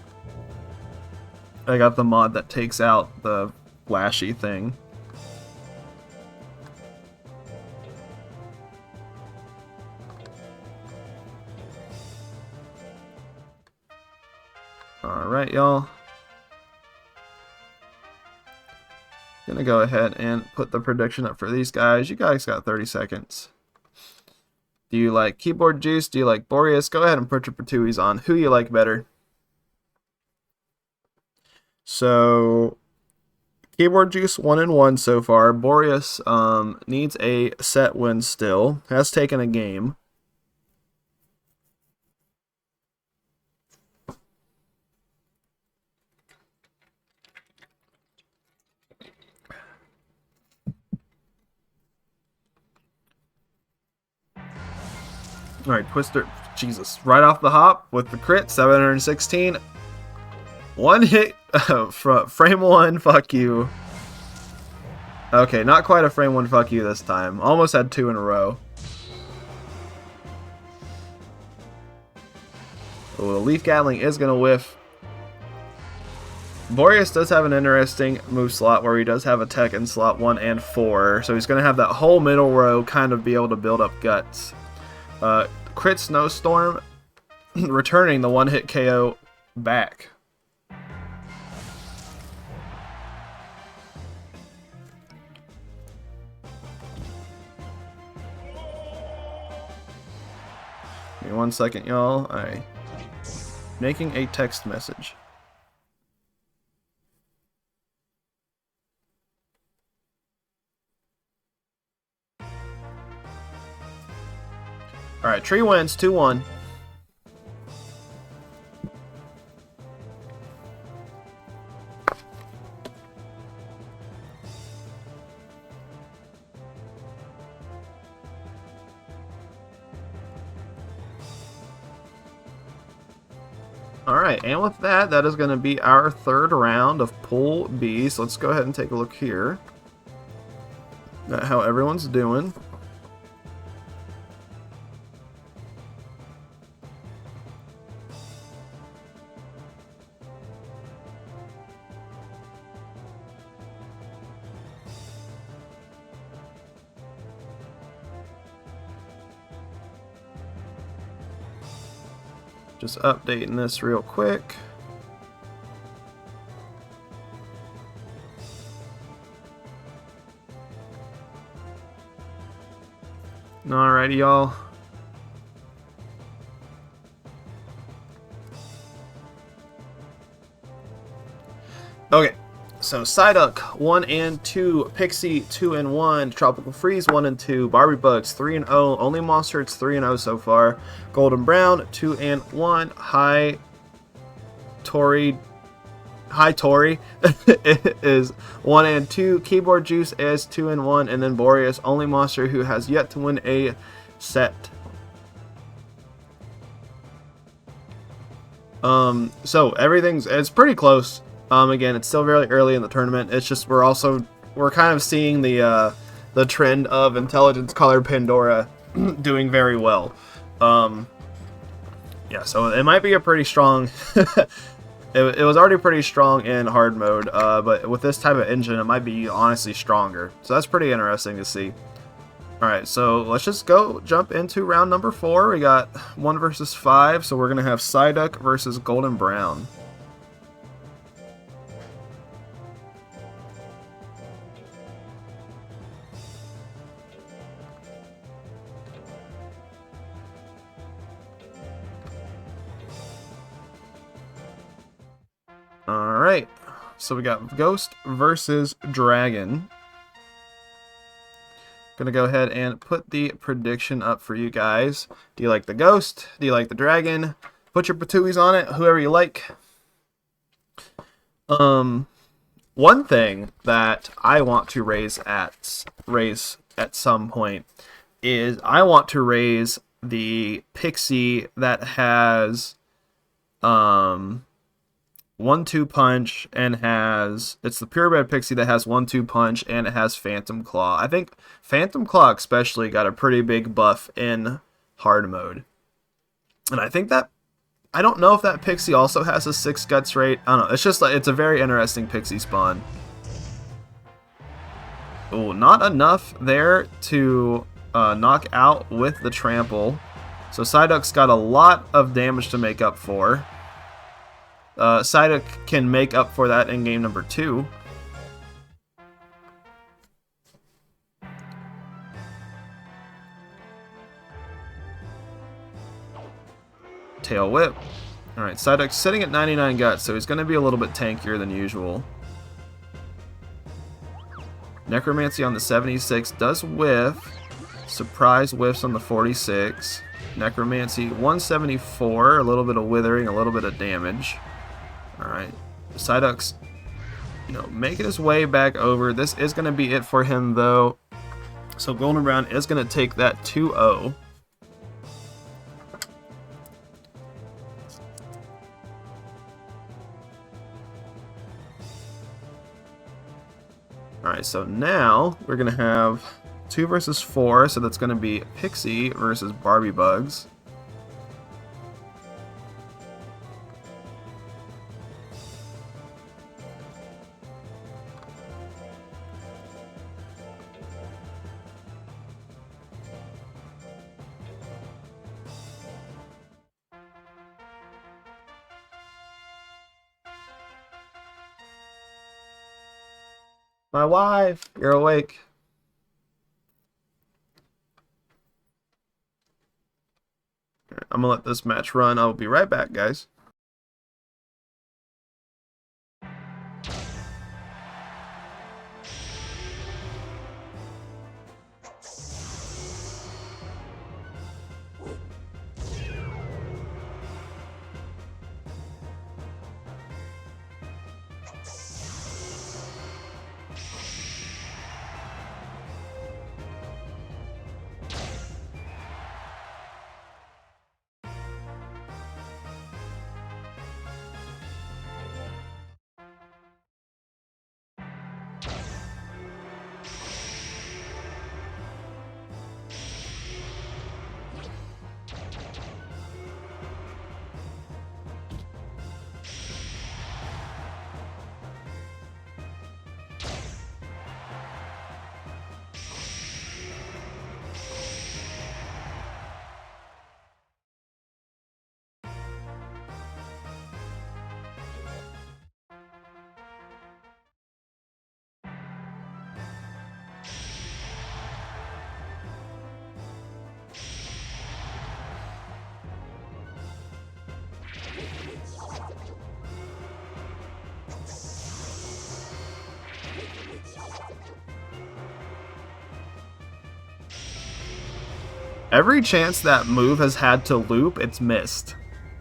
the mod that takes out the flashy thing. Alright, y'all. Gonna go ahead and put the prediction up for these guys. You guys got 30 seconds. Do you like Keyboard Juice? Do you like Boreas? Go ahead and put your patooties on. Who you like better? So, Keyboard Juice 1 and 1 so far. Boreas needs a set win still. Has taken a game. Alright, Twister, Jesus, right off the hop with the crit, 716. One hit from frame 1, fuck you. Okay, not quite a frame 1 fuck you this time. Almost had 2 in a row. Oh, the Leaf Gatling is going to whiff. Boreas does have an interesting move slot where he does have a tech in slot 1 and 4. So he's going to have that whole middle row kind of be able to build up guts. Crit Snowstorm, returning the one-hit KO back. Give me 1 second, y'all. I'm making a text message. Alright, Tree wins 2-1. Alright, and with that, that is going to be our third round of Pool B. So let's go ahead and take a look here at how everyone's doing. Just updating this real quick. Alrighty, y'all. Okay, so Psyduck 1 and 2, Pixie 2 and 1, Tropical Freeze 1 and 2, Barbie Bugs 3 and 0, only monster it's 3 and 0 so far. Golden Brown 2 and 1, High Tory is 1 and 2, Keyboard Juice is 2 and 1, and then Boreas, only monster who has yet to win a set. So it's pretty close. Again, it's still very early in the tournament. It's just we're kind of seeing the trend of Intelligence Colored Pandora doing very well. Yeah, so it might be a pretty strong. It was already pretty strong in hard mode, but with this type of engine, it might be honestly stronger. So that's pretty interesting to see. All right, so let's just jump into round number 4. We got 1 versus 5, so we're gonna have Psyduck versus Golden Brown. Alright, so we got Ghost versus Dragon. Gonna go ahead and put the prediction up for you guys. Do you like the Ghost? Do you like the Dragon? Put your patooies on it, whoever you like. One thing that I want to raise at some point is I want to raise the Pixie that has 1-2 punch and has, it's the purebred pixie that has 1-2 punch and it has Phantom Claw. I think Phantom Claw especially got a pretty big buff in hard mode. And I think that, I don't know if that pixie also has a 6 guts rate. I don't know. It's just like, it's a very interesting pixie spawn. Oh, not enough there to knock out with the trample. So Psyduck's got a lot of damage to make up for. Psyduck can make up for that in game number 2. Tail Whip. Alright, Psyduck's sitting at 99 guts, so he's going to be a little bit tankier than usual. Necromancy on the 76 does whiff. Surprise whiffs on the 46. Necromancy 174, a little bit of withering, a little bit of damage. Alright, Psyduck's, making his way back over. This is going to be it for him, though. So Golden Brown is going to take that 2-0. Alright, so now we're going to have 2 versus 4, so that's going to be Pixie versus Barbie Bugs. My wife, you're awake. I'm gonna let this match run. I'll be right back, guys. Every chance that move has had to loop, it's missed.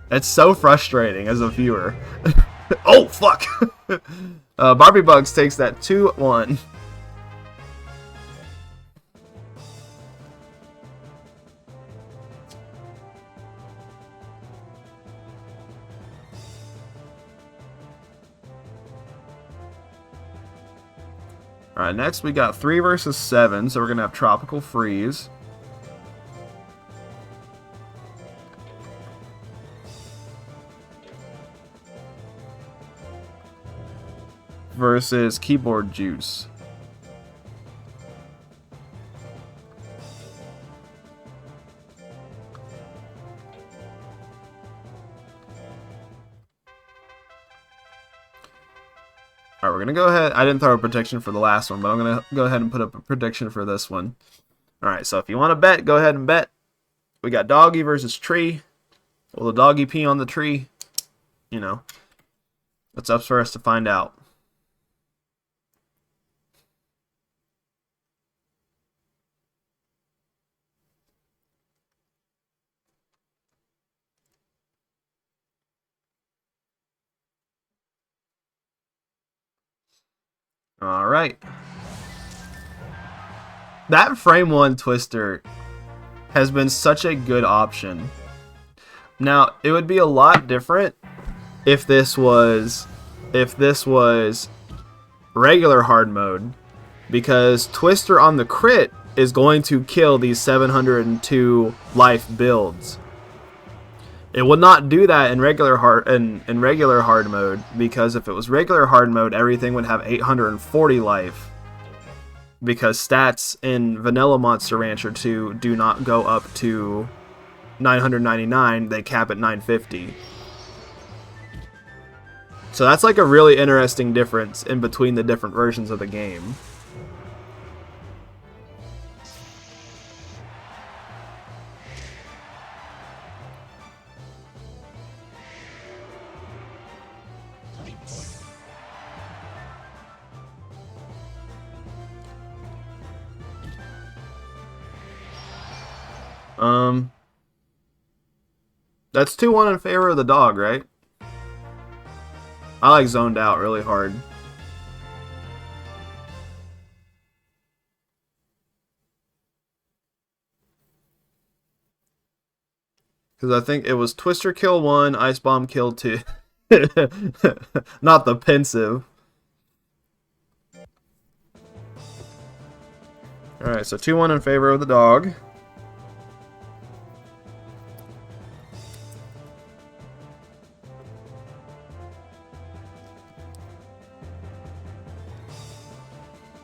It's so frustrating as a viewer. Oh, fuck! Barbie Bugs takes that 2-1. Alright, next we got 3 versus 7, so we're going to have Tropical Freeze. Versus Keyboard Juice. Alright, we're going to go ahead. I didn't throw a prediction for the last one, but I'm going to go ahead and put up a prediction for this one. Alright, so if you want to bet, go ahead and bet. We got Doggy versus Tree. Will the Doggy pee on the tree? It's up for us to find out. Alright. That frame 1 twister has been such a good option. Now, it would be a lot different if this was regular hard mode, because Twister on the crit is going to kill these 702 life builds. It would not do that in regular hard mode, because if it was regular hard mode, everything would have 840 life. Because stats in Vanilla Monster Rancher 2 do not go up to 999, they cap at 950. So that's like a really interesting difference in between the different versions of the game. That's 2-1 in favor of the dog, right? I like zoned out really hard. Because I think it was Twister kill 1, Ice Bomb kill 2. Not the pensive. Alright, so 2-1 in favor of the dog.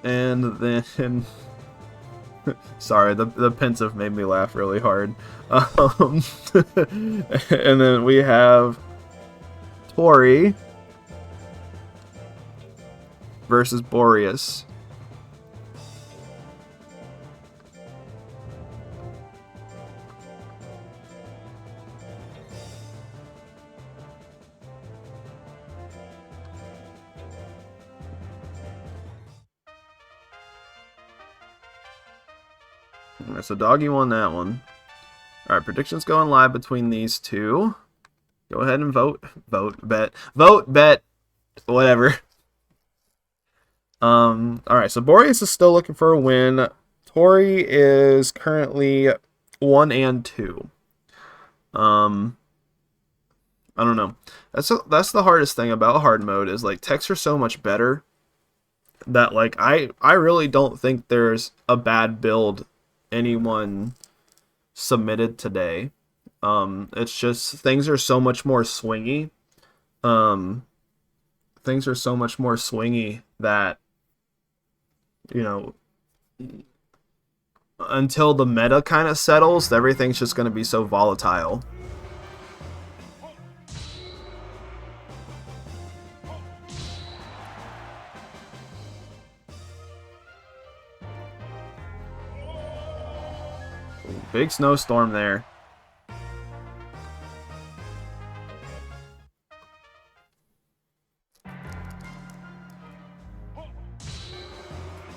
And then... Sorry, the pensive made me laugh really hard. And then we have Tourney versus Boreas. Alright, so Doggy won that one. Alright, predictions going live between these two. Go ahead and vote. Vote, bet. Vote, bet. Whatever. Alright, so Boreas is still looking for a win. Tourney is currently 1 and 2. I don't know. That's the hardest thing about hard mode, is like techs are so much better that like I really don't think there's a bad build anyone submitted today. It's just things are so much more swingy. Things are so much more swingy that, you know, until the meta kind of settles, everything's just going to be so volatile. Big snowstorm there.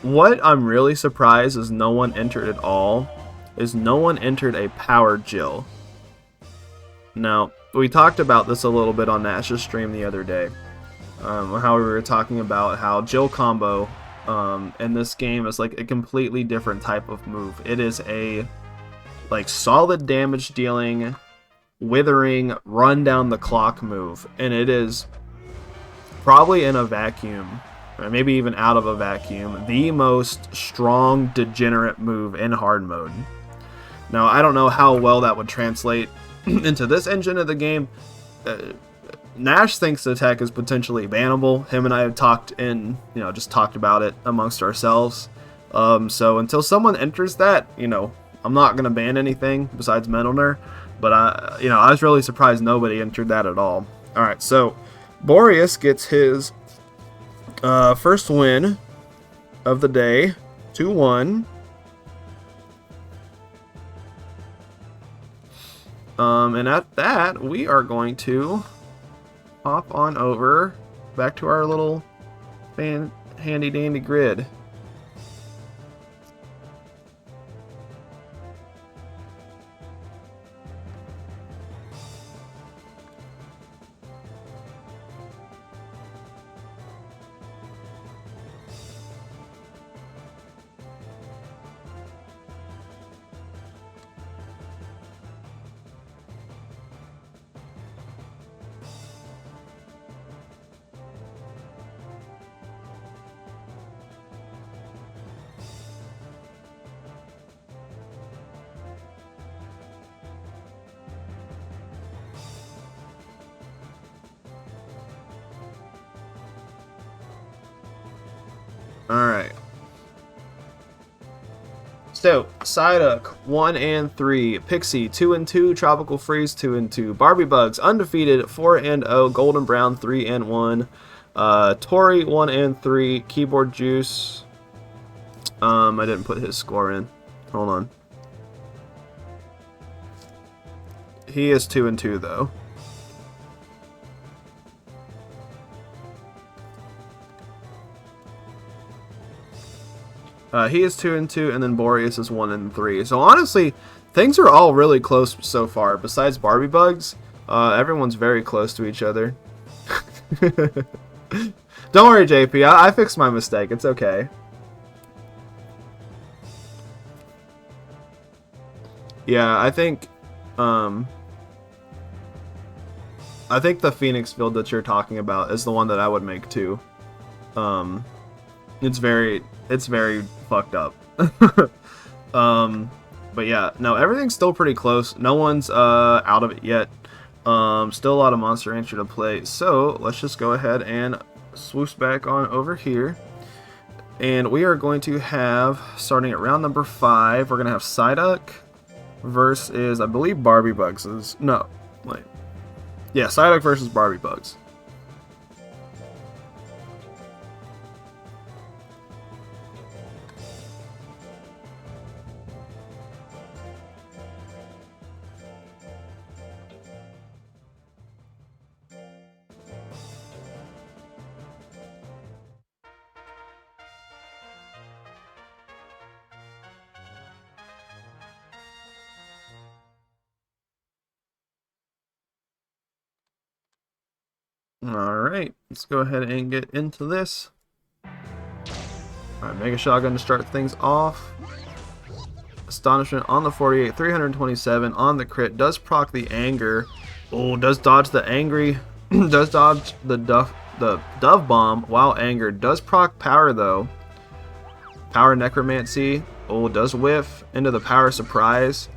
What I'm really surprised is no one entered at all, is no one entered a power Jill. Now, we talked about this a little bit on Nash's stream the other day. How we were talking about how Jill combo in this game is like a completely different type of move. It is a like solid damage dealing, withering, run down the clock move, and it is probably in a vacuum, or maybe even out of a vacuum, the most strong degenerate move in hard mode. Now, I don't know how well that would translate into this engine of the game. Nash thinks the tech is potentially bannable. Him and I have talked just talked about it amongst ourselves. So until someone enters that, I'm not gonna ban anything besides Menelner, but I was really surprised nobody entered that at all. All right, so Boreas gets his first win of the day, 2-1. And at that, we are going to hop on over back to our little handy dandy grid. Alright. So, Psyduck 1 and 3, Pixie 2 and 2, Tropical Freeze 2 and 2, Barbie Bugs undefeated 4 and 0, Golden Brown 3 and 1, Tori 1 and 3, Keyboard Juice. I didn't put his score in. Hold on. He is 2 and 2 though. He is 2 and 2, and then Boreas is 1 and 3. So honestly, things are all really close so far. Besides Barbie Bugs, everyone's very close to each other. Don't worry, JP. I fixed my mistake. It's okay. Yeah, I think the Phoenix build that you're talking about is the one that I would make too. It's very fucked up. But yeah, no, everything's still pretty close. No one's out of it yet. Still a lot of Monster Rancher to play. So let's just go ahead and swoosh back on over here. And we are going to have, starting at round number 5, we're going to have Psyduck versus, I believe, Barbie Bugs. No, wait. Yeah, Psyduck versus Barbie Bugs. Alright, let's go ahead and get into this. Alright, Mega Shotgun to start things off. Astonishment on the 48, 327 on the crit. Does proc the anger. Oh, does dodge the angry. Does dodge the dove bomb while angered. Does proc power though. Power necromancy. Oh, does whiff into the power surprise.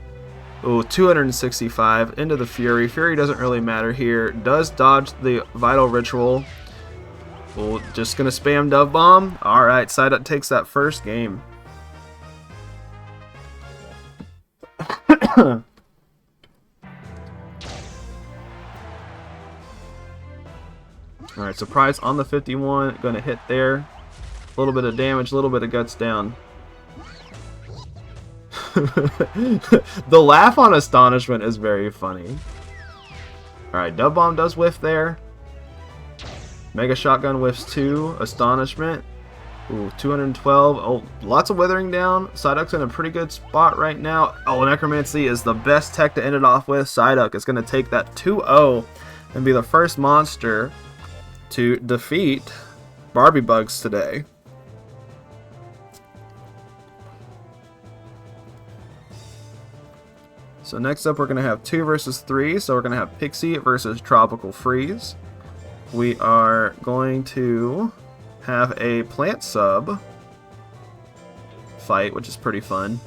Oh, 265 into the Fury. Fury doesn't really matter here. Does dodge the Vital Ritual. Oh, just gonna spam Dove Bomb. Alright, Psyduck takes that first game. Alright, surprise on the 51. Gonna hit there. A little bit of damage, a little bit of guts down. The laugh on Astonishment is very funny. Alright, Dove Bomb does whiff there. Mega Shotgun whiffs 2. Astonishment. Ooh, 212. Oh, lots of Withering down. Psyduck's in a pretty good spot right now. Oh, Necromancy is the best tech to end it off with. Psyduck is going to take that 2-0 and be the first monster to defeat Barbie Bugs today. So next up we're going to have 2 versus 3. So we're going to have Pixie versus Tropical Freeze. We are going to have a plant sub fight, which is pretty fun.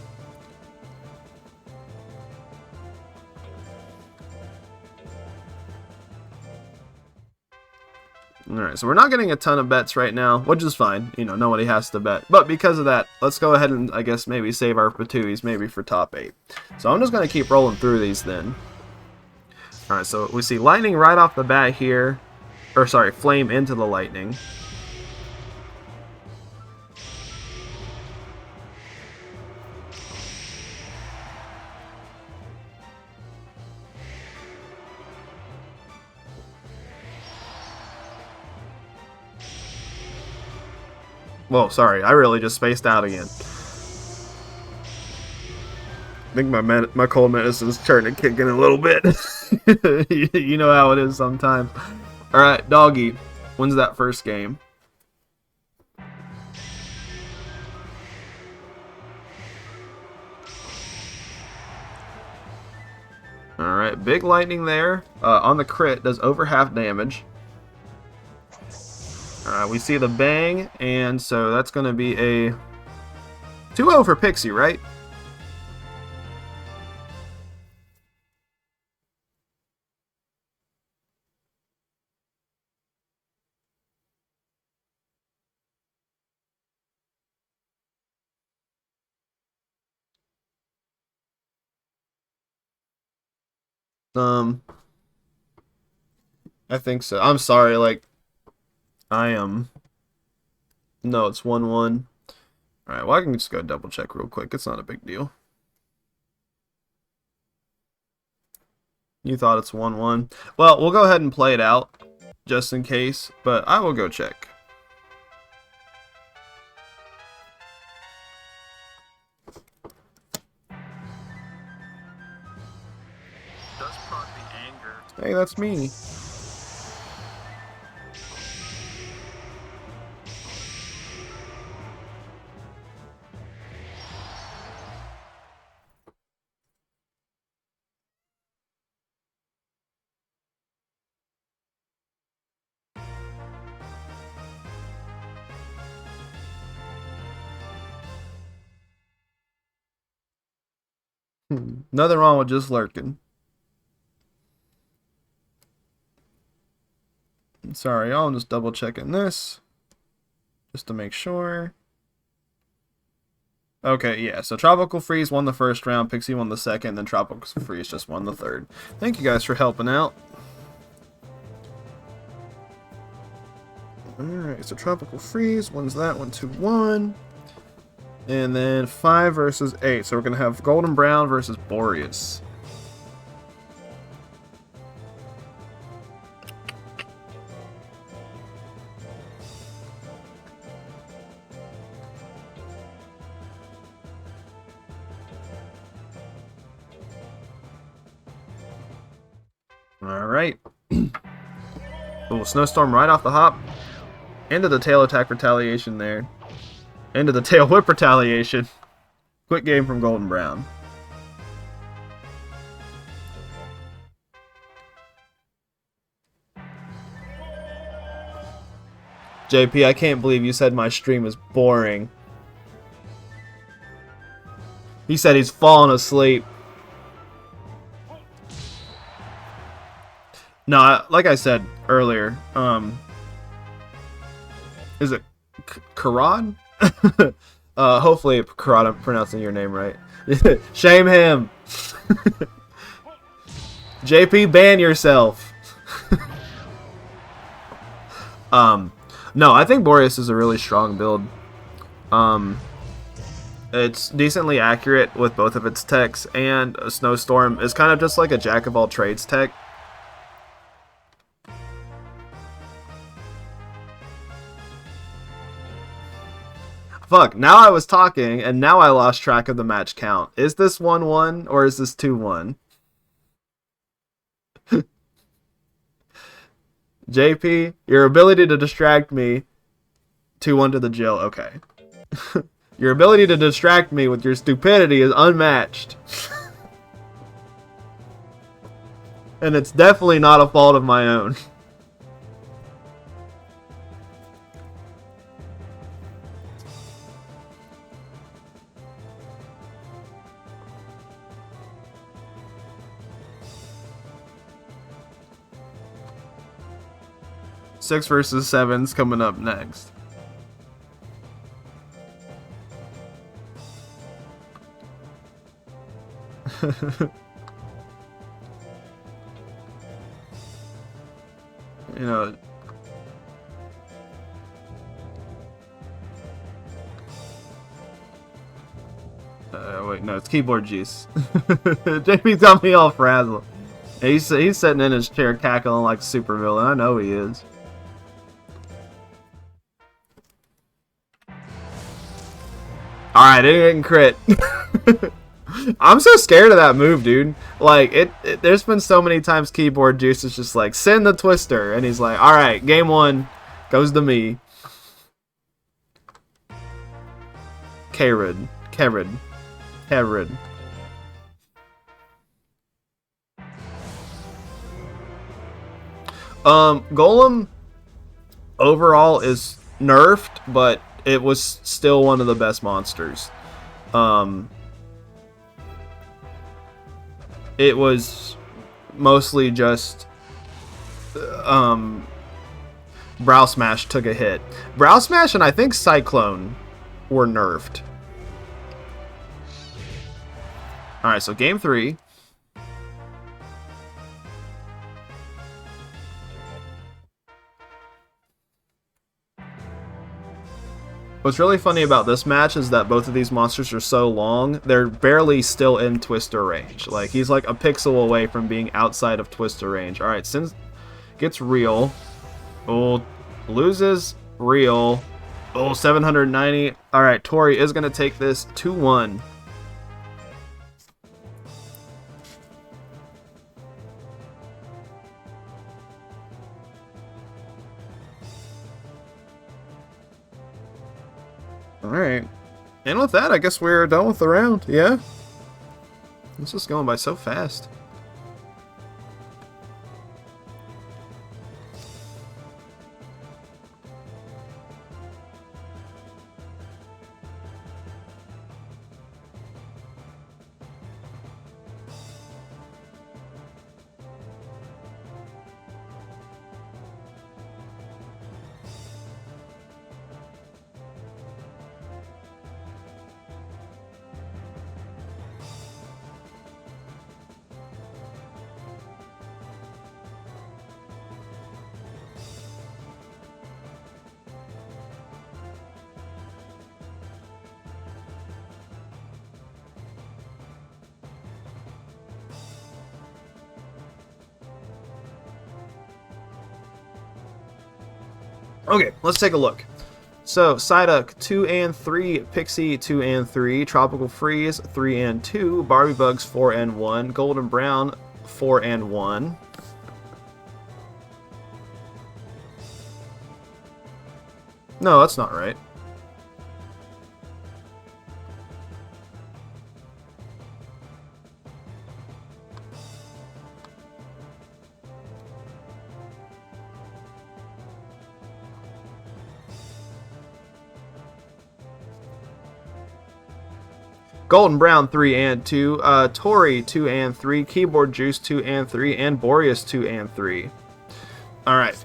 Alright, so we're not getting a ton of bets right now, which is fine. You know, nobody has to bet. But because of that, let's go ahead and, I guess, maybe save our Patooies maybe for top 8. So I'm just going to keep rolling through these then. Alright, so we see Lightning right off the bat here. Or, sorry, Flame into the Lightning. Whoa, sorry, I really just spaced out again. I think my cold medicine is starting to kick in a little bit. You know how it is sometimes. Alright, Doggy wins that first game. Alright, big lightning there. On the crit, does over half damage. We see the bang, and so that's going to be a 2-0 for Pixie, right? Um, I think so. I'm sorry, like, I am... No, it's 1-1. Alright, well, I can just go double check real quick. It's not a big deal. You thought it's 1-1. Well, we'll go ahead and play it out, just in case, but I will go check. Hey, that's me. Nothing wrong with just lurking. Sorry, y'all. I'm just double checking this. Just to make sure. Okay, yeah. So Tropical Freeze won the first round, Pixie won the second, then Tropical Freeze just won the third. Thank you guys for helping out. Alright, so Tropical Freeze wins that one 2-1. And then 5 versus 8. So we're going to have Golden Brown versus Boreas. Alright. Ooh, Snowstorm right off the hop. Into the tail attack retaliation there. Into the tail whip retaliation. Quick game from Golden Brown. JP, I can't believe you said my stream is boring. He said he's fallen asleep. No, like I said earlier, is it Karad? Hopefully, Karad, I'm pronouncing your name right. Shame him. JP, ban yourself. No, I think Boreas is a really strong build. It's decently accurate with both of its techs, and a Snowstorm is kind of just like a jack of all trades tech. Fuck, now I was talking, and now I lost track of the match count. Is this 1-1, or is this 2-1? JP, your ability to distract me, 2-1 to the jail, okay. Your ability to distract me with your stupidity is unmatched. And it's definitely not a fault of my own. Six versus 7's coming up next. You know, wait, no, it's keyboard juice. JP got me all frazzled. He's sitting in his chair cackling like a supervillain. I know he is. Alright, it didn't crit. I'm so scared of that move, dude. Like, there's been so many times Keyboard Juice is just like, send the Twister. And he's like, alright, game 1 goes to me. Kevin. Golem overall is nerfed, but it was still one of the best monsters. It was mostly just Brow Smash took a hit. Brow Smash and I think Cyclone were nerfed. Alright, so game 3. What's really funny about this match is that both of these monsters are so long, they're barely still in Twister range. Like, he's like a pixel away from being outside of Twister range. Alright, Sin gets real. Oh, loses real. Oh, 790. Alright, Tori is going to take this 2-1. Alright. And with that, I guess we're done with the round. Yeah? This is going by so fast. Okay, let's take a look. So, Psyduck 2 and 3, Pixie 2 and 3, Tropical Freeze 3 and 2, Barbie Bugs 4 and 1, Golden Brown 4 and 1. No, that's not right. Golden Brown 3 and 2, Tori 2 and 3, Keyboard Juice 2 and 3, and Boreas 2 and 3. Alright.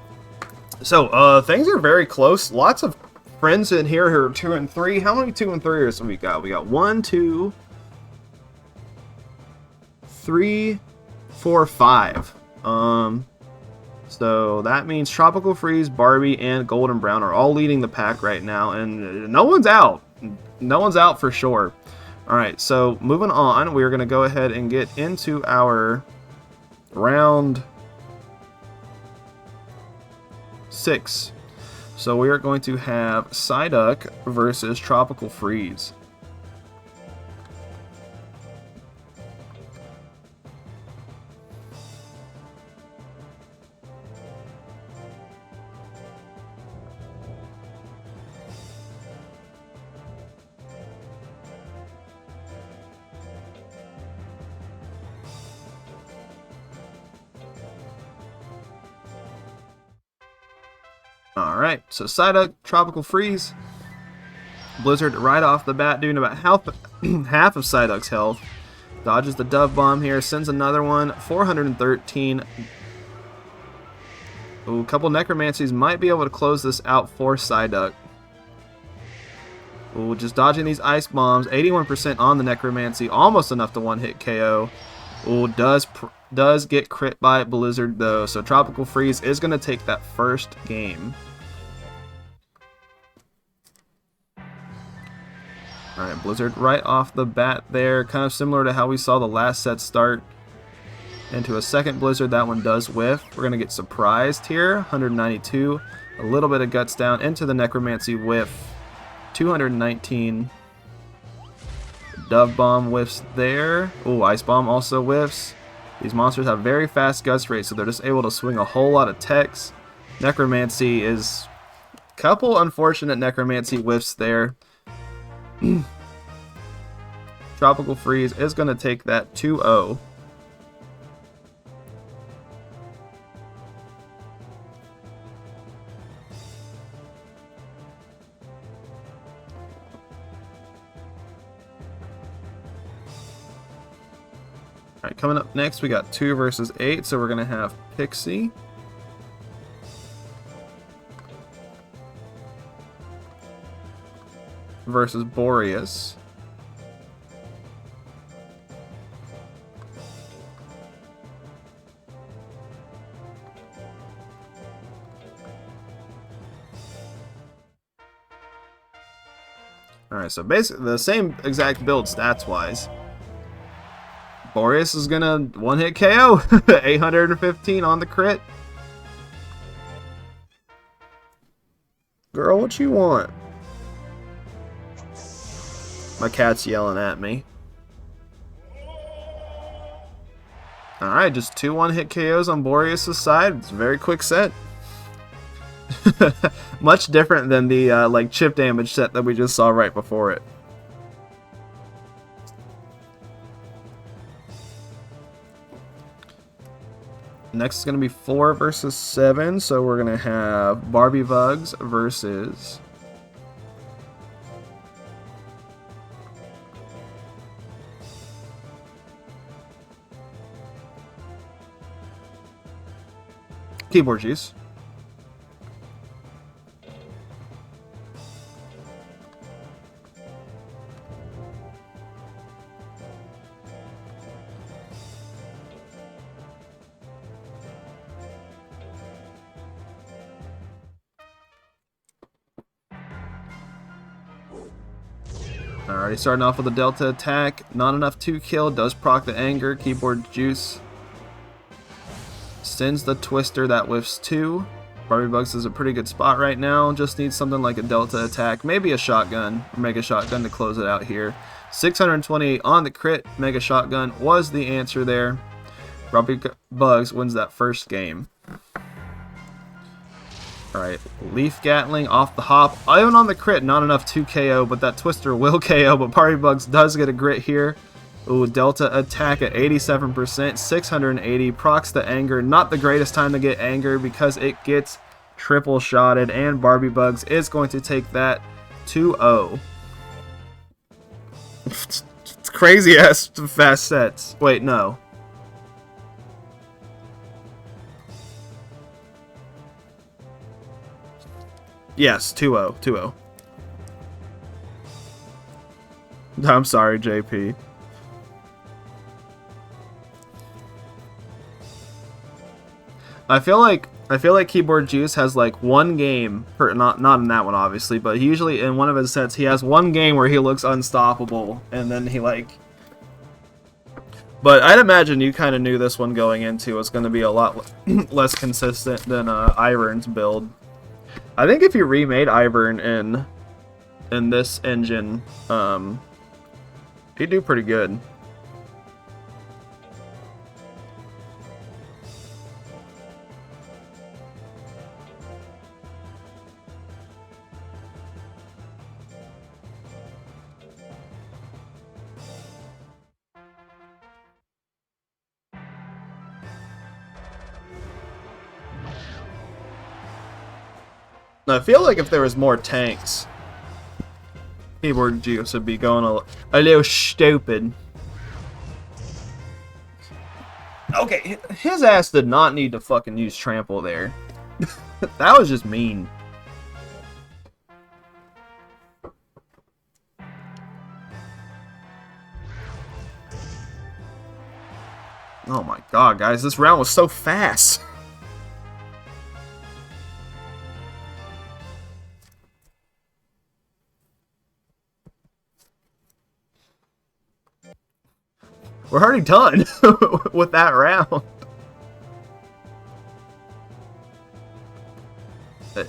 So, things are very close. Lots of friends in here who are 2 and 3. How many 2 and 3ers have we got? We got 1, 2, 3, 4, 5. So that means Tropical Freeze, Barbie, and Golden Brown are all leading the pack right now, and no one's out. No one's out for sure. Alright, so moving on, we're going to go ahead and get into our round 6. So we are going to have Psyduck versus Tropical Freeze. Alright, so Psyduck, Tropical Freeze. Blizzard right off the bat, doing about half of Psyduck's health. Dodges the Dove Bomb here, sends another one, 413. Ooh, a couple Necromancies might be able to close this out for Psyduck. Ooh, just dodging these Ice Bombs, 81% on the Necromancy, almost enough to one-hit KO. Ooh, does get crit by Blizzard though, so Tropical Freeze is going to take that first game. Alright, Blizzard right off the bat there, kind of similar to how we saw the last set start. Into a second Blizzard, that one does whiff. We're going to get surprised here, 192. A little bit of Guts down into the Necromancy whiff, 219. Dove Bomb whiffs there. Ooh, Ice Bomb also whiffs. These monsters have very fast Guts rates, so they're just able to swing a whole lot of techs. Necromancy is a couple unfortunate Necromancy whiffs there. Tropical Freeze is going to take that 2-0. Alright, coming up next, we got 2 versus 8, so we're going to have Pixie versus Boreas. Alright, so basically the same exact build stats-wise. Boreas is gonna one-hit KO. 815 on the crit. Girl, what you want? My cat's yelling at me. Alright, just 2 one-hit KOs on Boreas' side. It's a very quick set. Much different than the like chip damage set that we just saw right before it. Next is going to be 4 versus 7, so we're going to have Barbie Bugs versus Keyboard Juice. Alrighty, starting off with a Delta attack. Not enough to kill. Does proc the anger. Keyboard Juice sends the Twister that whiffs 2. Barbie Bugs is a pretty good spot right now. Just needs something like a Delta attack. Maybe a shotgun. Or Mega Shotgun to close it out here. 628 on the crit. Mega Shotgun was the answer there. Barbie Bugs wins that first game. Alright, Leaf Gatling off the hop. Even on the crit, not enough to KO, but that Twister will KO, but Barbie Bugs does get a grit here. Ooh, Delta attack at 87%, 680, procs the anger. Not the greatest time to get anger because it gets triple shotted, and Barbie Bugs is going to take that 2-0. It's crazy ass fast sets. Wait, no. Yes, 2-0, 2-0. I'm sorry, JP. I feel like Keyboard Juice has like one game, not in that one obviously, but usually in one of his sets he has one game where he looks unstoppable, and then he like. But I'd imagine you kind of knew this one going into was going to be a lot less consistent than Ivern's build. I think if you remade Ivern in this engine, he'd do pretty good. I feel like if there was more tanks, Keyboard Juice would be going a little stupid. Okay, his ass did not need to fucking use trample there. That was just mean. Oh my god, guys, this round was so fast. We're already done with that round.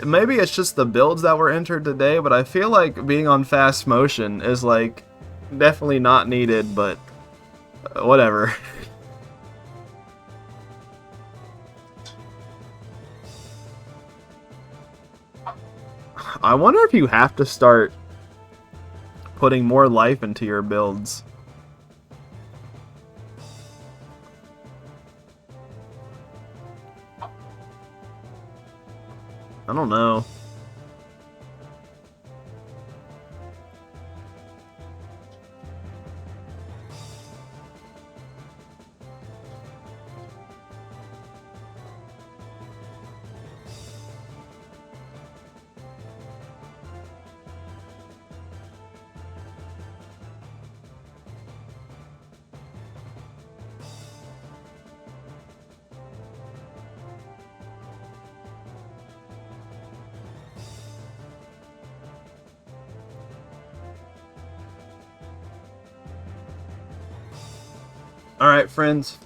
Maybe it's just the builds that were entered today, but I feel like being on fast motion is like definitely not needed, but whatever. I wonder if you have to start putting more life into your builds. I don't know. Alright, friends.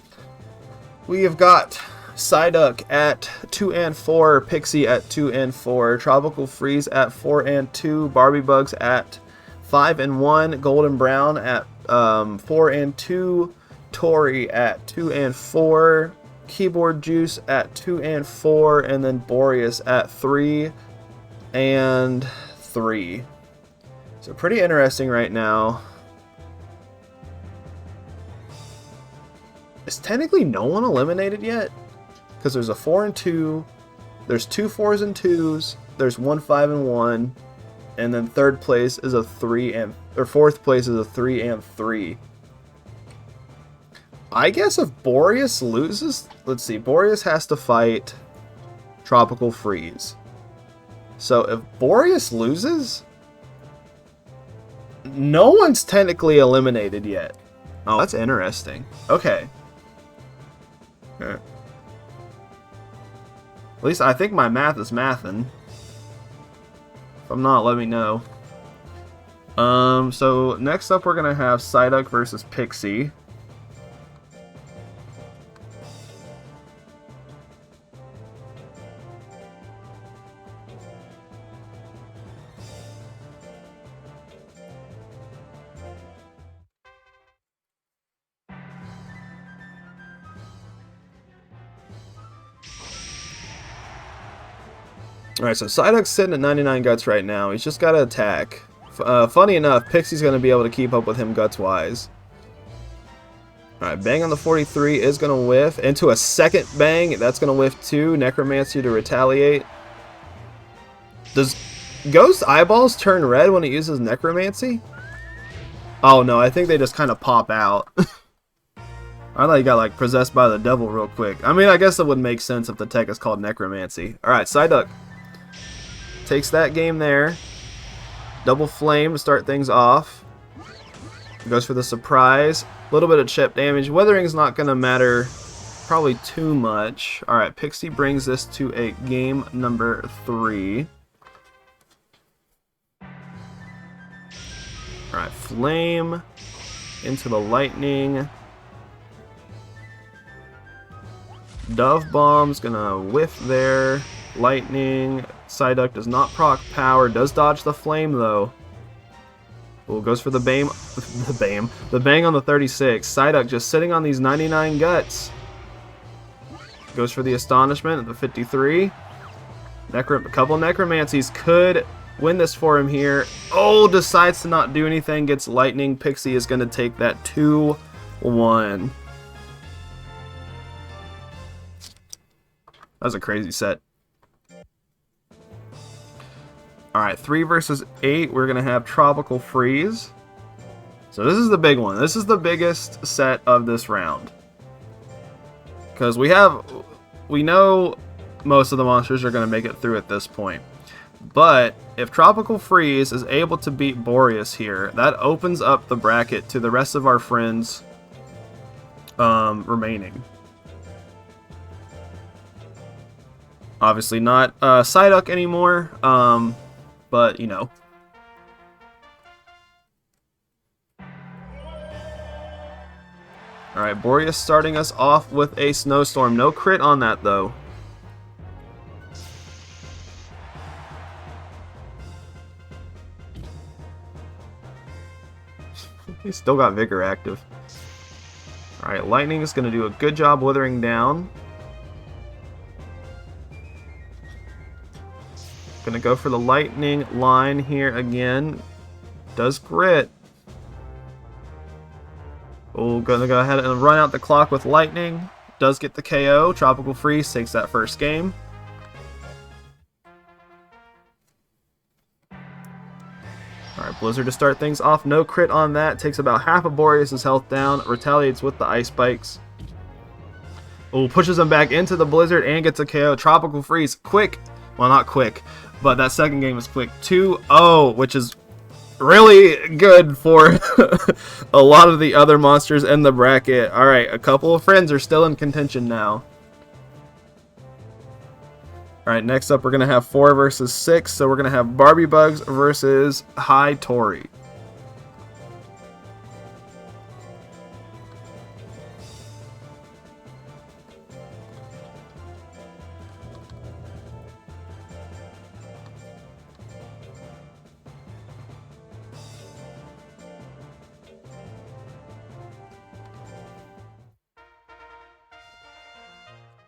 We have got Psyduck at 2 and 4, Pixie at 2 and 4, Tropical Freeze at 4 and 2, Barbie Bugs at 5 and 1, Golden Brown at 4 and 2, Tory at 2 and 4, Keyboard Juice at 2 and 4, and then Boreas at 3 and 3. So pretty interesting right now. Is technically no one eliminated yet? Because there's a 4 and 2, there's 2 4s and 2s, there's 1 5 and 1, and then third place is a 3 and or fourth place is a 3 and 3. I guess if Boreas loses, let's see, Boreas has to fight Tropical Freeze. So if Boreas loses, no one's technically eliminated yet. Oh, that's interesting. Okay. At least I think my math is mathin'. If I'm not, let me know. So next up we're gonna have Psyduck versus Pixie. Alright, so Psyduck's sitting at 99 guts right now. He's just got to attack. Funny enough, Pixie's going to be able to keep up with him guts-wise. Alright, bang on the 43 is going to whiff. Into a second bang, that's going to whiff too. Necromancy to retaliate. Does Ghost Eyeballs turn red when it uses Necromancy? Oh no, I think they just kind of pop out. I thought he got like possessed by the devil real quick. I mean, I guess it would make sense if the tech is called Necromancy. Alright, Psyduck takes that game there. Double Flame to start things off. Goes for the surprise. A little bit of chip damage. Weathering's not going to matter probably too much. Alright, Pixie brings this to a game number 3. Alright, Flame into the Lightning. Dove Bomb's gonna whiff there. Lightning. Psyduck does not proc power. Does dodge the flame though. Ooh, goes for the bang. The bang on the 36. Psyduck just sitting on these 99 guts. Goes for the astonishment at the 53. A couple necromancies could win this for him here. Oh, decides to not do anything. Gets lightning. Pixie is gonna take that 2-1. That was a crazy set. Alright, 3 versus 8. We're going to have Tropical Freeze. So this is the big one. This is the biggest set of this round. Because we know most of the monsters are going to make it through at this point. But if Tropical Freeze is able to beat Boreas here, that opens up the bracket to the rest of our friends remaining. Obviously not Psyduck anymore, but, you know. Alright, Boreas starting us off with a Snowstorm. No crit on that, though. He's still got Vigor active. Alright, Lightning is going to do a good job withering down. Gonna go for the lightning line here again. Does grit. Oh, gonna go ahead and run out the clock with lightning. Does get the KO. Tropical Freeze takes that first game. Alright, Blizzard to start things off. No crit on that. Takes about half of Boreas' health down. Retaliates with the Ice Spikes. Oh, pushes him back into the Blizzard and gets a KO. Tropical Freeze. Quick. Well, not quick, but that second game was quick. 2-0, which is really good for a lot of the other monsters in the bracket. Alright, a couple of friends are still in contention now. Alright, next up we're going to have 4 versus 6. So we're going to have Barbie Bugs versus High Tory.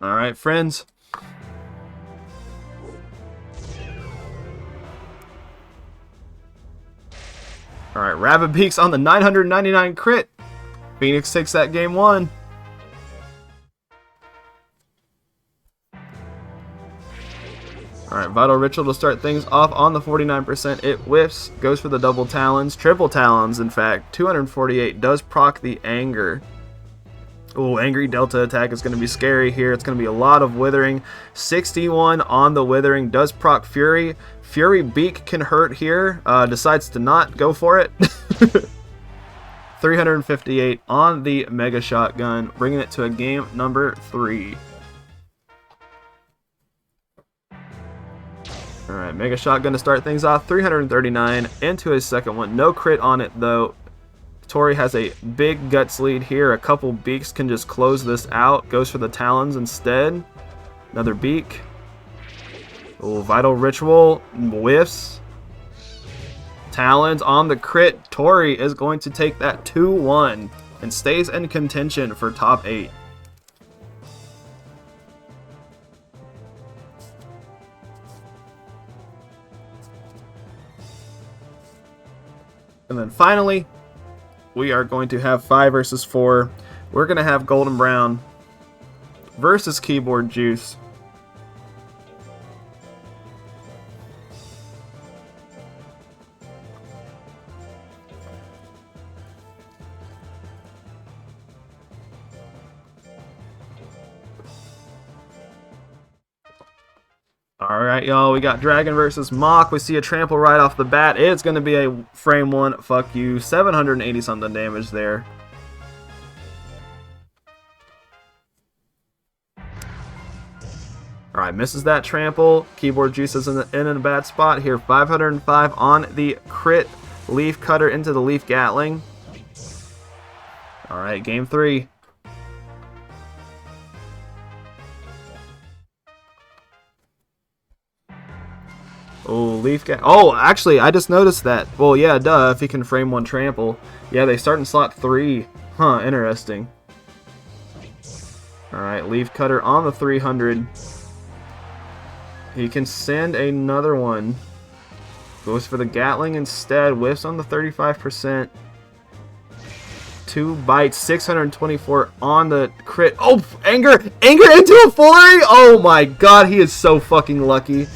Alright, friends. Alright, Rabbit Beaks on the 999 crit. Phoenix takes that game 1. Alright, Vital Ritual to start things off on the 49%. It whiffs, goes for the double talons, triple talons in fact. 248 does proc the anger. Oh, Angry Delta attack is going to be scary here. It's going to be a lot of withering. 61 on the withering does proc Fury. Fury Beak can hurt here. Decides to not go for it. 358 on the Mega Shotgun, bringing it to a game number 3. Alright, Mega Shotgun to start things off. 339 into his second one. No crit on it though. Tourney has a big guts lead here. A couple beaks can just close this out. Goes for the talons instead. Another beak. Oh, Vital Ritual whiffs. Talons on the crit. Tourney is going to take that 2-1 and stays in contention for top 8. And then finally, we are going to have 5 versus 4. We're going to have Golden Brown versus Keyboard Juice. Alright, y'all, we got Dragon versus Mach. We see a trample right off the bat. It's going to be a frame 1. Fuck you. 780 something damage there. Alright, misses that trample. Keyboard Juice is in a bad spot here. 505 on the crit. Leaf Cutter into the Leaf Gatling. Alright, game 3. Oh, Oh, actually, I just noticed that. Well, yeah, duh, if he can frame 1 trample. Yeah, they start in slot 3. Huh, interesting. Alright, Leaf Cutter on the 300. He can send another one. Goes for the Gatling instead. Whiffs on the 35%. 2 bites, 624 on the crit. Oh, Anger! Anger into a Foolery! Oh my god, he is so fucking lucky.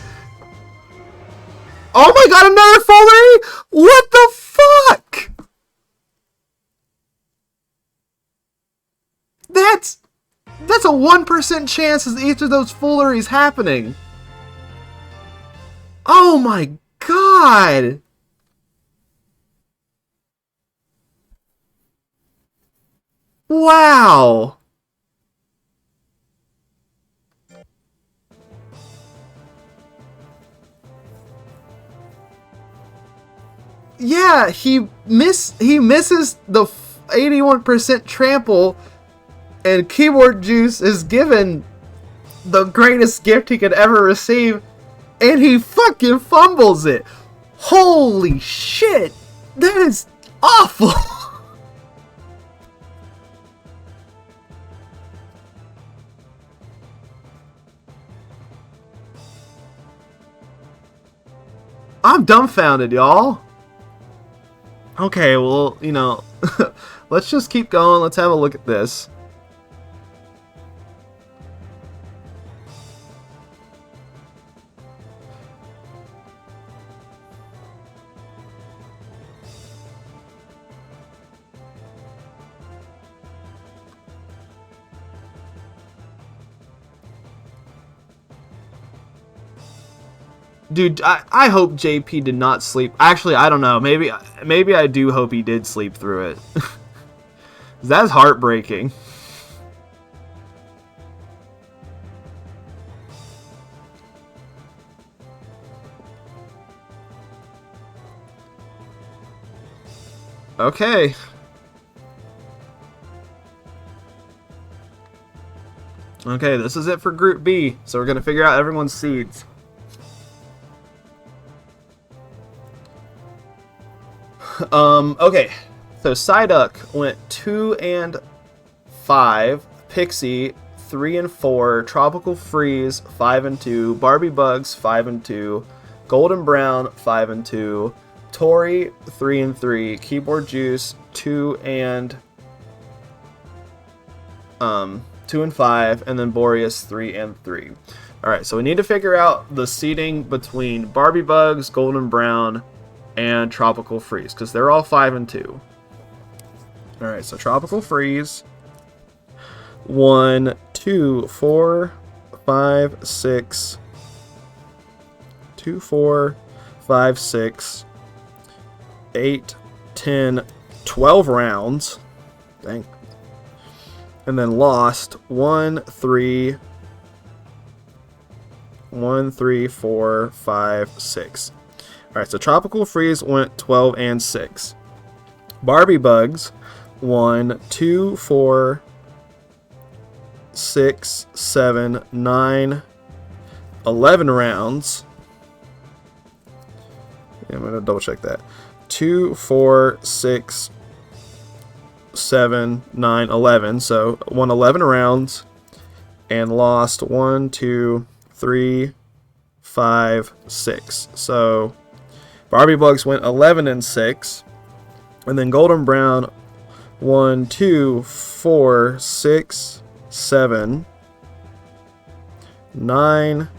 Oh my god, another Foolery! What the fuck? That's a 1% chance of each of those Fooleries happening. Oh my god! Wow! Yeah, he misses the 81% trample, and Keyboard Juice is given the greatest gift he could ever receive, and he fucking fumbles it. Holy shit! That is awful! I'm dumbfounded, y'all. Okay, well, you know, let's just keep going. Let's have a look at this. Dude, I hope JP did not sleep. Actually, I don't know. Maybe I do hope he did sleep through it. That's heartbreaking. Okay. Okay, this is it for Group B. So we're going to figure out everyone's seeds. Okay, so Psyduck went 2 and 5, Pixie 3 and 4, Tropical Freeze 5 and 2, Barbie Bugs 5 and 2, Golden Brown 5 and 2, Tory 3 and 3, Keyboard Juice 2 and 5, and then Boreas 3 and 3. All right, so we need to figure out the seeding between Barbie Bugs, Golden Brown, and Tropical Freeze because they're all 5 and 2. All right, so Tropical Freeze. 1, 2, 4, 5, 6. 2, 4, 5, 6. 8, 10, 12 rounds. Dang. And then lost 1, 3, 4, 5, 6. Alright, so Tropical Freeze went 12 and 6. Barbie Bugs 1, 2, 4, 6, 7, 9, 11 rounds. Yeah, I'm going to double check that. 2, 4, 6, 7, 9, 11. So won 11 rounds and lost 1, 2, 3, 5, 6. So Barbie Bugs went 11 and 6. And then Golden Brown 1, 2, 4, 6, 7, 9,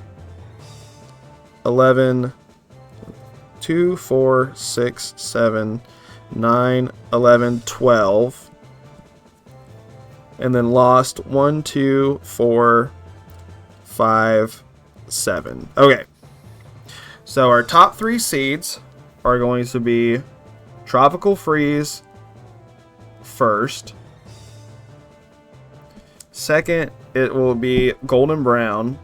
11, 2, 4, 6, 7, 9, 11, 12. And then lost 1, 2, 4, 5, 7. Okay. So our top 3 seeds are going to be Tropical Freeze first. Second, it will be Golden Brown.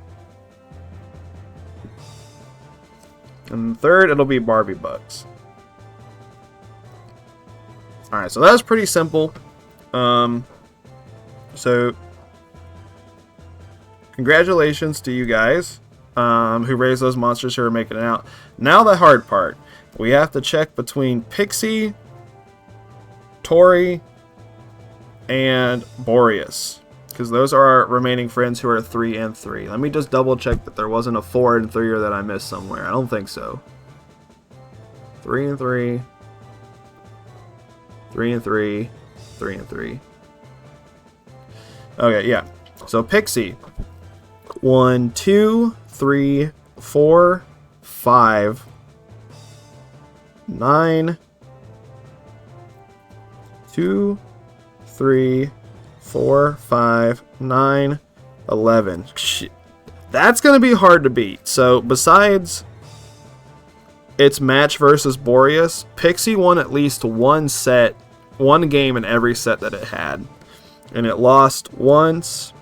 And third, it'll be Barbie Bugs. Alright, so that was pretty simple. So, congratulations to you guys who raised those monsters who are making it out. Now the hard part. We have to check between Pixie, Tory, and Boreas. Because those are our remaining friends who are 3 and 3. Let me just double check that there wasn't a 4 and 3 or that I missed somewhere. I don't think so. 3 and 3. 3 and 3. 3 and 3. Okay, yeah. So Pixie. 1, 2, 3, 4, 5, 9, 2, 3, 4, 5, 9, 11. Shit. That's going to be hard to beat. So, besides its match versus Boreas, Pixie won at least one game in every set that it had. And it lost once,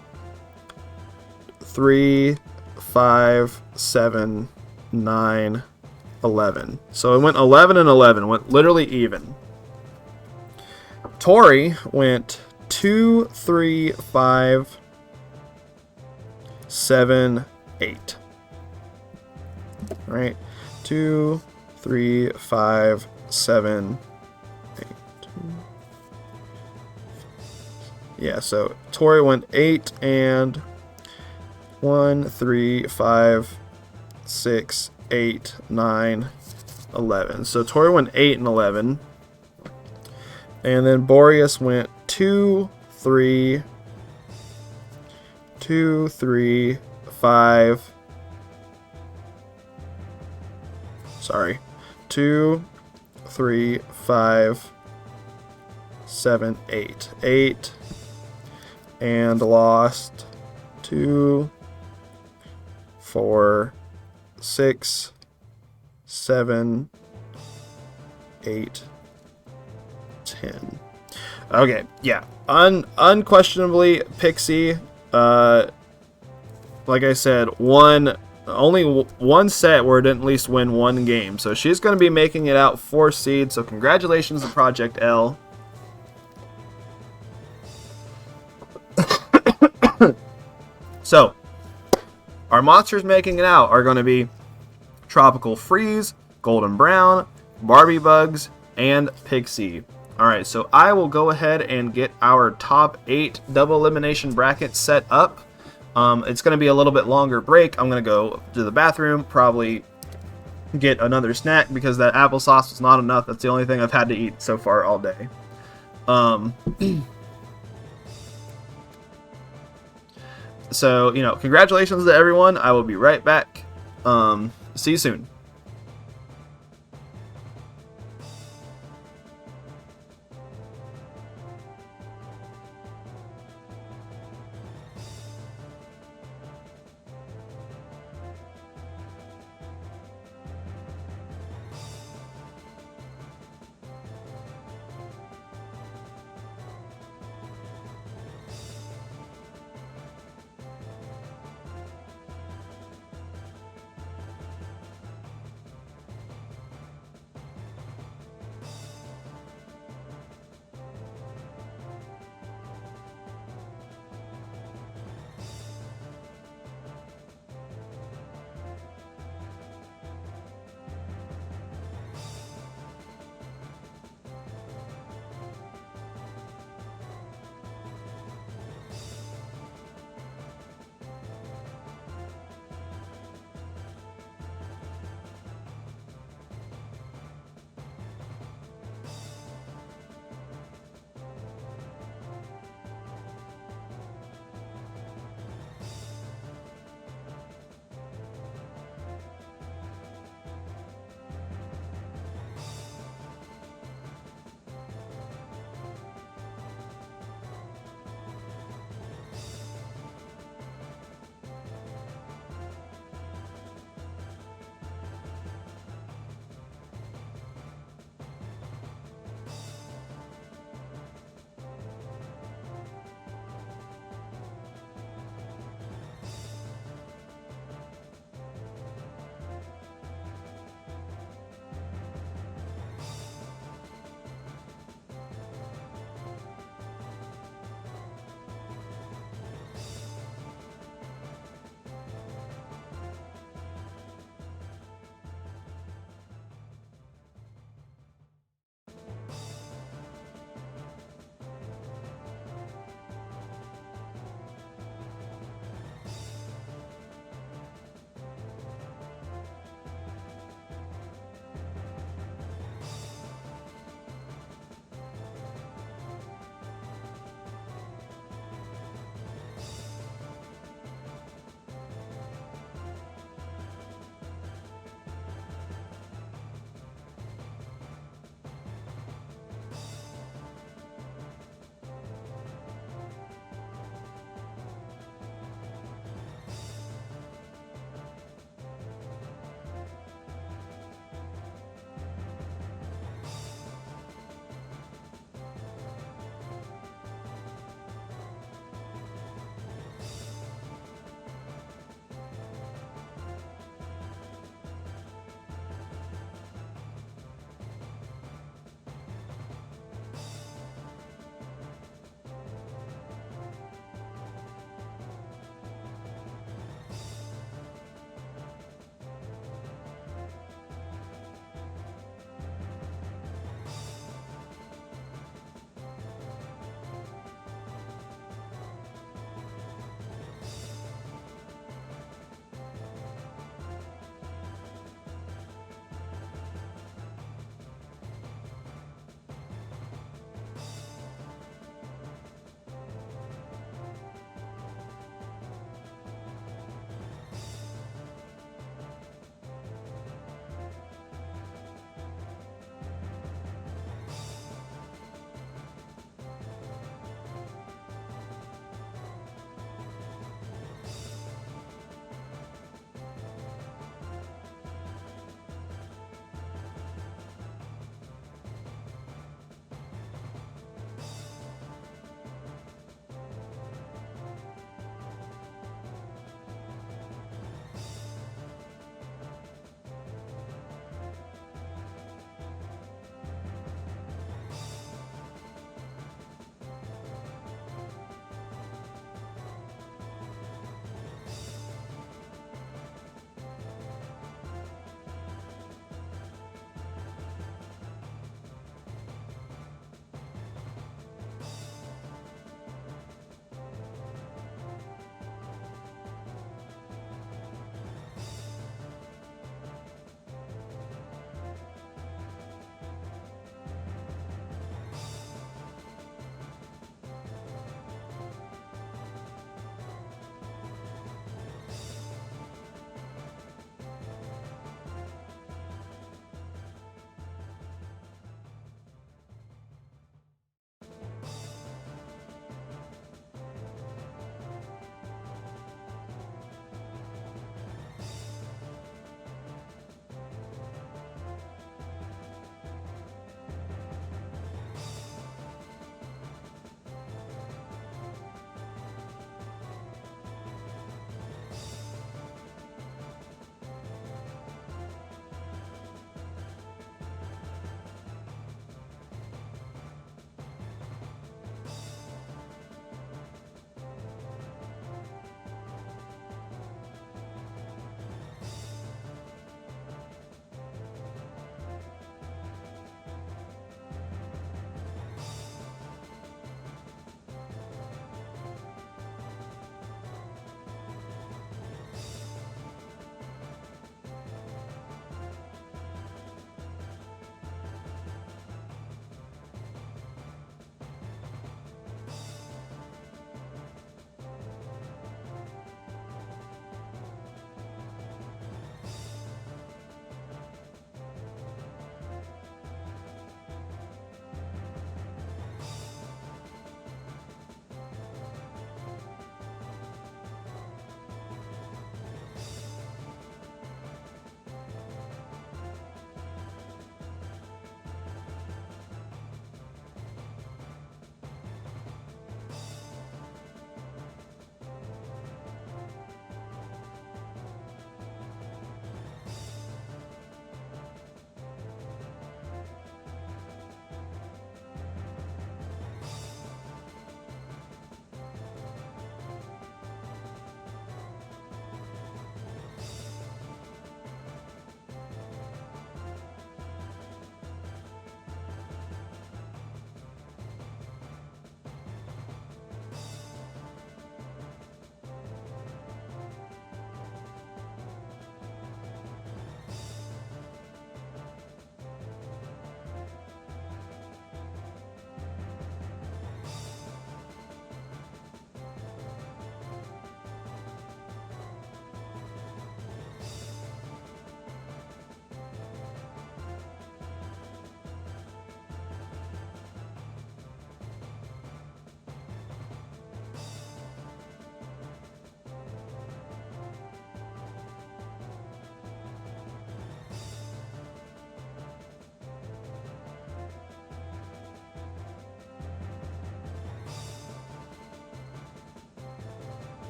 3, 5, 7, 9, 11. So it went 11 and 11, went literally even. Tory went 2, 3, 5, 7, 8. Right? 2, 3, 5, 7, 8. Yeah, so Tory went 8 and 1, 3, 5, 6, 8, 9, 11. So Tory went 8 and 11. And then Boreas went 2, 3, 5. Sorry. 2, 3, 5, 7, 8. 8. And lost 2, 4, 6, 7, 8, 10. Okay, yeah. Unquestionably, Pixie, like I said, only one set where it didn't at least win one game. So she's going to be making it out 4 seeds. So congratulations to Project L. So, our monsters making it out are going to be Tropical Freeze, Golden Brown, Barbie Bugs, and Pixie. Alright, so I will go ahead and get our top 8 double elimination bracket set up. It's going to be a little bit longer break. I'm going to go to the bathroom, probably get another snack because that applesauce was not enough. That's the only thing I've had to eat so far all day. So, congratulations to everyone. I will be right back. See you soon.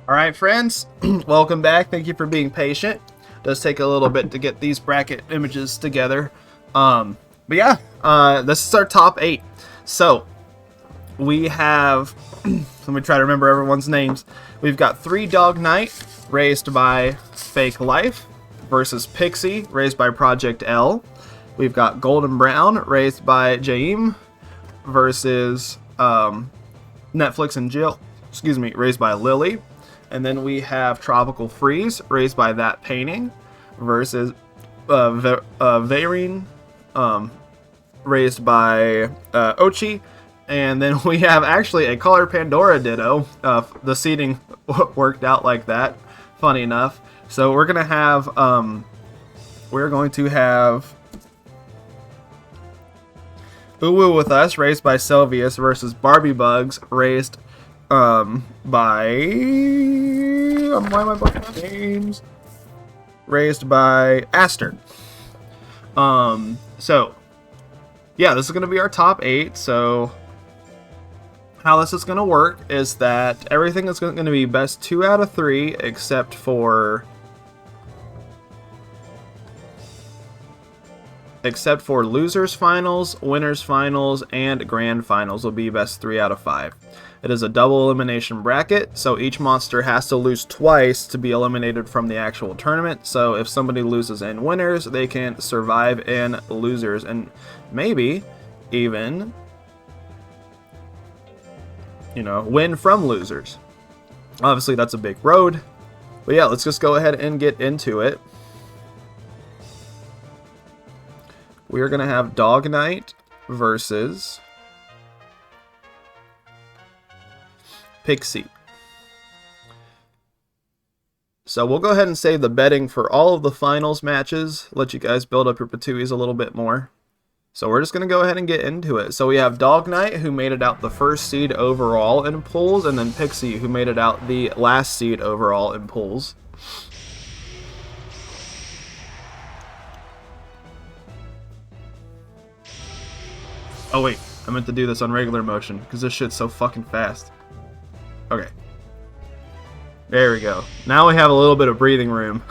Alright friends, welcome back. Thank you for being patient. It does take a little bit to get these bracket images together. But yeah, this is our top 8. So, we have, let me try to remember everyone's names. We've got 3 Dog Knight, raised by Fake Life, versus Pixie, raised by Project L. We've got Golden Brown, raised by Jaim, versus Netflix and Jill, raised by Lily. And then we have Tropical Freeze, raised by That Painting, versus Vayrine, raised by Ochi. And then we have actually a Color Pandora Ditto. The seating worked out like that, funny enough. So we're going to have Uwu with Us, raised by Sylvius, versus Barbie Bugs, raised by... why am I blanking on names? Raised by Aster. So, yeah, this is going to be our top 8. So, how this is going to work is that everything is going to be best 2 out of 3, except for losers finals, winners finals, and grand finals will be best 3 out of 5. It is a double elimination bracket, so each monster has to lose twice to be eliminated from the actual tournament. So if somebody loses in winners, they can survive in losers and maybe even, win from losers. Obviously that's a big road, but yeah, let's just go ahead and get into it. We're going to have Dog Knight versus Pixie. So we'll go ahead and save the betting for all of the finals matches. Let you guys build up your Patuis a little bit more. So we're just going to go ahead and get into it. So we have Dog Knight, who made it out the first seed overall in pools, and then Pixie, who made it out the last seed overall in pools. Oh wait, I meant to do this on regular motion, because this shit's so fucking fast. Okay. There we go. Now we have a little bit of breathing room.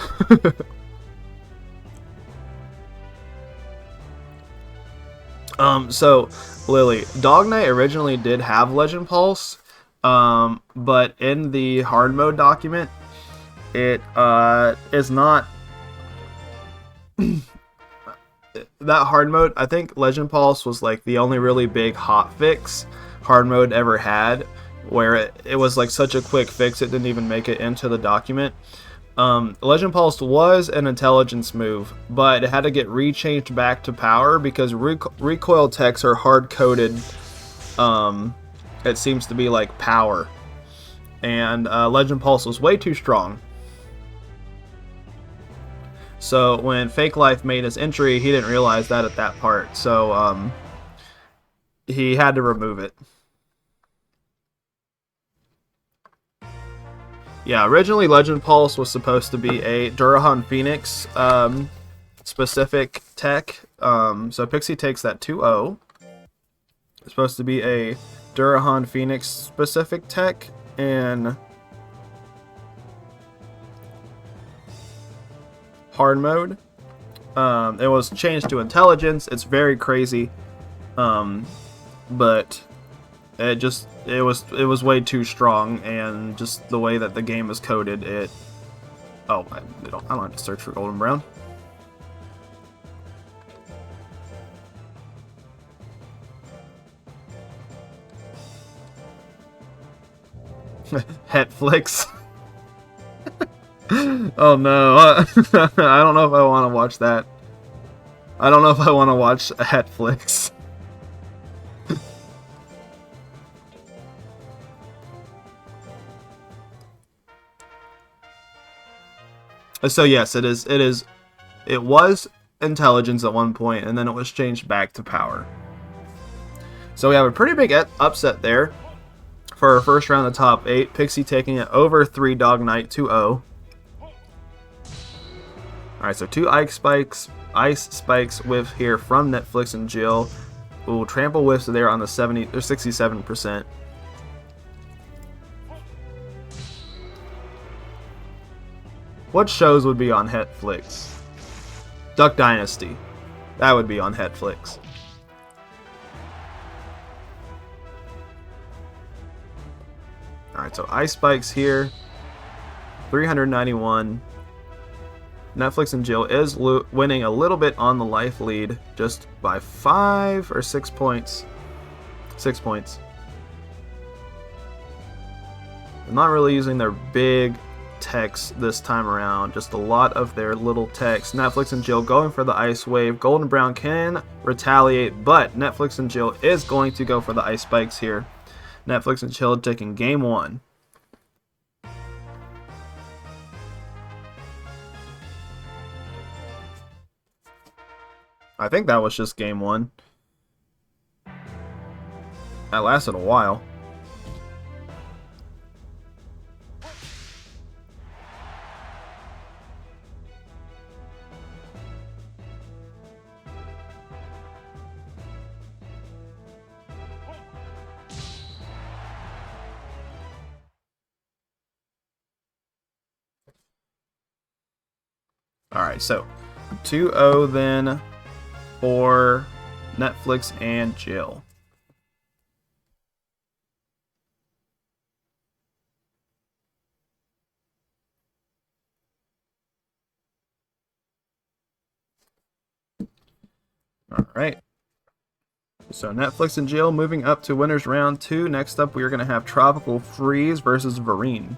So, Lily, Dog Knight originally did have Legend Pulse, but in the hard mode document, it is not... that hard mode, I think Legend Pulse was like the only really big hotfix hard mode ever had, where it was like such a quick fix it didn't even make it into the document. Legend Pulse was an intelligence move, but it had to get rechanged back to power because recoil techs are hard coded. It seems to be like power, and Legend Pulse was way too strong. So when Fake Life made his entry, he didn't realize that at that part, so he had to remove it. Yeah, originally Legend Pulse was supposed to be a Durahan Phoenix specific tech, so Pixie takes that 2-0. It's supposed to be a Durahan Phoenix specific tech, and hard mode. It was changed to intelligence. It's very crazy, but it was way too strong, and just the way that the game is coded, it. Oh, I don't have to search for Golden Brown. Hetflix. Oh no, I don't know if I want to watch that. I don't know if I want to watch Hetflix. So yes, it was intelligence at one point, and then it was changed back to power. So we have a pretty big upset there for our first round of the top 8. Pixie taking it over 3 Dog Knight 2-0. Alright, so 2 ice spikes whiff here from Netflix and Jill. Ooh, trample whiffs there on the 67%. What shows would be on Netflix? Duck Dynasty. That would be on Netflix. Alright, so Ice Spikes here. 391. Netflix and Jill is winning a little bit on the life lead, just by 5 or 6 points. 6 points. They're not really using their big techs this time around, just a lot of their little techs. Netflix and Jill going for the Ice Wave. Golden Brown can retaliate, but Netflix and Jill is going to go for the Ice Spikes here. Netflix and Jill taking game 1. I think that was just game 1. That lasted a while. Alright, so 2-0 then for Netflix and Jill. Alright. So Netflix and Jill moving up to winners round 2. Next up we are going to have Tropical Freeze versus Varine.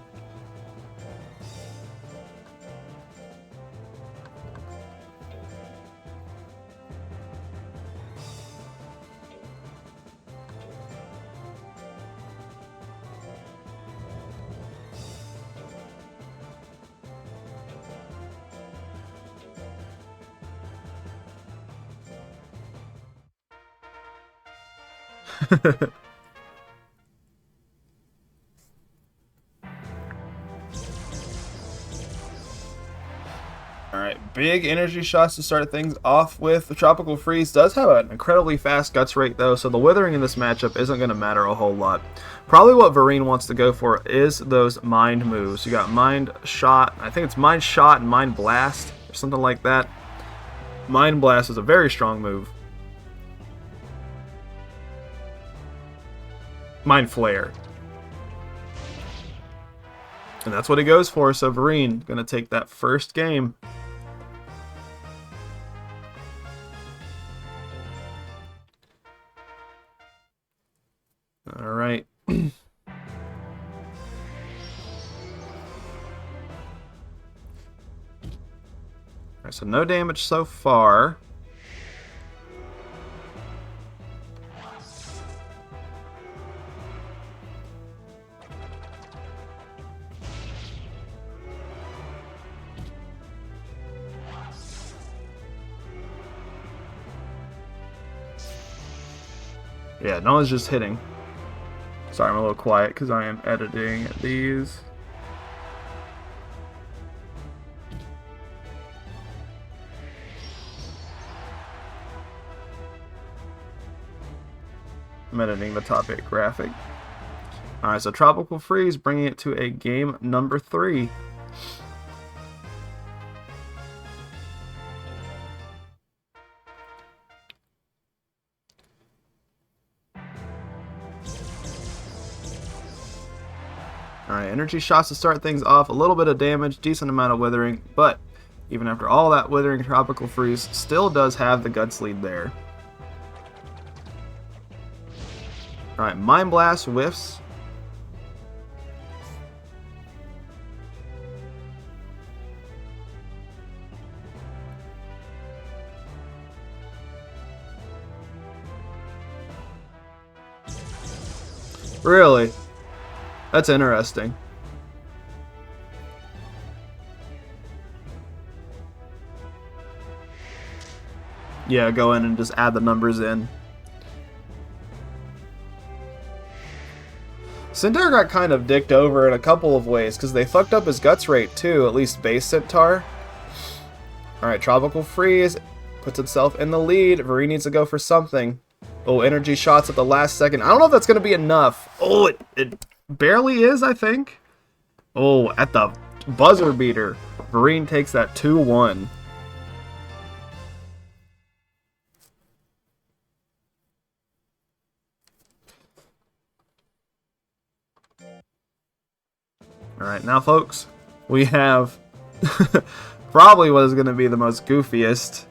Alright, big energy shots to start things off with. The Tropical Freeze does have an incredibly fast guts rate though, so the withering in this matchup isn't going to matter a whole lot. Probably what Varine wants to go for is those mind moves. You got Mind Shot, I think it's Mind Shot and Mind Blast, or something like that. Mind Blast is a very strong move. Mind Flare. And that's what he goes for, so Varine gonna take that first game. Alright. Alright, so no damage so far. Yeah, no one's just hitting. Sorry, I'm a little quiet because I am editing these. I'm editing the top 8 graphic. Alright, so Tropical Freeze bringing it to a game number 3. Alright, energy shots to start things off. A little bit of damage, decent amount of withering, but even after all that withering, Tropical Freeze still does have the guts lead there. Alright, Mind Blast whiffs. Really? That's interesting. Yeah, go in and just add the numbers in. Centaur got kind of dicked over in a couple of ways because they fucked up his guts rate too, at least base Centaur. Alright, Tropical Freeze puts itself in the lead. Varine needs to go for something. Oh, energy shots at the last second. I don't know if that's going to be enough. Oh, it barely is, I think. Oh, at the Buzzer beater. Vareen takes that 2-1. Alright, now folks, we have probably what is going to be the most goofiest.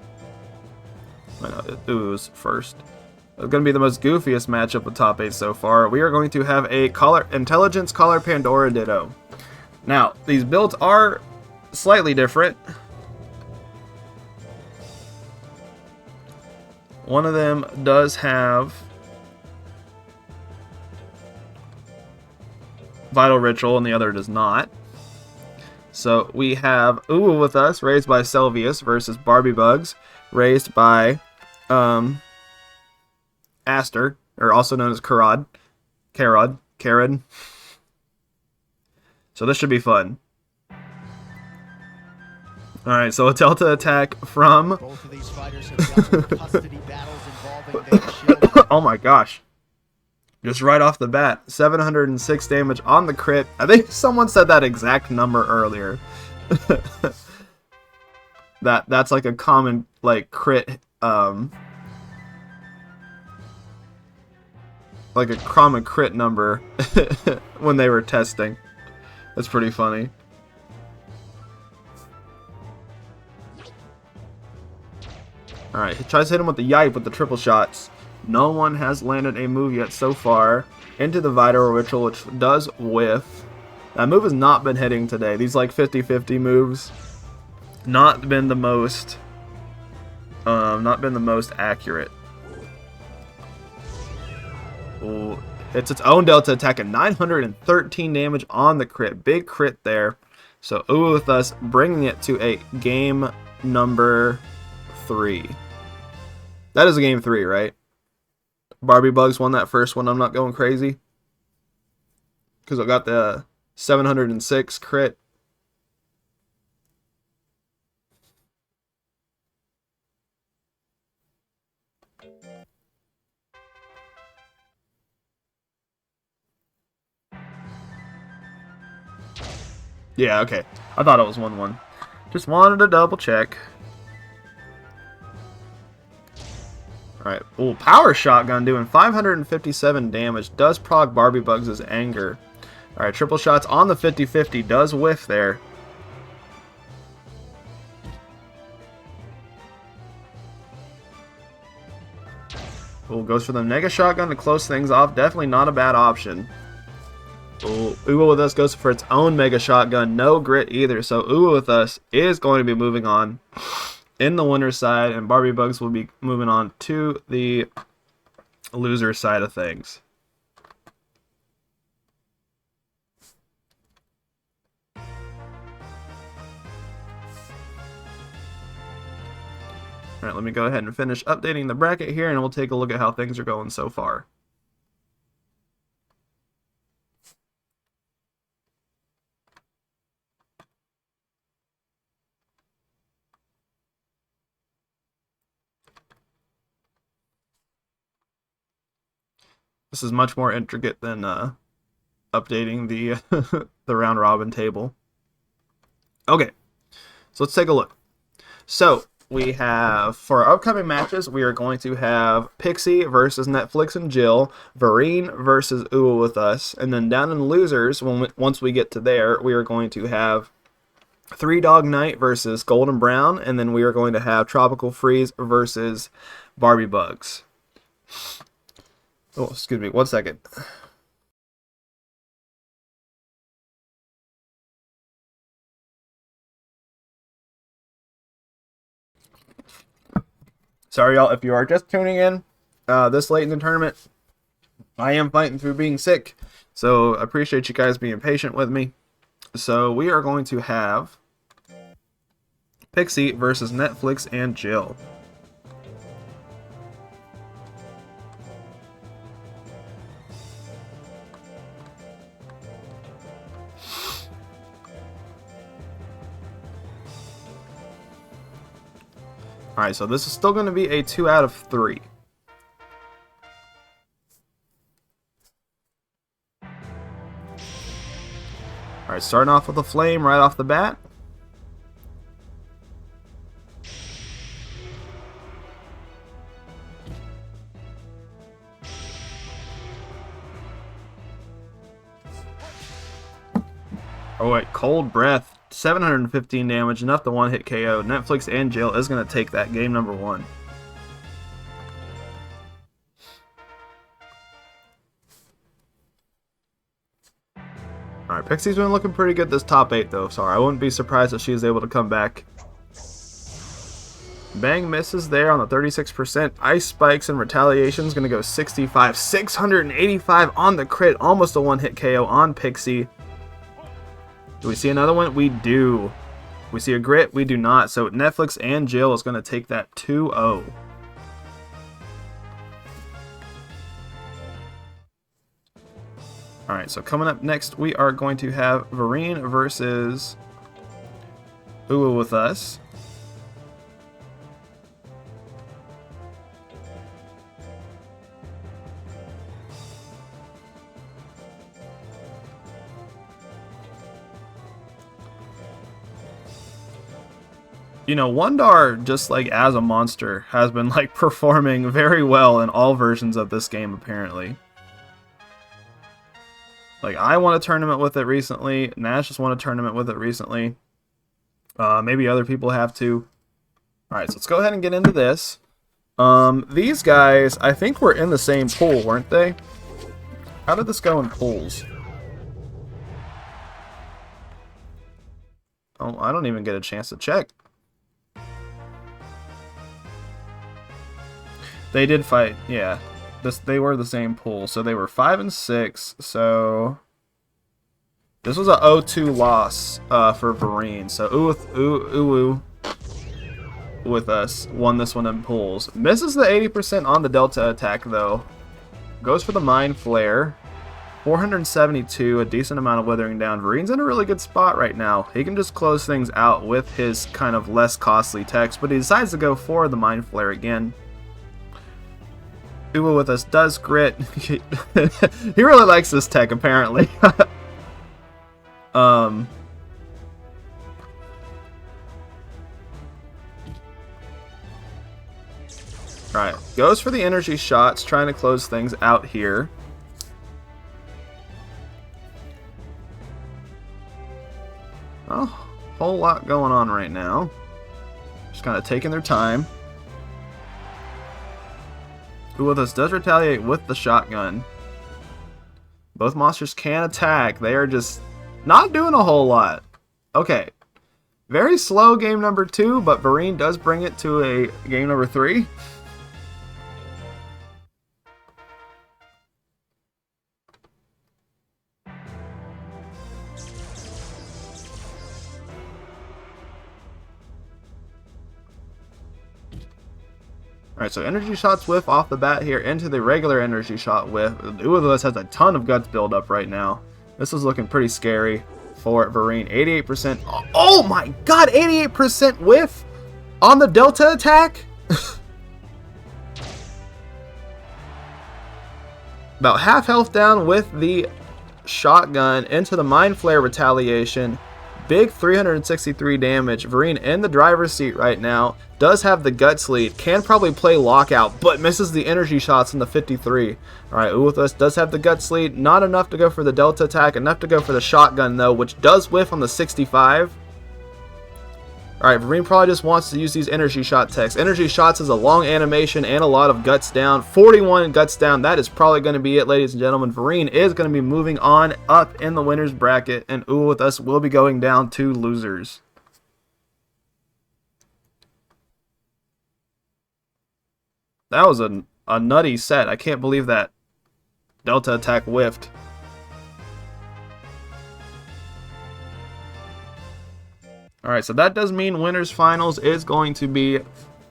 I know, it was first. It's going to be the most goofiest matchup of top 8 so far. We are going to have a Intelligence Collar Pandora Ditto. Now, these builds are slightly different. One of them does have Vital Ritual and the other does not. So we have Uwu with us, raised by Selvius, versus Barbie Bugs, raised by Aster, or also known as Karad. So this should be fun. Alright, so a Delta attack from... Both of these fighters have dealt with custody battles involving their shield. Oh my gosh. Just right off the bat, 706 damage on the crit. I think someone said that exact number earlier. That's like a common like crit like a common crit number when they were testing. That's pretty funny. Alright, he tries to hit him with the Yipe with the triple shots. No one has landed a move yet so far into the Vital Ritual, which does whiff. That move has not been hitting today. These like 50-50 moves, not been the most accurate. Ooh, it's its own Delta attack at 913 damage on the crit. Big crit there. So Uwu with us, bringing it to a game number 3. That is a game 3, right? Barbie Bugs won that first one. I'm not going crazy because I got the 706 crit. Yeah, okay. I thought it was 1-1. Just wanted to double check. Alright, ooh, Power Shotgun doing 557 damage. Does prog Barbie Bugs' anger. Alright, triple shots on the 50-50. Does whiff there. Ooh, goes for the Mega Shotgun to close things off. Definitely not a bad option. Ooh, Uwu with us goes for its own Mega Shotgun. No grit either. So Uwu with us is going to be moving on in the winner's side, and Barbie Bugs will be moving on to the loser side of things. Alright, let me go ahead and finish updating the bracket here, and we'll take a look at how things are going so far. This is much more intricate than updating the the round robin table. Okay, so let's take a look. So we have, for our upcoming matches, we are going to have Pixie versus Netflix and Jill, Vareen versus Uwu with us, and then down in losers, once we get to there, we are going to have Three Dog Night versus Golden Brown, and then we are going to have Tropical Freeze versus Barbie Bugs. Oh, excuse me, 1 second. Sorry, y'all, if you are just tuning in this late in the tournament, I am fighting through being sick, so I appreciate you guys being patient with me. So we are going to have Pixie versus Netflix and Jill. Alright, so this is still going to be a 2 out of 3. Alright, Alright, starting off with a flame right off the bat. Oh wait, Cold Breath, 715 damage, enough to one-hit KO. Netflix and Jill is going to take that game number 1. Alright, Pixie's been looking pretty good this top 8 though, sorry. I wouldn't be surprised if she was able to come back. Bang misses there on the 36%. Ice Spikes and Retaliation is going to go 65. 685 on the crit, almost a one-hit KO on Pixie. Do we see another one? We do. We see a grit? We do not. So Netflix and Jill is going to take that 2-0. Alright, so coming up next, we are going to have Vereen versus Uwu with us. You know, Wondar, just like as a monster, has been like performing very well in all versions of this game, apparently. Like, I won a tournament with it recently. Nash just won a tournament with it recently. Maybe other people have too. Alright, so let's go ahead and get into this. These guys, I think were in the same pool, weren't they? How did this go in pools? Oh, I don't even get a chance to check. They did fight, yeah. They were the same pool, so they were 5 and 6. So this was a 0-2 loss for Vereen. So Uwu with us won this one in pools. Misses the 80% on the Delta attack though. Goes for the Mind Flare. 472, a decent amount of Withering Down. Vereen's in a really good spot right now. He can just close things out with his kind of less costly techs, but he decides to go for the Mind Flare again. Uwu with us does grit. He really likes this tech, apparently. Alright, goes for the energy shots, trying to close things out here. Oh, whole lot going on right now. Just kind of taking their time. Who with us does retaliate with the shotgun. Both monsters can attack. They are just not doing a whole lot. Okay. Very slow game number 2, but Vereen does bring it to a game number 3. Alright, so energy shots whiff off the bat here into the regular energy shot whiff. Uwu of us has a ton of guts build up right now. This is looking pretty scary for Vereen. 88%. Oh my god, 88% whiff on the Delta attack? About half health down with the shotgun into the Mind Flare retaliation. Big 363 damage. Vereen in the driver's seat right now. Does have the guts lead. Can probably play lockout, but misses the energy shots in the 53. Alright, Uwu with us does have the guts lead. Not enough to go for the Delta attack. Enough to go for the shotgun, though, which does whiff on the 65. Alright, Vereen probably just wants to use these energy shot techs. Energy shots is a long animation and a lot of guts down. 41 guts down. That is probably going to be it, ladies and gentlemen. Vereen is going to be moving on up in the winners bracket, and Uwu with us will be going down to losers. That was a nutty set. I can't believe that Delta attack whiffed. Alright, so that does mean winners finals is going to be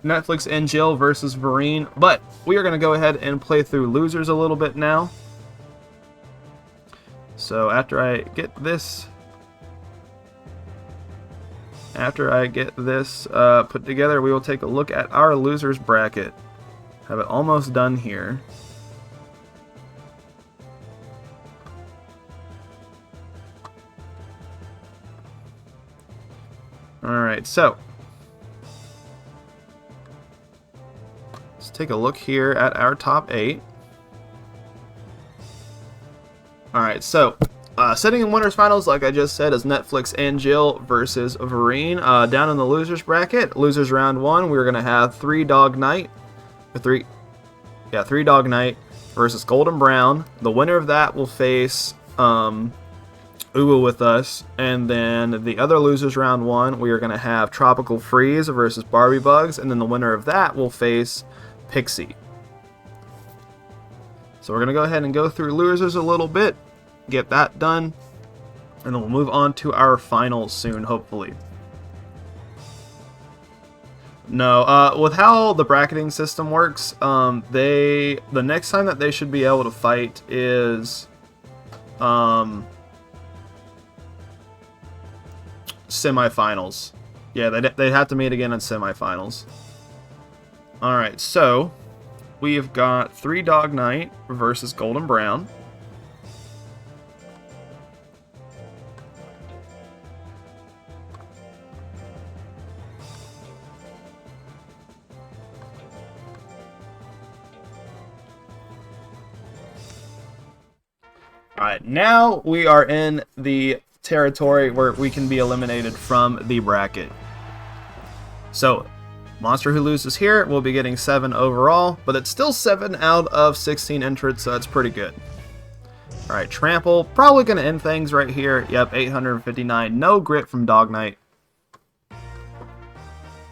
Netflix and Jill versus Vereen, but we are going to go ahead and play through losers a little bit now. So after I get this put together, we will take a look at our losers bracket. Have it almost done here. Alright, so let's take a look here at our top 8. Alright, so sitting in winners finals, like I just said, is Netflix and Jill versus Vereen. Down in the losers bracket, losers round 1, we're gonna have Three Dog Night versus Golden Brown. The winner of that will face Uwu with us, and then the other losers round 1, we are gonna have Tropical Freeze versus Barbie Bugs, and then the winner of that will face Pixie. So we're gonna go ahead and go through losers a little bit, get that done, and then we'll move on to our finals soon, hopefully. No, with how the bracketing system works, the next time that they should be able to fight is semifinals. Yeah, they have to meet again in semifinals. Alright, so we've got Three Dog Night versus Golden Brown. Alright, now we are in the territory where we can be eliminated from the bracket. So, monster who loses here will be getting 7 overall, but it's still 7 out of 16 entrants, so that's pretty good. Alright, Trample, probably going to end things right here. Yep, 859, no grit from Dog Knight.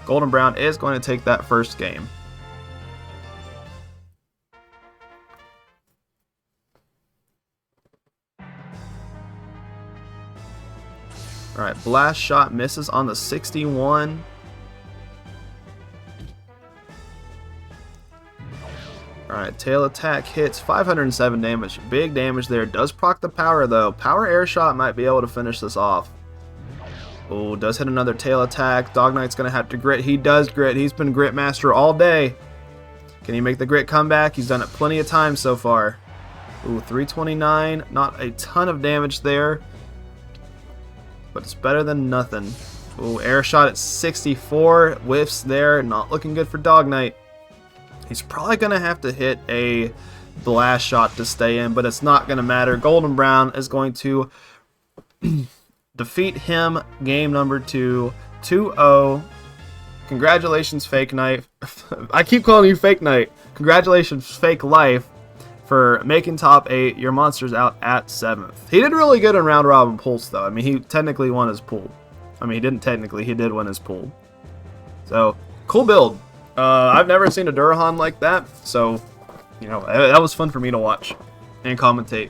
Golden Brown is going to take that first game. Alright, Blast Shot misses on the 61. Alright, Tail Attack hits 507 damage. Big damage there. Does proc the power though. Power Air Shot might be able to finish this off. Oh, does hit another Tail Attack. Dog Knight's going to have to grit. He does grit. He's been Grit Master all day. Can he make the grit comeback? He's done it plenty of times so far. Ooh, 329. Not a ton of damage there, but it's better than nothing. Ooh, Air Shot at 64. Whiffs there. Not looking good for Dog Knight. He's probably going to have to hit a Blast Shot to stay in, but it's not going to matter. Golden Brown is going to defeat him. Game number 2, 2-0. Congratulations, Fake Knight. I keep calling you Fake Knight. Congratulations, Fake Life, for making top 8. Your monster's out at 7th. He did really good in round robin pulls, though. I mean, he technically won his pool. I mean, he didn't technically. He did win his pool. So, cool build. I've never seen a Durahan like that, so, you know, that was fun for me to watch and commentate.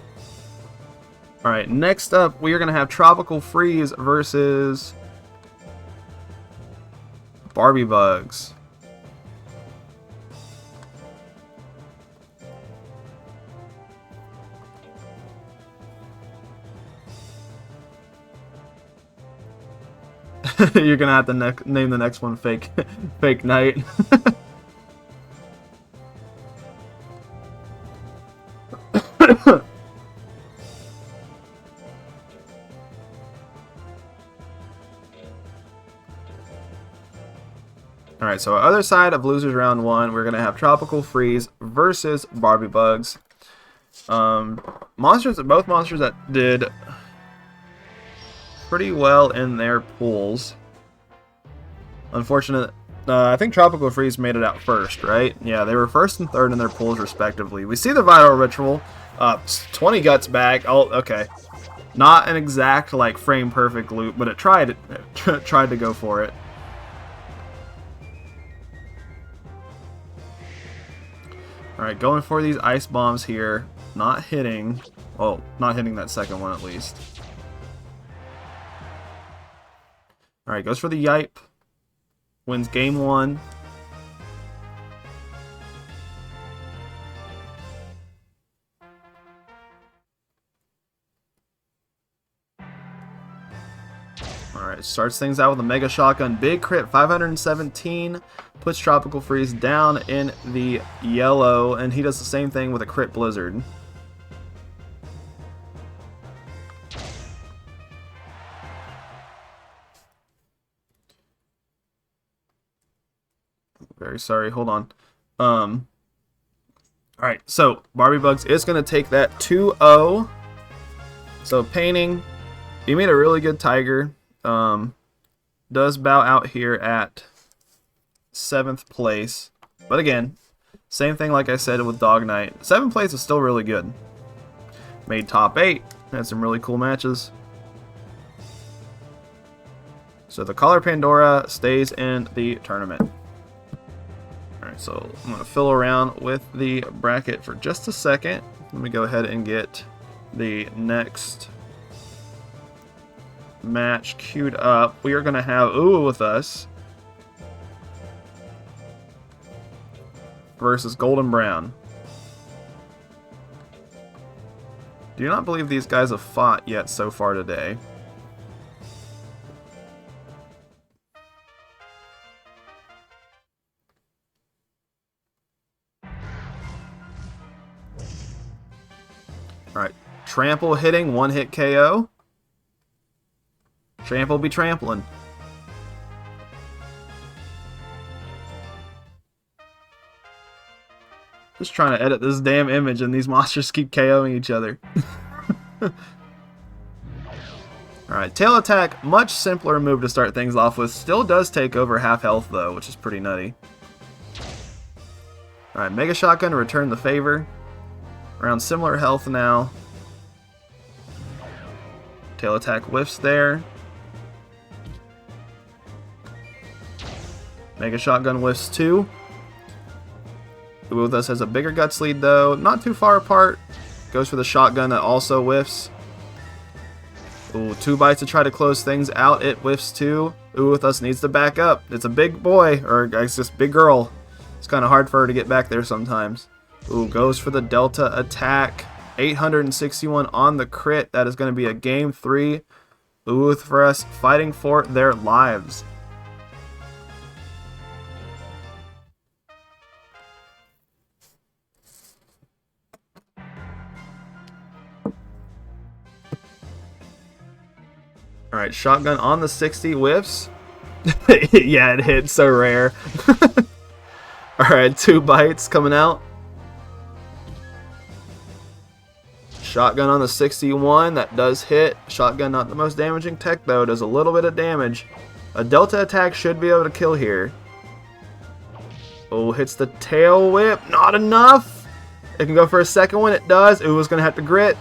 Alright, next up, we are going to have Tropical Freeze versus Barbie Bugs. You're gonna have to name the next one Fake Knight. Alright, so other side of losers round 1, we're gonna have Tropical Freeze versus Barbie Bugs. Both monsters that did pretty well in their pools. Unfortunate. I think Tropical Freeze made it out first, right? Yeah, they were first and third in their pools respectively. We see the Viral Ritual. 20 guts back. Oh, okay. Not an exact like frame perfect loop, but it tried to go for it. All right, going for these ice bombs here. Not hitting. Well, not hitting that second one at least. Alright, goes for the Yipe. Wins game 1. Alright, starts things out with a Mega Shotgun. Big crit, 517. Puts Tropical Freeze down in the yellow, and he does the same thing with a crit Blizzard. Very sorry. Hold on. Alright, so Barbie Bugs is going to take that 2-0. So painting, he made a really good tiger. Does bow out here at 7th place. But again, same thing like I said with Dog Knight. 7th place is still really good. Made top 8. Had some really cool matches. So the Color Pandora stays in the tournament. Alright, so I'm going to fill around with the bracket for just a second. Let me go ahead and get the next match queued up. We are going to have Ooh with us versus Golden Brown. Do not believe these guys have fought yet so far today. Alright, Trample hitting, 1-hit KO. Trample be trampling. Just trying to edit this damn image and these monsters keep KOing each other. Alright, Tail Attack, much simpler move to start things off with. Still does take over half health though, which is pretty nutty. Alright, Mega Shotgun, return the favor. Around similar health now. Tail Attack whiffs there. Mega Shotgun whiffs too. Who with us has a bigger guts lead though. Not too far apart. Goes for the shotgun that also whiffs. Ooh, 2 bites to try to close things out. It whiffs too. Ooh with us needs to back up. It's a big boy, or I guess just big girl. It's kind of hard for her to get back there sometimes. Ooh, goes for the Delta attack. 861 on the crit. That is going to be a game 3. Ooh for us fighting for their lives. Alright, shotgun on the 60 whiffs. Yeah, it hit, so rare. Alright, 2 bites coming out. Shotgun on the 61, that does hit. Shotgun not the most damaging tech though, does a little bit of damage. A Delta attack should be able to kill here. Oh, hits the tail whip, not enough. It can go for a second one, it does. Ooh, it's going to have to grit.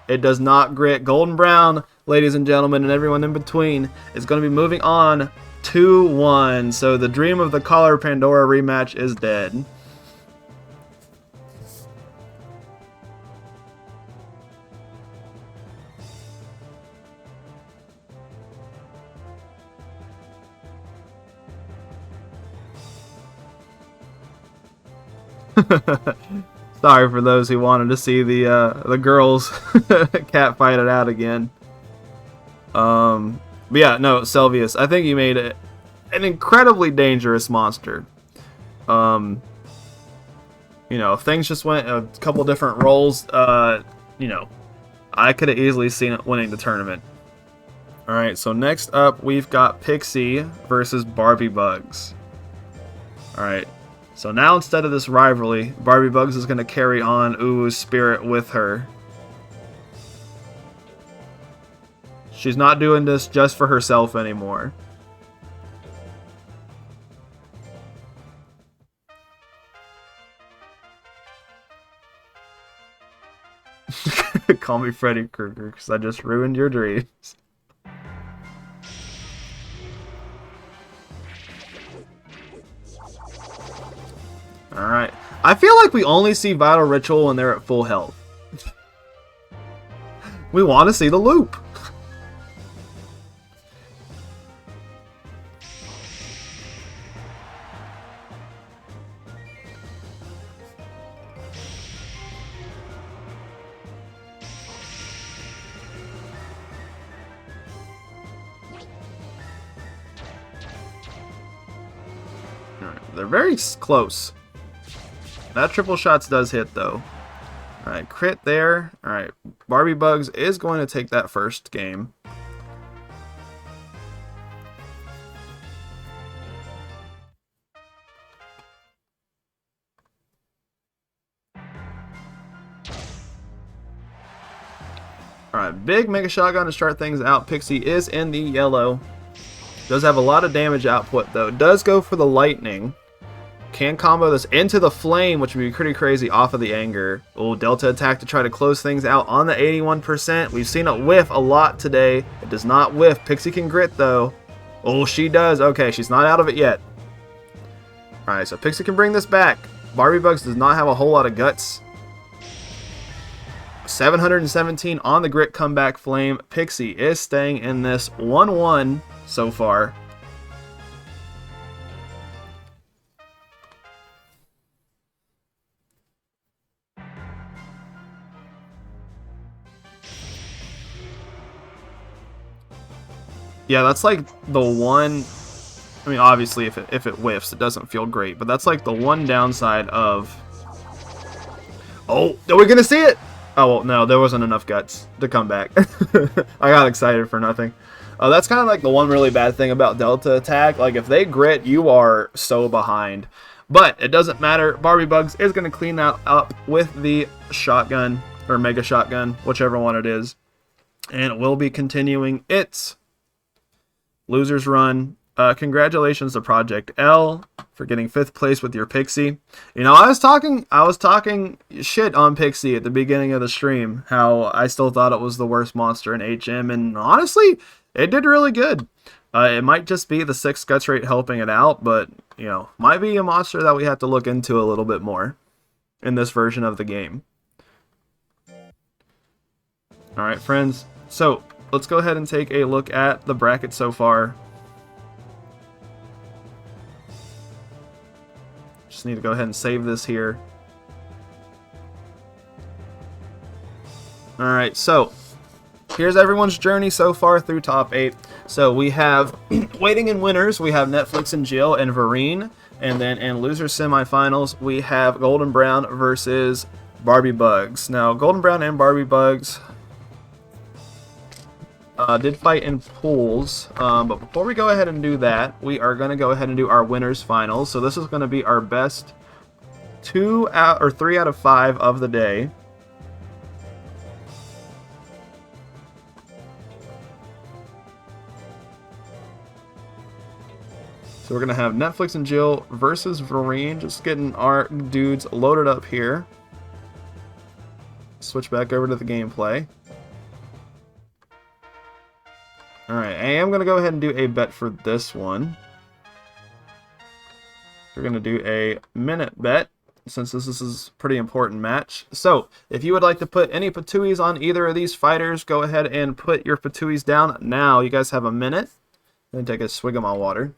It does not grit. Golden Brown, ladies and gentlemen, and everyone in between, is going to be moving on 2-1. So the dream of the Collar Pandora rematch is dead. Sorry for those who wanted to see the girls cat fight it out again. But yeah, no, Selvius, I think you made an incredibly dangerous monster. You know, if things just went a couple different roles, you know, I could have easily seen it winning the tournament. Alright, so next up we've got Pixie versus Barbie Bugs. Alright. So now instead of this rivalry, Barbie Bugs is going to carry on Uwu's spirit with her. She's not doing this just for herself anymore. Call me Freddy Krueger because I just ruined your dreams. Alright. I feel like we only see Vital Ritual when they're at full health. We want to see the loop. Alright, they're very close. That triple shots does hit though. Alright, crit there. Alright, Barbie Bugs is going to take that first game. Alright, big Mega Shotgun to start things out. Pixie is in the yellow. Does have a lot of damage output, though. Does go for the lightning. Can combo this into the flame, which would be pretty crazy off of the anger. Oh, Delta attack to try to close things out on the 81%. We've seen it whiff a lot today. It does not whiff. Pixie can grit, though. Oh, she does. Okay, she's not out of it yet. Alright, so Pixie can bring this back. Barbie Bugs does not have a whole lot of guts. 717 on the grit comeback flame. Pixie is staying in this 1-1 so far. Yeah, that's like the one. I mean, obviously, if it whiffs, it doesn't feel great. But that's like the one downside of. Oh, are we gonna see it? Oh well, no, there wasn't enough guts to come back. I got excited for nothing. That's kind of like the one really bad thing about Delta attack. Like if they grit, you are so behind. But it doesn't matter. Barbie Bugs is gonna clean that up with the shotgun or Mega Shotgun, whichever one it is, and it will be continuing its losers run. Congratulations to Project L for getting 5th place with your Pixie. You know, I was talking shit on Pixie at the beginning of the stream, how I still thought it was the worst monster in HM, and honestly, it did really good. It might just be the 6 guts rate helping it out, but, you know, might be a monster that we have to look into a little bit more in this version of the game. Alright, friends, so let's go ahead and take a look at the bracket so far. Just need to go ahead and save this here. Alright, so here's everyone's journey so far through top 8. So we have waiting in winners, we have Netflix and Jill and Vereen. And then in losers semifinals, we have Golden Brown versus Barbie Bugs. Now, Golden Brown and Barbie Bugs did fight in pools, but before we go ahead and do that, we are going to go ahead and do our winners finals. So this is going to be our best 3 out of 5 of the day. So we're going to have Netflix and Jill versus Vereen. Just getting our dudes loaded up here. Switch back over to the gameplay. Alright, I am going to go ahead and do a bet for this one. We're going to do a minute bet, since this is a pretty important match. So, if you would like to put any patuis on either of these fighters, go ahead and put your patuis down now. You guys have a minute. Let me take a swig of my water.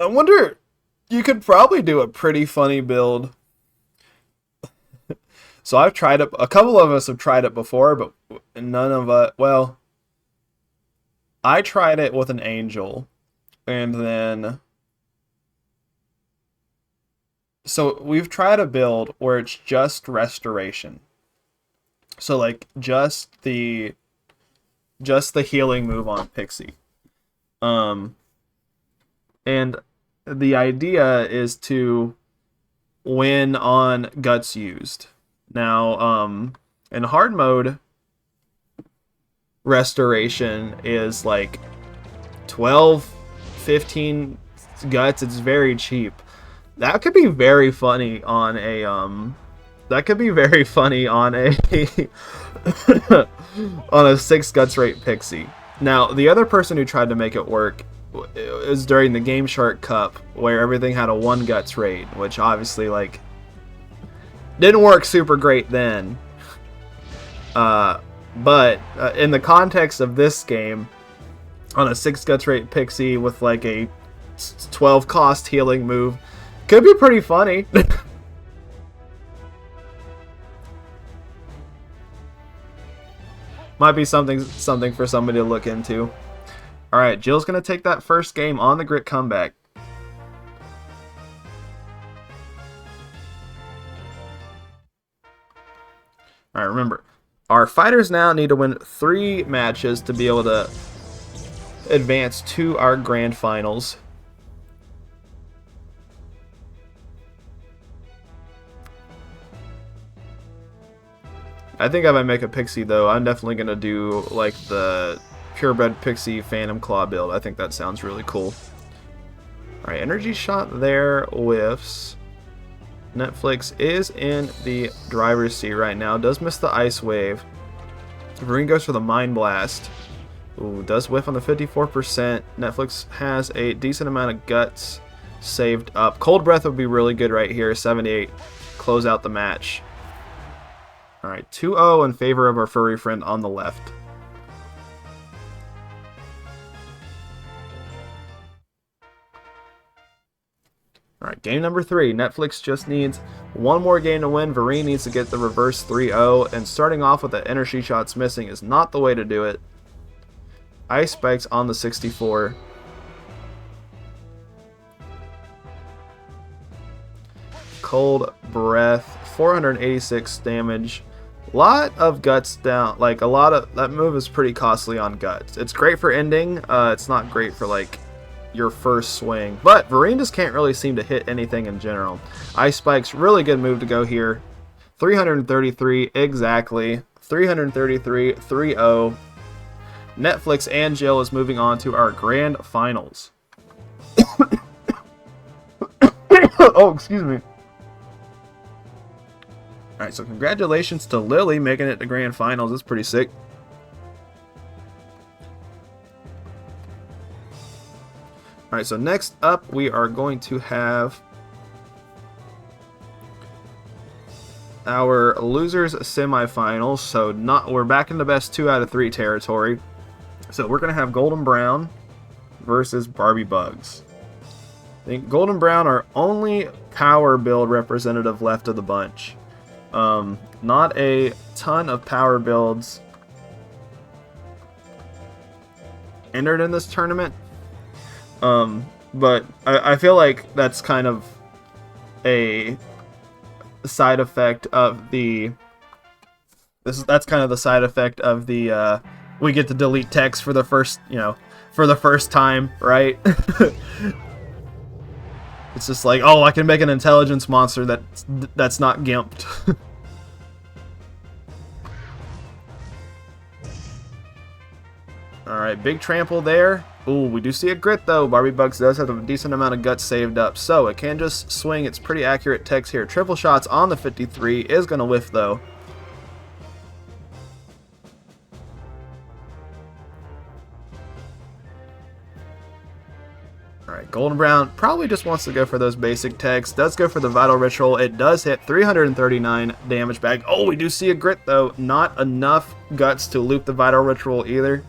I wonder, you could probably do a pretty funny build. So I've tried it, a couple of us have tried it before, but none of us, well, I tried it with an angel, and then, so we've tried a build where it's just restoration. So like, just the healing move on Pixie. And the idea is to win on guts used. Now, in hard mode, restoration is like 12, 15 guts. It's very cheap. That could be very funny on a on a 6 guts rate Pixie. Now, the other person who tried to make it work is during the Game Shark Cup, where everything had a 1 guts rate, which obviously like didn't work super great then. But in the context of this game, on a 6 guts rate Pixie with like a 12 cost healing move, could be pretty funny. Might be something for somebody to look into. Alright, Jill's going to take that first game on the grit comeback. Alright, remember, Our fighters now need to win 3 matches to be able to advance to our grand finals. I think if I make a Pixie, though, I'm definitely going to do like the Purebred Pixie Phantom Claw build. I think that sounds really cool. Alright, Energy Shot there whiffs. Netflix is in the driver's seat right now. Does miss the Ice Wave. Varine goes for the Mind Blast. Ooh, does whiff on the 54%. Netflix has a decent amount of guts saved up. Cold Breath would be really good right here. 78. Close out the match. Alright, 2-0 in favor of our furry friend on the left. Alright, game number 3. Netflix just needs one more game to win. Varine needs to get the reverse 3-0. And starting off with the energy shots missing is not the way to do it. Ice Spikes on the 64. Cold Breath, 486 damage. Lot of guts down, like a lot of that move is pretty costly on guts. It's great for ending, it's not great for like your first swing, but Varine just can't really seem to hit anything in general. Ice Spike's really good move to go here. 333 exactly, 333, 3-0. Netflix and Jill is moving on to our grand finals. Oh, excuse me. Alright, so congratulations to Lily making it to grand finals. That's pretty sick. Alright, so next up we are going to have our losers semifinals. So we're back in the best 2 out of 3 territory. So we're going to have Golden Brown versus Barbie Bugs. I think Golden Brown are only power build representative left of the bunch. Not a ton of power builds entered in this tournament. But I feel like that's kind of a side effect of the that's kind of the side effect of the we get to delete text for the first, for the first time, right? It's just like, oh, I can make an intelligence monster that's not gimped. Alright, big trample there. Ooh, we do see a grit though. Barbie Bugs does have a decent amount of guts saved up, so it can just swing its pretty accurate text here. Triple shots on the 53 is going to whiff though. Alright, Golden Brown probably just wants to go for those basic texts. Does go for the Vital Ritual. It does hit 339 damage back. Oh, we do see a grit though. Not enough guts to loop the Vital Ritual either.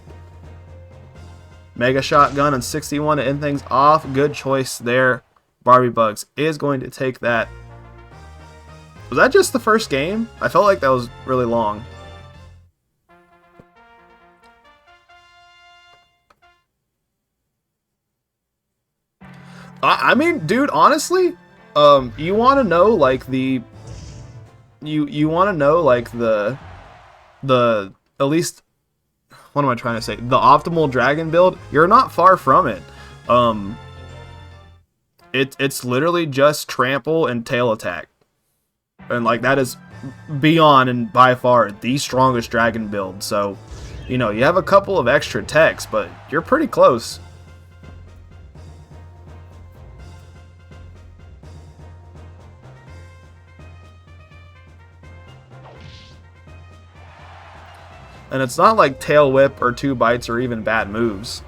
Mega Shotgun on 61 to end things off. Good choice there. Barbie Bugs is going to take that. Was that just the first game? I felt like that was really long. I mean, dude, honestly, you want to know like the at least, what am I trying to say? The optimal dragon build. You're not far from it. It's literally just trample and tail attack, and like that is beyond and by far the strongest dragon build. So, you have a couple of extra techs, but you're pretty close. And it's not like Tail Whip or 2 Bites or even bad moves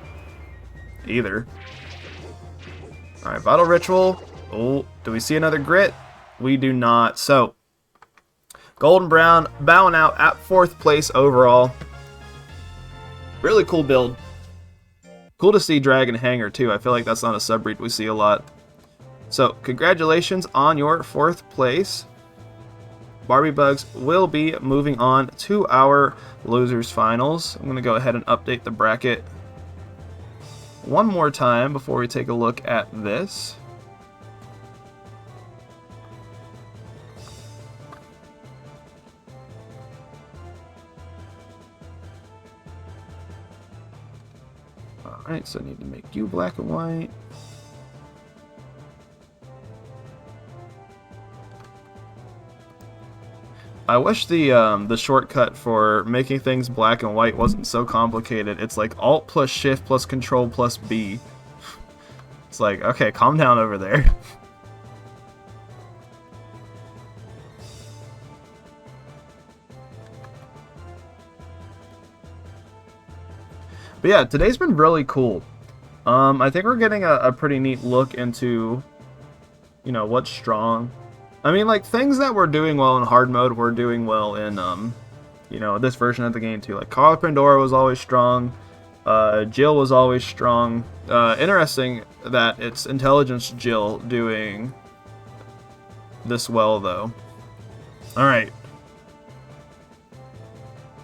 either. Alright, Vital Ritual. Oh, do we see another grit? We do not. So, Golden Brown bowing out at 4th place overall. Really cool build. Cool to see Dragon Hanger too. I feel like that's not a subbreed we see a lot. So, congratulations on your 4th place. Barbie Bugs will be moving on to our losers finals. I'm going to go ahead and update the bracket one more time before we take a look at this. Alright, so I need to make you black and white. I wish the shortcut for making things black and white wasn't so complicated. It's like Alt plus Shift plus Control plus B. It's like, okay, calm down over there. But yeah, today's been really cool. I think we're getting a pretty neat look into, you know, what's strong. I mean, like, things that we're doing well in hard mode, we're doing well in, you know, this version of the game, too. Like, Call of Pandora was always strong. Jill was always strong. Interesting that it's Intelligence Jill doing this well, though. Alright.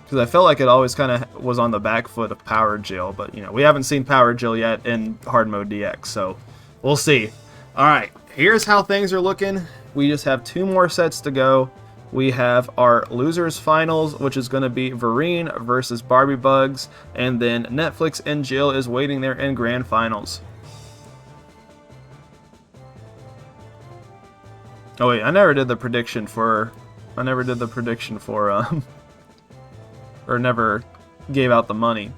Because I felt like it always kind of was on the back foot of Power Jill, but, you know, we haven't seen Power Jill yet in Hard Mode DX, so we'll see. Alright, here's how things are looking. We just have 2 more sets to go. We have our losers finals, which is going to be Vereen versus Barbie Bugs, and then Netflix and Jill is waiting there in grand finals. Oh wait, I never did the prediction for or never gave out the money.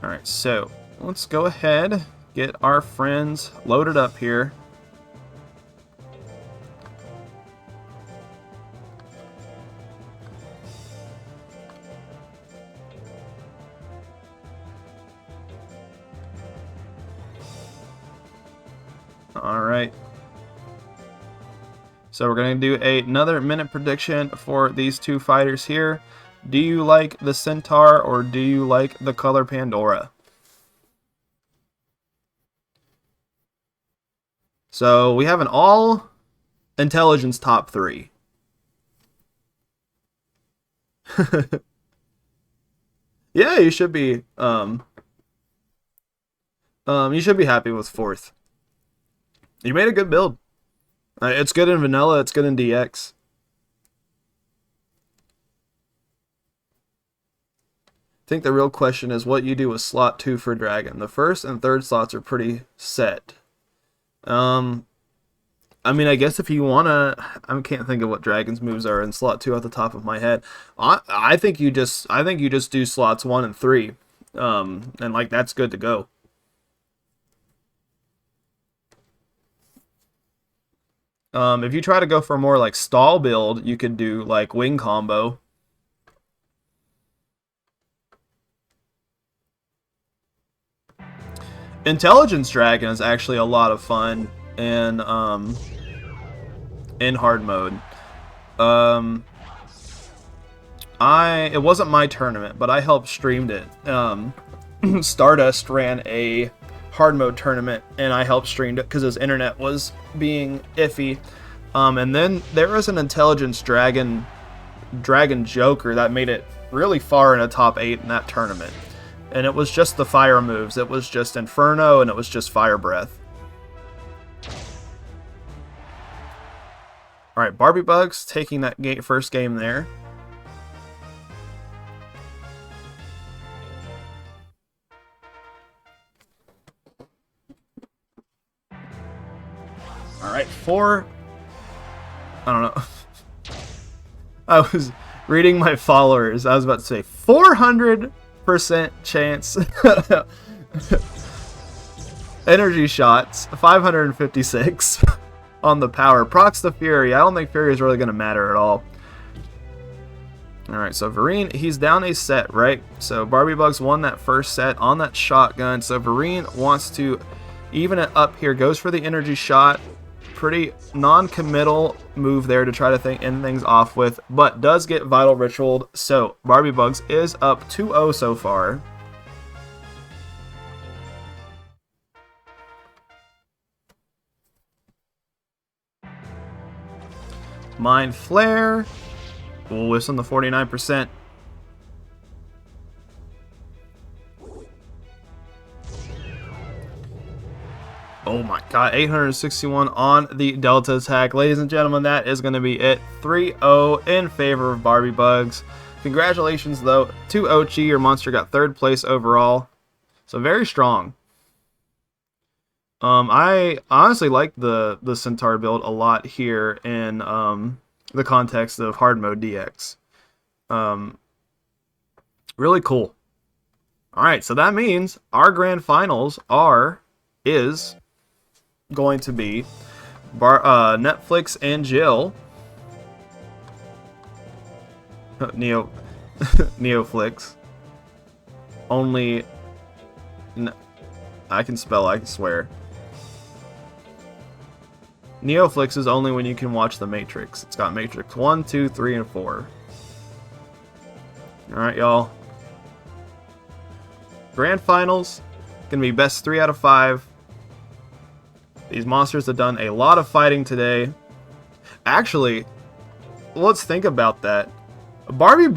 Alright, so let's go ahead, get our friends loaded up here. Alright. So we're going to do another minute prediction for these 2 fighters here. Do you like the Centaur or do you like the color Pandora? So we have an all intelligence top 3. Yeah, you should be happy with 4th. You made a good build. It's good in vanilla, it's good in DX. I think the real question is what you do with slot 2 for Dragon. The 1st and 3rd slots are pretty set. I mean, I guess if you wanna, I can't think of what Dragon's moves are in slot 2 off the top of my head. I think you just do slots 1 and 3, and like that's good to go. If you try to go for a more like stall build, you could do like wing combo. Intelligence Dragon is actually a lot of fun in hard mode. It wasn't my tournament, but I helped streamed it. Stardust ran a hard mode tournament and I helped streamed it because his internet was being iffy. And then there was an Intelligence Dragon Joker that made it really far in a top 8 in that tournament. And it was just the fire moves. It was just Inferno and it was just Fire Breath. Alright, Barbie Bugs taking that first game there. Alright, I don't know. I was reading my followers. I was about to say 400% chance. Energy shots, 556 on the power. Procs the Fury. I don't think Fury is really going to matter at all. Alright, so Vereen, he's down a set, right? So Barbie Bugs won that first set on that shotgun. So Vereen wants to even it up here. Goes for the energy shot. Pretty non-committal move there to try to end things off with, but does get Vital Ritualed. So Barbie Bugs is up 2-0 so far. Mind Flare. We'll whiffs on the 49%. Oh my god, 861 on the Delta attack. Ladies and gentlemen, that is going to be it. 3-0 in favor of Barbie Bugs. Congratulations, though, to Ochi. Your monster got 3rd place overall. So very strong. I honestly like the Centaur build a lot here in the context of hard mode DX. Really cool. All right, so that means our grand finals is going to be Netflix and Jill. Neoflix. Only I can spell, I can swear. Neoflix is only when you can watch The Matrix. It's got Matrix 1, 2, 3, and 4. Alright, y'all. Grand Finals. Gonna be best 3 out of 5. These monsters have done a lot of fighting today. Actually, let's think about that. Barbie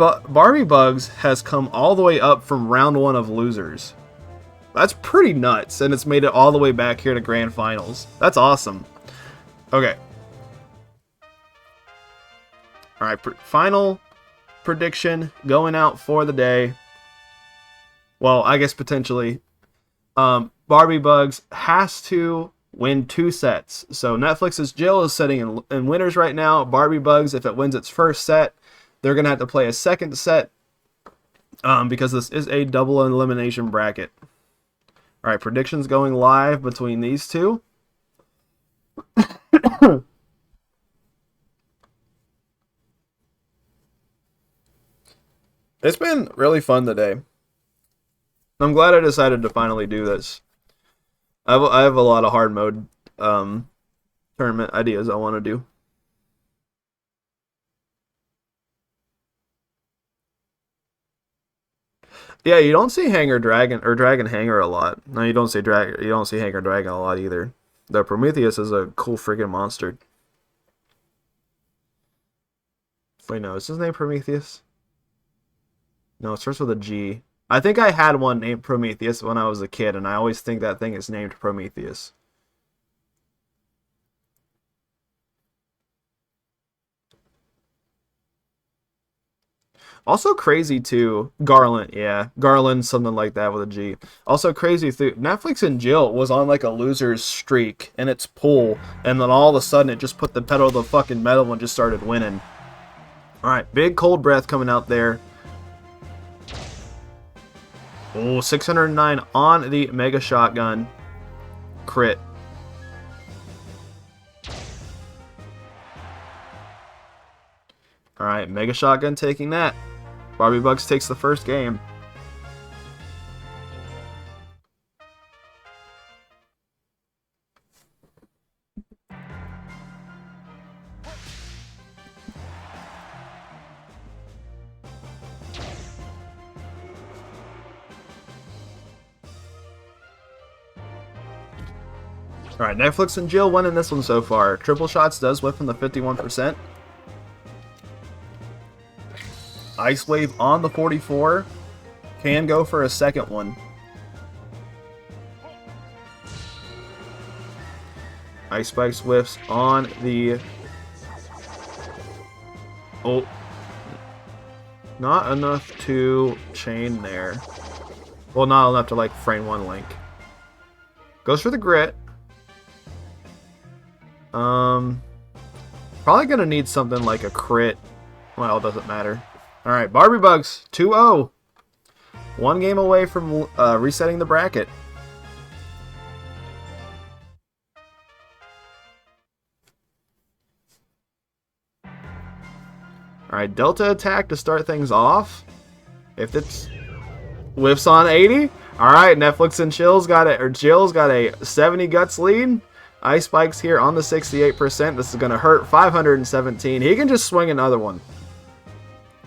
Bugs has come all the way up from round 1 of losers. That's pretty nuts, and it's made it all the way back here to Grand Finals. That's awesome. Okay. Alright, final prediction going out for the day. Well, I guess potentially. Barbie Bugs has to win 2 sets. So Netflix's Jill is sitting in winners right now. Barbie Bugs, if it wins its first set, they're going to have to play a second set because this is a double elimination bracket. Alright, predictions going live between these two. It's been really fun today. I'm glad I decided to finally do this. I have a lot of hard mode tournament ideas I want to do. Yeah, you don't see Hanger Dragon or Dragon Hanger a lot. No, you don't see Hanger Dragon a lot either. The Prometheus is a cool freaking monster. Wait, no, is his name Prometheus? No, it starts with a G. I think I had one named Prometheus when I was a kid, and I always think that thing is named Prometheus. Also crazy too, Garland, yeah. Garland, something like that with a G. Also crazy too, Netflix and Jill was on like a loser's streak in its pool, and then all of a sudden it just put the pedal to the fucking metal and just started winning. Alright, big cold breath coming out there. Oh, 609 on the Mega Shotgun. Crit. Alright, Mega Shotgun taking that. Barbie Bugs takes the first game. Alright, Netflix and Jill winning this one so far. Triple Shots does whip from the 51%. Ice Wave on the 44. Can go for a second one. Ice Spikes whiffs on the... Oh. Not enough to chain there. Well, not enough to, like, frame one link. Goes for the grit. Probably gonna need something like a crit. Well, it doesn't matter. Alright, Barbie Bugs, 2-0. One game away from resetting the bracket. Alright, Delta attack to start things off. If it's whiffs on 80. Alright, Netflix and Jill's got a 70 guts lead. Ice Spikes here on the 68%. This is going to hurt. 517. He can just swing another one.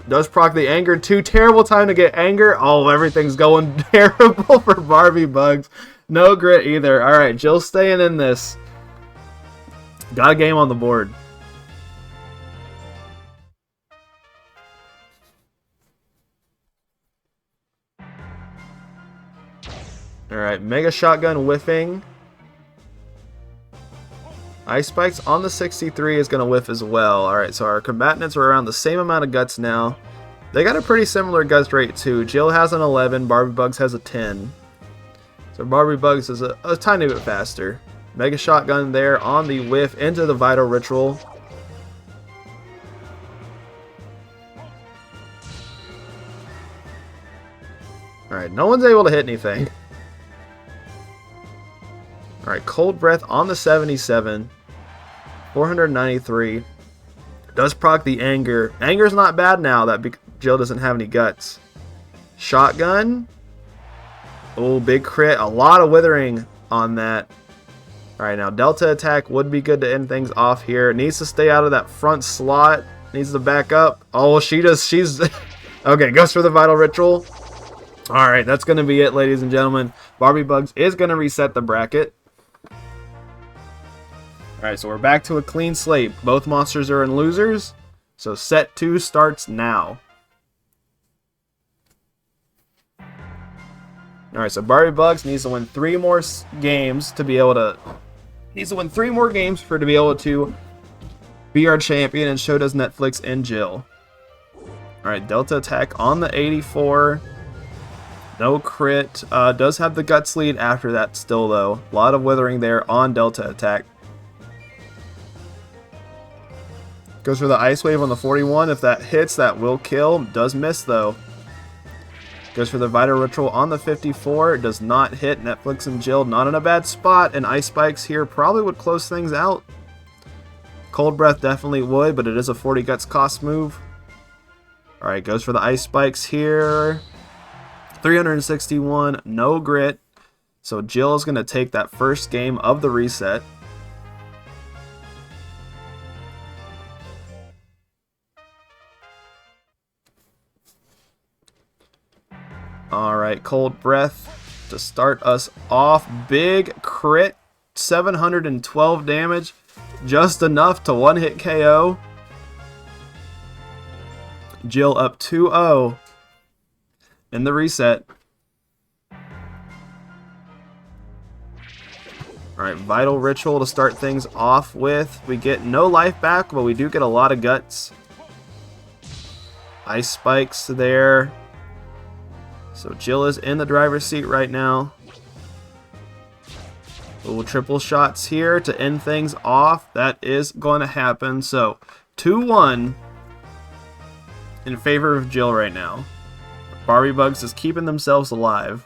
Does proc the anger. Too terrible time to get anger. Oh, everything's going terrible for Barbie Bugs. No grit either. Alright, Jill's staying in this. Got a game on the board. Alright, Mega Shotgun whiffing. Ice Spikes on the 63 is going to whiff as well. Alright, so our combatants are around the same amount of guts now. They got a pretty similar guts rate too. Jill has an 11, Barbie Bugs has a 10. So Barbie Bugs is a tiny bit faster. Mega Shotgun there on the whiff into the Vital Ritual. Alright, no one's able to hit anything. Alright, Cold Breath on the 77. 493. Does proc the Anger. Anger's not bad now that Jill doesn't have any guts. Shotgun. Oh, big crit. A lot of withering on that. Alright, now Delta attack would be good to end things off here. Needs to stay out of that front slot. Needs to back up. Oh, she's... Okay, goes for the Vital Ritual. Alright, that's going to be it, ladies and gentlemen. Barbie Bugs is going to reset the bracket. Alright, so we're back to a clean slate. Both monsters are in losers. So set 2 starts now. Alright, so Barbie Bugs needs to win 3 more games to be able to... Needs to win 3 more games for to be able to be our champion, and so does Netflix and Jill. Alright, Delta attack on the 84. No crit. Does have the guts lead after that still, though. A lot of withering there on Delta attack. Goes for the Ice Wave on the 41. If that hits, that will kill. Does miss, though. Goes for the Vital Ritual on the 54. It does not hit. Netflix and Jill not in a bad spot. And Ice Spikes here probably would close things out. Cold Breath definitely would, but it is a 40 guts cost move. Alright, goes for the Ice Spikes here. 361. No grit. So Jill is going to take that first game of the reset. Alright, Cold Breath to start us off. Big crit, 712 damage, just enough to one-hit KO. Jill up 2-0 in the reset. Alright, Vital Ritual to start things off with. We get no life back, but we do get a lot of guts. Ice Spikes there. So Jill is in the driver's seat right now. Little triple shots here to end things off. That is going to happen. So 2-1 in favor of Jill right now. Barbie Bugs is keeping themselves alive.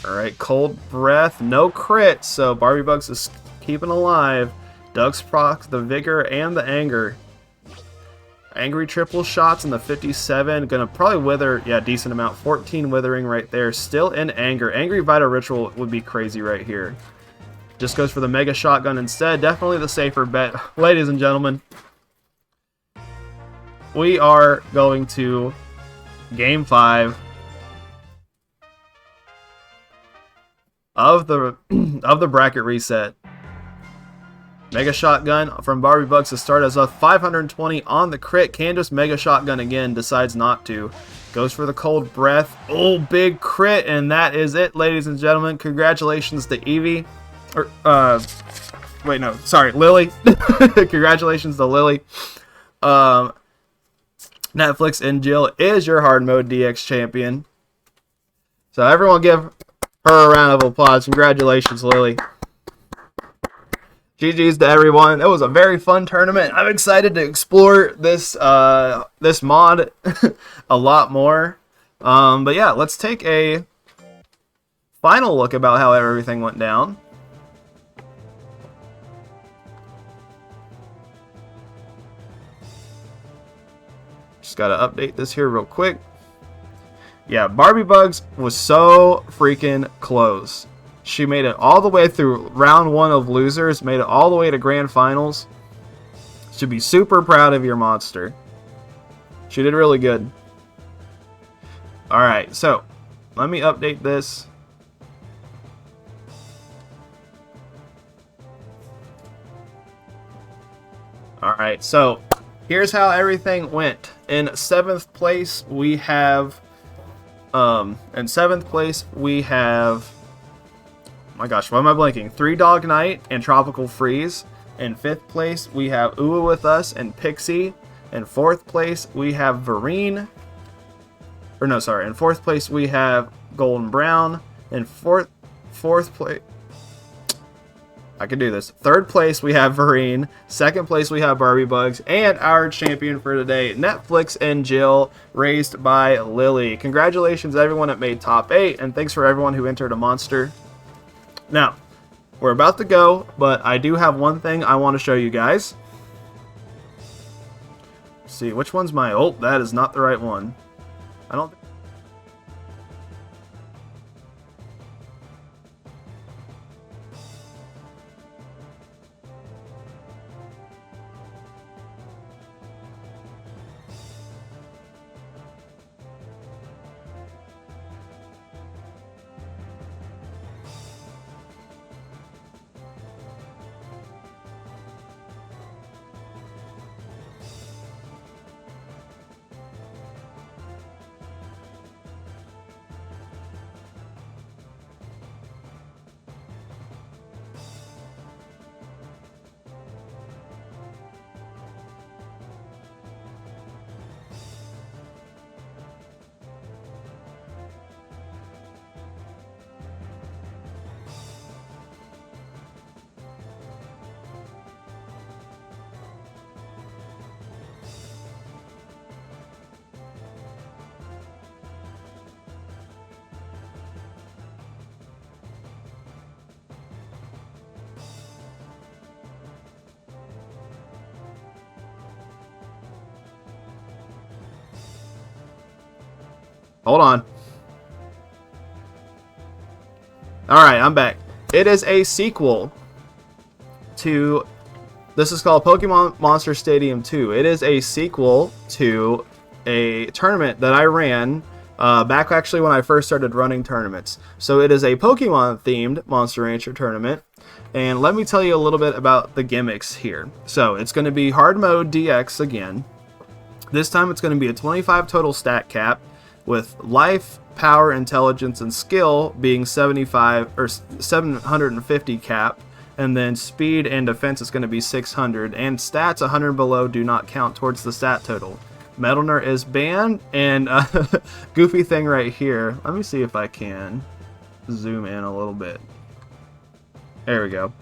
Alright, Cold Breath. No crit. So Barbie Bugs is keeping alive. Doug's procs the Vigor and the Anger. Angry triple shots in the 57. Gonna probably wither, yeah, decent amount. 14 withering right there. Still in Anger. Angry Vital Ritual would be crazy right here. Just goes for the Mega Shotgun instead. Definitely the safer bet. Ladies and gentlemen, we are going to Game 5 of the bracket reset. Mega Shotgun from Barbie Bugs to start us off. 520 on the crit. Can just Mega Shotgun again. Decides not to. Goes for the Cold Breath. Oh, big crit. And that is it, ladies and gentlemen. Congratulations to Evie. Wait, no. Sorry, Lily. Congratulations to Lily. Netflix and Jill is your hard mode DX champion. So everyone give her a round of applause. Congratulations, Lily. GG's to everyone. It was a very fun tournament. I'm excited to explore this this mod a lot more. But yeah, let's take a final look about how everything went down. Just gotta update this here real quick. Yeah, Barbie Bugs was so freaking close. She made it all the way through round 1 of losers, made it all the way to grand finals. Should be super proud of your monster. She did really good. Alright, so let me update this. Alright, so here's how everything went. In 7th place we have my gosh, why am I blanking? 3 Dog Night and Tropical Freeze. In 5th place, we have Uwa with Us and Pixie. In 4th place, we have Vereen. or no, sorry, in 4th place we have Golden Brown. In fourth place, I can do this. 3rd place we have Vereen. 2nd place we have Barbie Bugs, and our champion for today, Netflix and Jill, raised by Lily. Congratulations everyone that made top 8, and thanks for everyone who entered a monster. Now, we're about to go, but I do have one thing I want to show you guys. Let's see, which one's my... Oh, that is not the right one. I don't... Hold on. Alright, I'm back. It is a sequel to... This is called Pokemon Monster Stadium 2. It is a sequel to a tournament that I ran back actually when I first started running tournaments. So it is a Pokemon-themed Monster Rancher tournament. And let me tell you a little bit about the gimmicks here. So it's going to be hard mode DX again. This time it's going to be a 25 total stat cap, with life, power, intelligence, and skill being 75 or 750 cap, and then speed and defense is going to be 600, and stats 100 below do not count towards the stat total. Metalner is banned, and goofy thing right here. Let me see if I can zoom in a little bit. There we go.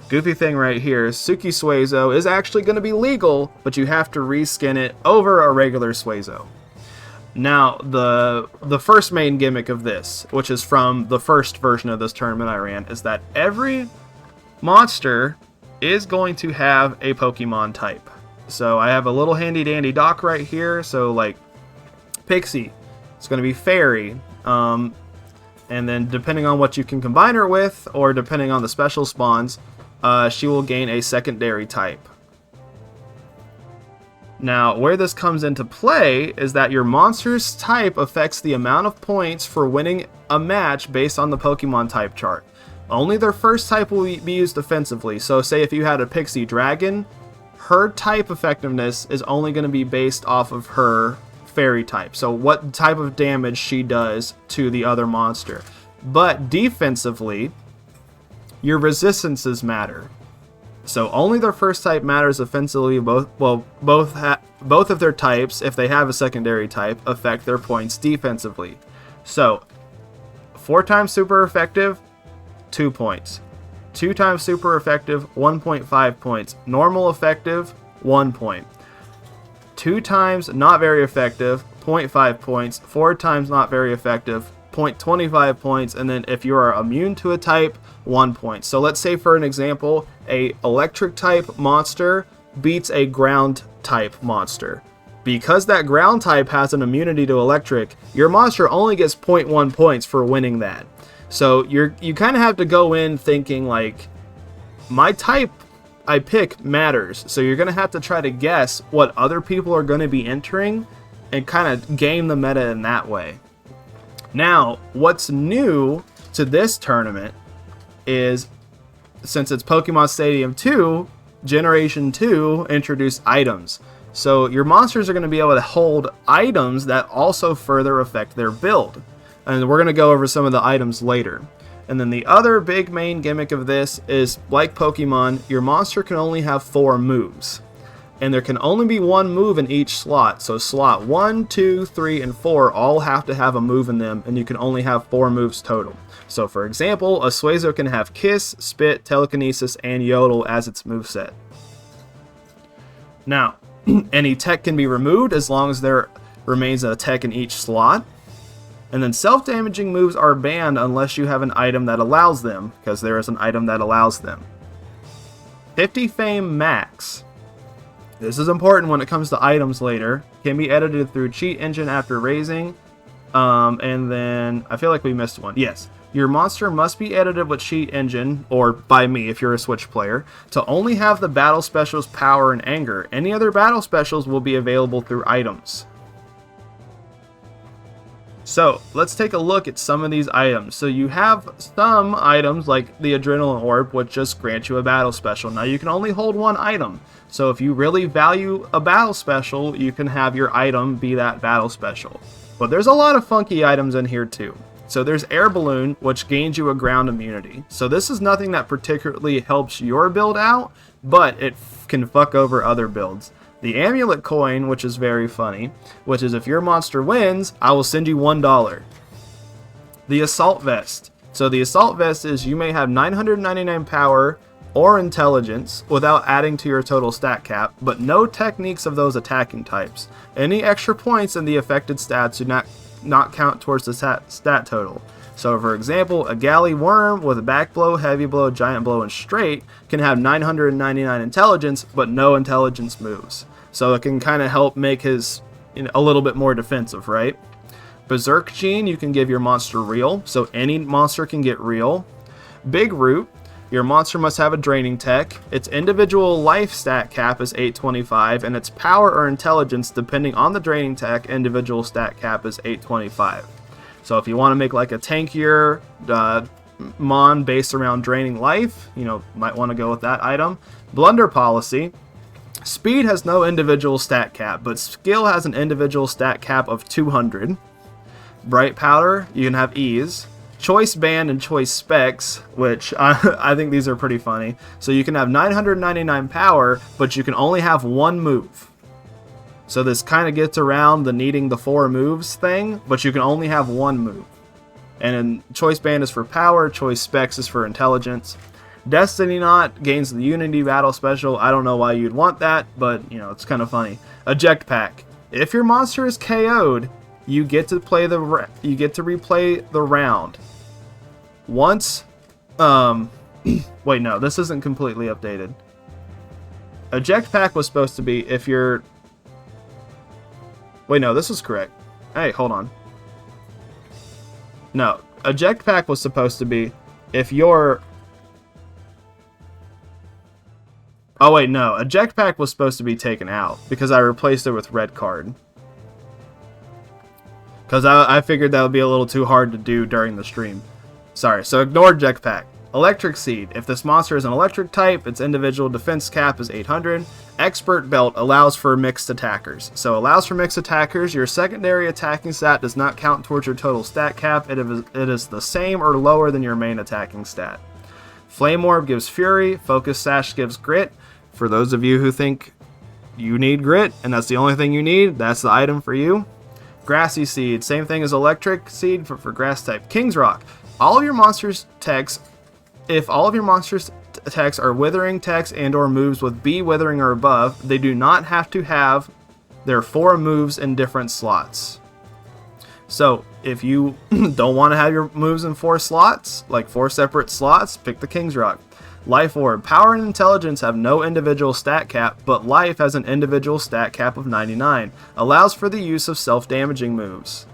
Goofy thing right here, Suki Suezo is actually going to be legal, but you have to reskin it over a regular Suezo. Now, the first main gimmick of this, which is from the first version of this tournament I ran, is that every monster is going to have a Pokemon type. So I have a little handy dandy dock right here. So like Pixie, it's going to be Fairy. And then depending on what you can combine her with, or depending on the special spawns, she will gain a secondary type. Now, where this comes into play is that your monster's type affects the amount of points for winning a match based on the Pokemon type chart. Only their first type will be used defensively. So say if you had a Pixie Dragon, her type effectiveness is only going to be based off of her Fairy type. So what type of damage she does to the other monster. But defensively, your resistances matter. So only their first type matters offensively. Both of their types, if they have a secondary type, affect their points defensively. So 4 times super effective, 2 points. 2 times super effective, 1.5 points. Normal effective, 1 point. 2 times not very effective, 0.5 points. 4 times not very effective, 0.25 points. And then if you are immune to a type, 1 point. So let's say for an example, a electric type monster beats a ground type monster. Because that ground type has an immunity to electric, your monster only gets 0.1 points for winning that. So you kind of have to go in thinking like, my type I pick matters. So you're going to have to try to guess what other people are going to be entering and kind of game the meta in that way. Now, what's new to this tournament is, since it's Pokemon Stadium 2, Generation 2 introduced items. So your monsters are going to be able to hold items that also further affect their build. And we're going to go over some of the items later. And then the other big main gimmick of this is, like Pokemon, your monster can only have 4 moves. and there can only be one move in each slot. So slot 1, 2, 3, and 4 all have to have a move in them, and you can only have 4 moves total. So for example, a Suezo can have Kiss, Spit, Telekinesis, and Yodel as its moveset. Now, any tech can be removed as long as there remains a tech in each slot. And then self-damaging moves are banned unless you have an item that allows them, because there is an item that allows them. 50 Fame Max. This is important when it comes to items later. Can be edited through Cheat Engine after raising. And then, I feel like we missed one. Yes. Your monster must be edited with Cheat Engine, or by me if you're a Switch player, to only have the battle specials Power and Anger. Any other battle specials will be available through items. So, let's take a look at some of these items. So you have some items like the Adrenaline Orb, which just grants you a battle special. Now you can only hold one item. So if you really value a battle special, you can have your item be that battle special. But there's a lot of funky items in here too. So there's Air Balloon, which gains you a ground immunity. So this is nothing that particularly helps your build out, but it can fuck over other builds. The Amulet Coin, which is very funny, which is if your monster wins, I will send you $1. The Assault Vest. So the Assault Vest is you may have 999 power or intelligence without adding to your total stat cap, but no techniques of those attacking types. Any extra points in the affected stats do not count towards the stat total. So for example, a Galley Worm with a back blow, heavy blow, giant blow, and straight can have 999 intelligence, but no intelligence moves. So it can kind of help make his a little bit more defensive, right? Berserk Gene, you can give your monster Reel, so any monster can get Reel. Big Root, your monster must have a draining tech. Its individual life stat cap is 825, and its power or intelligence, depending on the draining tech, individual stat cap is 825. So if you want to make like a tankier mon based around draining life, might want to go with that item. Blunder Policy. Speed has no individual stat cap, but skill has an individual stat cap of 200. Bright Powder, you can have Ease. Choice Band and Choice Specs, which I think these are pretty funny. So you can have 999 power, but you can only have one move. So this kind of gets around the needing the 4 moves thing, but you can only have one move. And then Choice Band is for power, Choice Specs is for intelligence. Destiny Knot gains the Unity Battle Special. I don't know why you'd want that, but it's kind of funny. Eject Pack. If your monster is KO'd, you get to replay the round. Once, wait, no, this isn't completely updated. Eject Pack was supposed to be if you're. Wait, no, this is correct. Hey, hold on. No, Eject Pack was supposed to be if you're. Oh wait, no. Eject Pack was supposed to be taken out because I replaced it with Red Card. Because I figured that would be a little too hard to do during the stream. Sorry, so ignore Eject Pack. Electric Seed. If this monster is an electric type, its individual defense cap is 800. Expert Belt allows for mixed attackers. So allows for mixed attackers. Your secondary attacking stat does not count towards your total stat cap. It is the same or lower than your main attacking stat. Flame Orb gives Fury. Focus Sash gives Grit. For those of you who think you need Grit, and that's the only thing you need, that's the item for you. Grassy Seed, same thing as Electric Seed for grass type. King's Rock, all of your monsters' techs, if all of your monsters' techs are Withering techs and or moves with B Withering or above, they do not have to have their 4 moves in different slots. So if you don't want to have your moves in 4 slots, like 4 separate slots, pick the King's Rock. Life Orb. Power and Intelligence have no individual stat cap, but Life has an individual stat cap of 99. Allows for the use of self-damaging moves.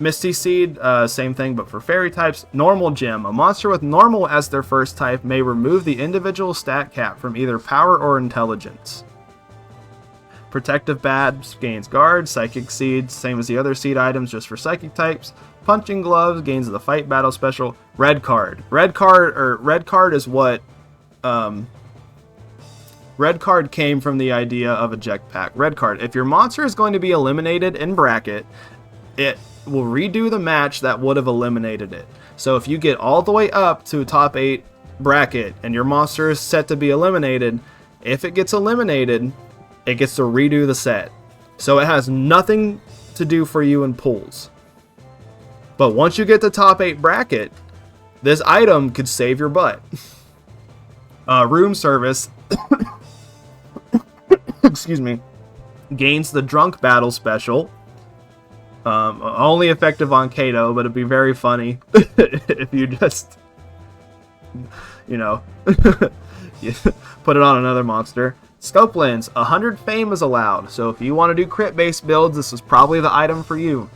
Misty Seed, same thing but for fairy types. Normal Gem. A monster with normal as their first type may remove the individual stat cap from either power or intelligence. Protective Badge gains guard. Psychic Seed, same as the other seed items, just for psychic types. Punching Gloves gains the Fight Battle Special. Red Card. Red Card is what. Red Card came from the idea of Eject Pack. Red Card. If your monster is going to be eliminated in bracket, it will redo the match that would have eliminated it. So if you get all the way up to top 8 bracket and your monster is set to be eliminated, if it gets eliminated, it gets to redo the set. So it has nothing to do for you in pools. But once you get the top 8 bracket, this item could save your butt. Room service, excuse me, gains the drunk battle special. Only effective on Kato, but it'd be very funny if you just, you know, you put it on another monster. Scope lens, 100 fame is allowed, so if you want to do crit based builds, this is probably the item for you.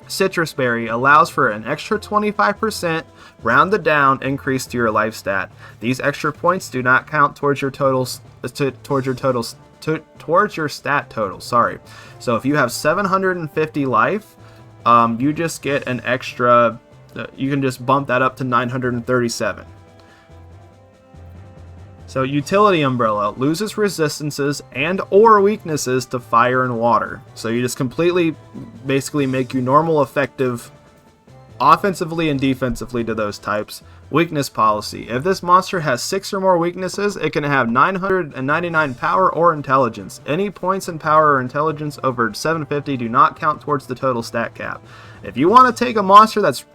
Citrus berry allows for an extra 25% rounded down increase to your life stat. These extra points do not count towards your totals, towards your stat total. Sorry. So if you have 750 life, you just get an extra. You can just bump that up to 937. So utility umbrella loses resistances and or weaknesses to fire and water. So you just completely basically make you normal effective offensively and defensively to those types. Weakness policy. If this monster has 6 or more weaknesses, it can have 999 power or intelligence. Any points in power or intelligence over 750 do not count towards the total stat cap. If you want to take a monster that's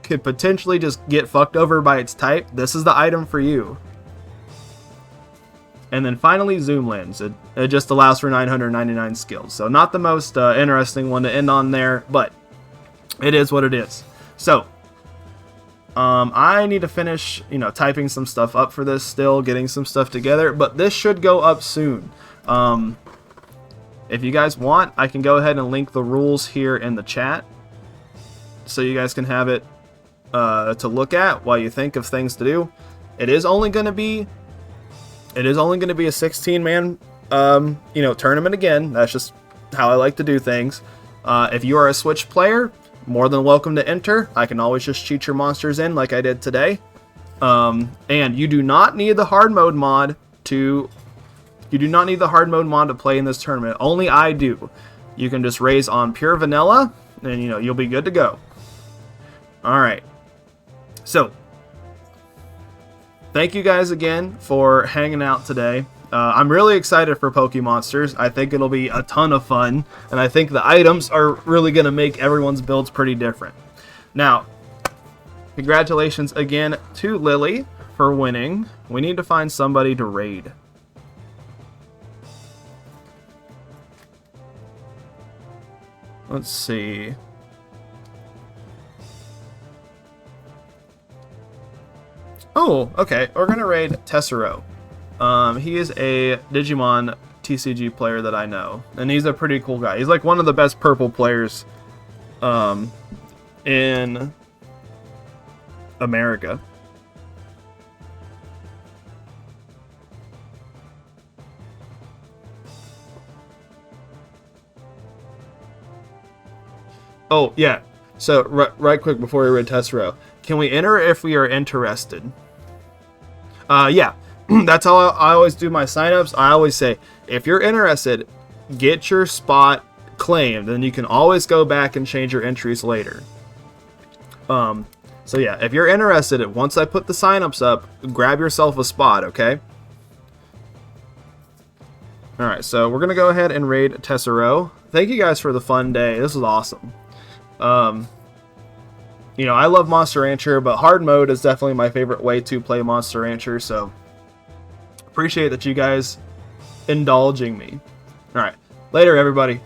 could potentially just get fucked over by its type, this is the item for you. And then finally, zoom lens. It just allows for 999 skills. So not the most interesting one to end on there, but it is what it is. So I need to finish, typing some stuff up for this still, getting some stuff together, but this should go up soon. If you guys want, I can go ahead and link the rules here in the chat so you guys can have it to look at while you think of things to do. It is only going to be a 16-man, tournament again. That's just how I like to do things. If you are a Switch player, more than welcome to enter. I can always just cheat your monsters in like I did today. And you do not need the hard mode mod to play in this tournament. Only I do. You can just raise on pure vanilla, and you'll be good to go. All right. So, thank you guys again for hanging out today. I'm really excited for Pokemonsters. I think it'll be a ton of fun, and I think the items are really going to make everyone's builds pretty different. Now, congratulations again to Lily for winning. We need to find somebody to raid. Let's see. Oh, okay. We're going to raid Tessero. He is a Digimon TCG player that I know, and he's a pretty cool guy. He's like one of the best purple players in America. Oh, yeah. So, right quick before we read Tessero, can we enter if we are interested? Yeah. That's how I always do my signups. I always say, if you're interested, get your spot claimed, and you can always go back and change your entries later. So yeah, if you're interested, once I put the signups up, grab yourself a spot, okay? Alright, so we're going to go ahead and raid Tessero. Thank you guys for the fun day. This was awesome. I love Monster Rancher, but hard mode is definitely my favorite way to play Monster Rancher, so appreciate that you guys indulging me. Alright, later everybody.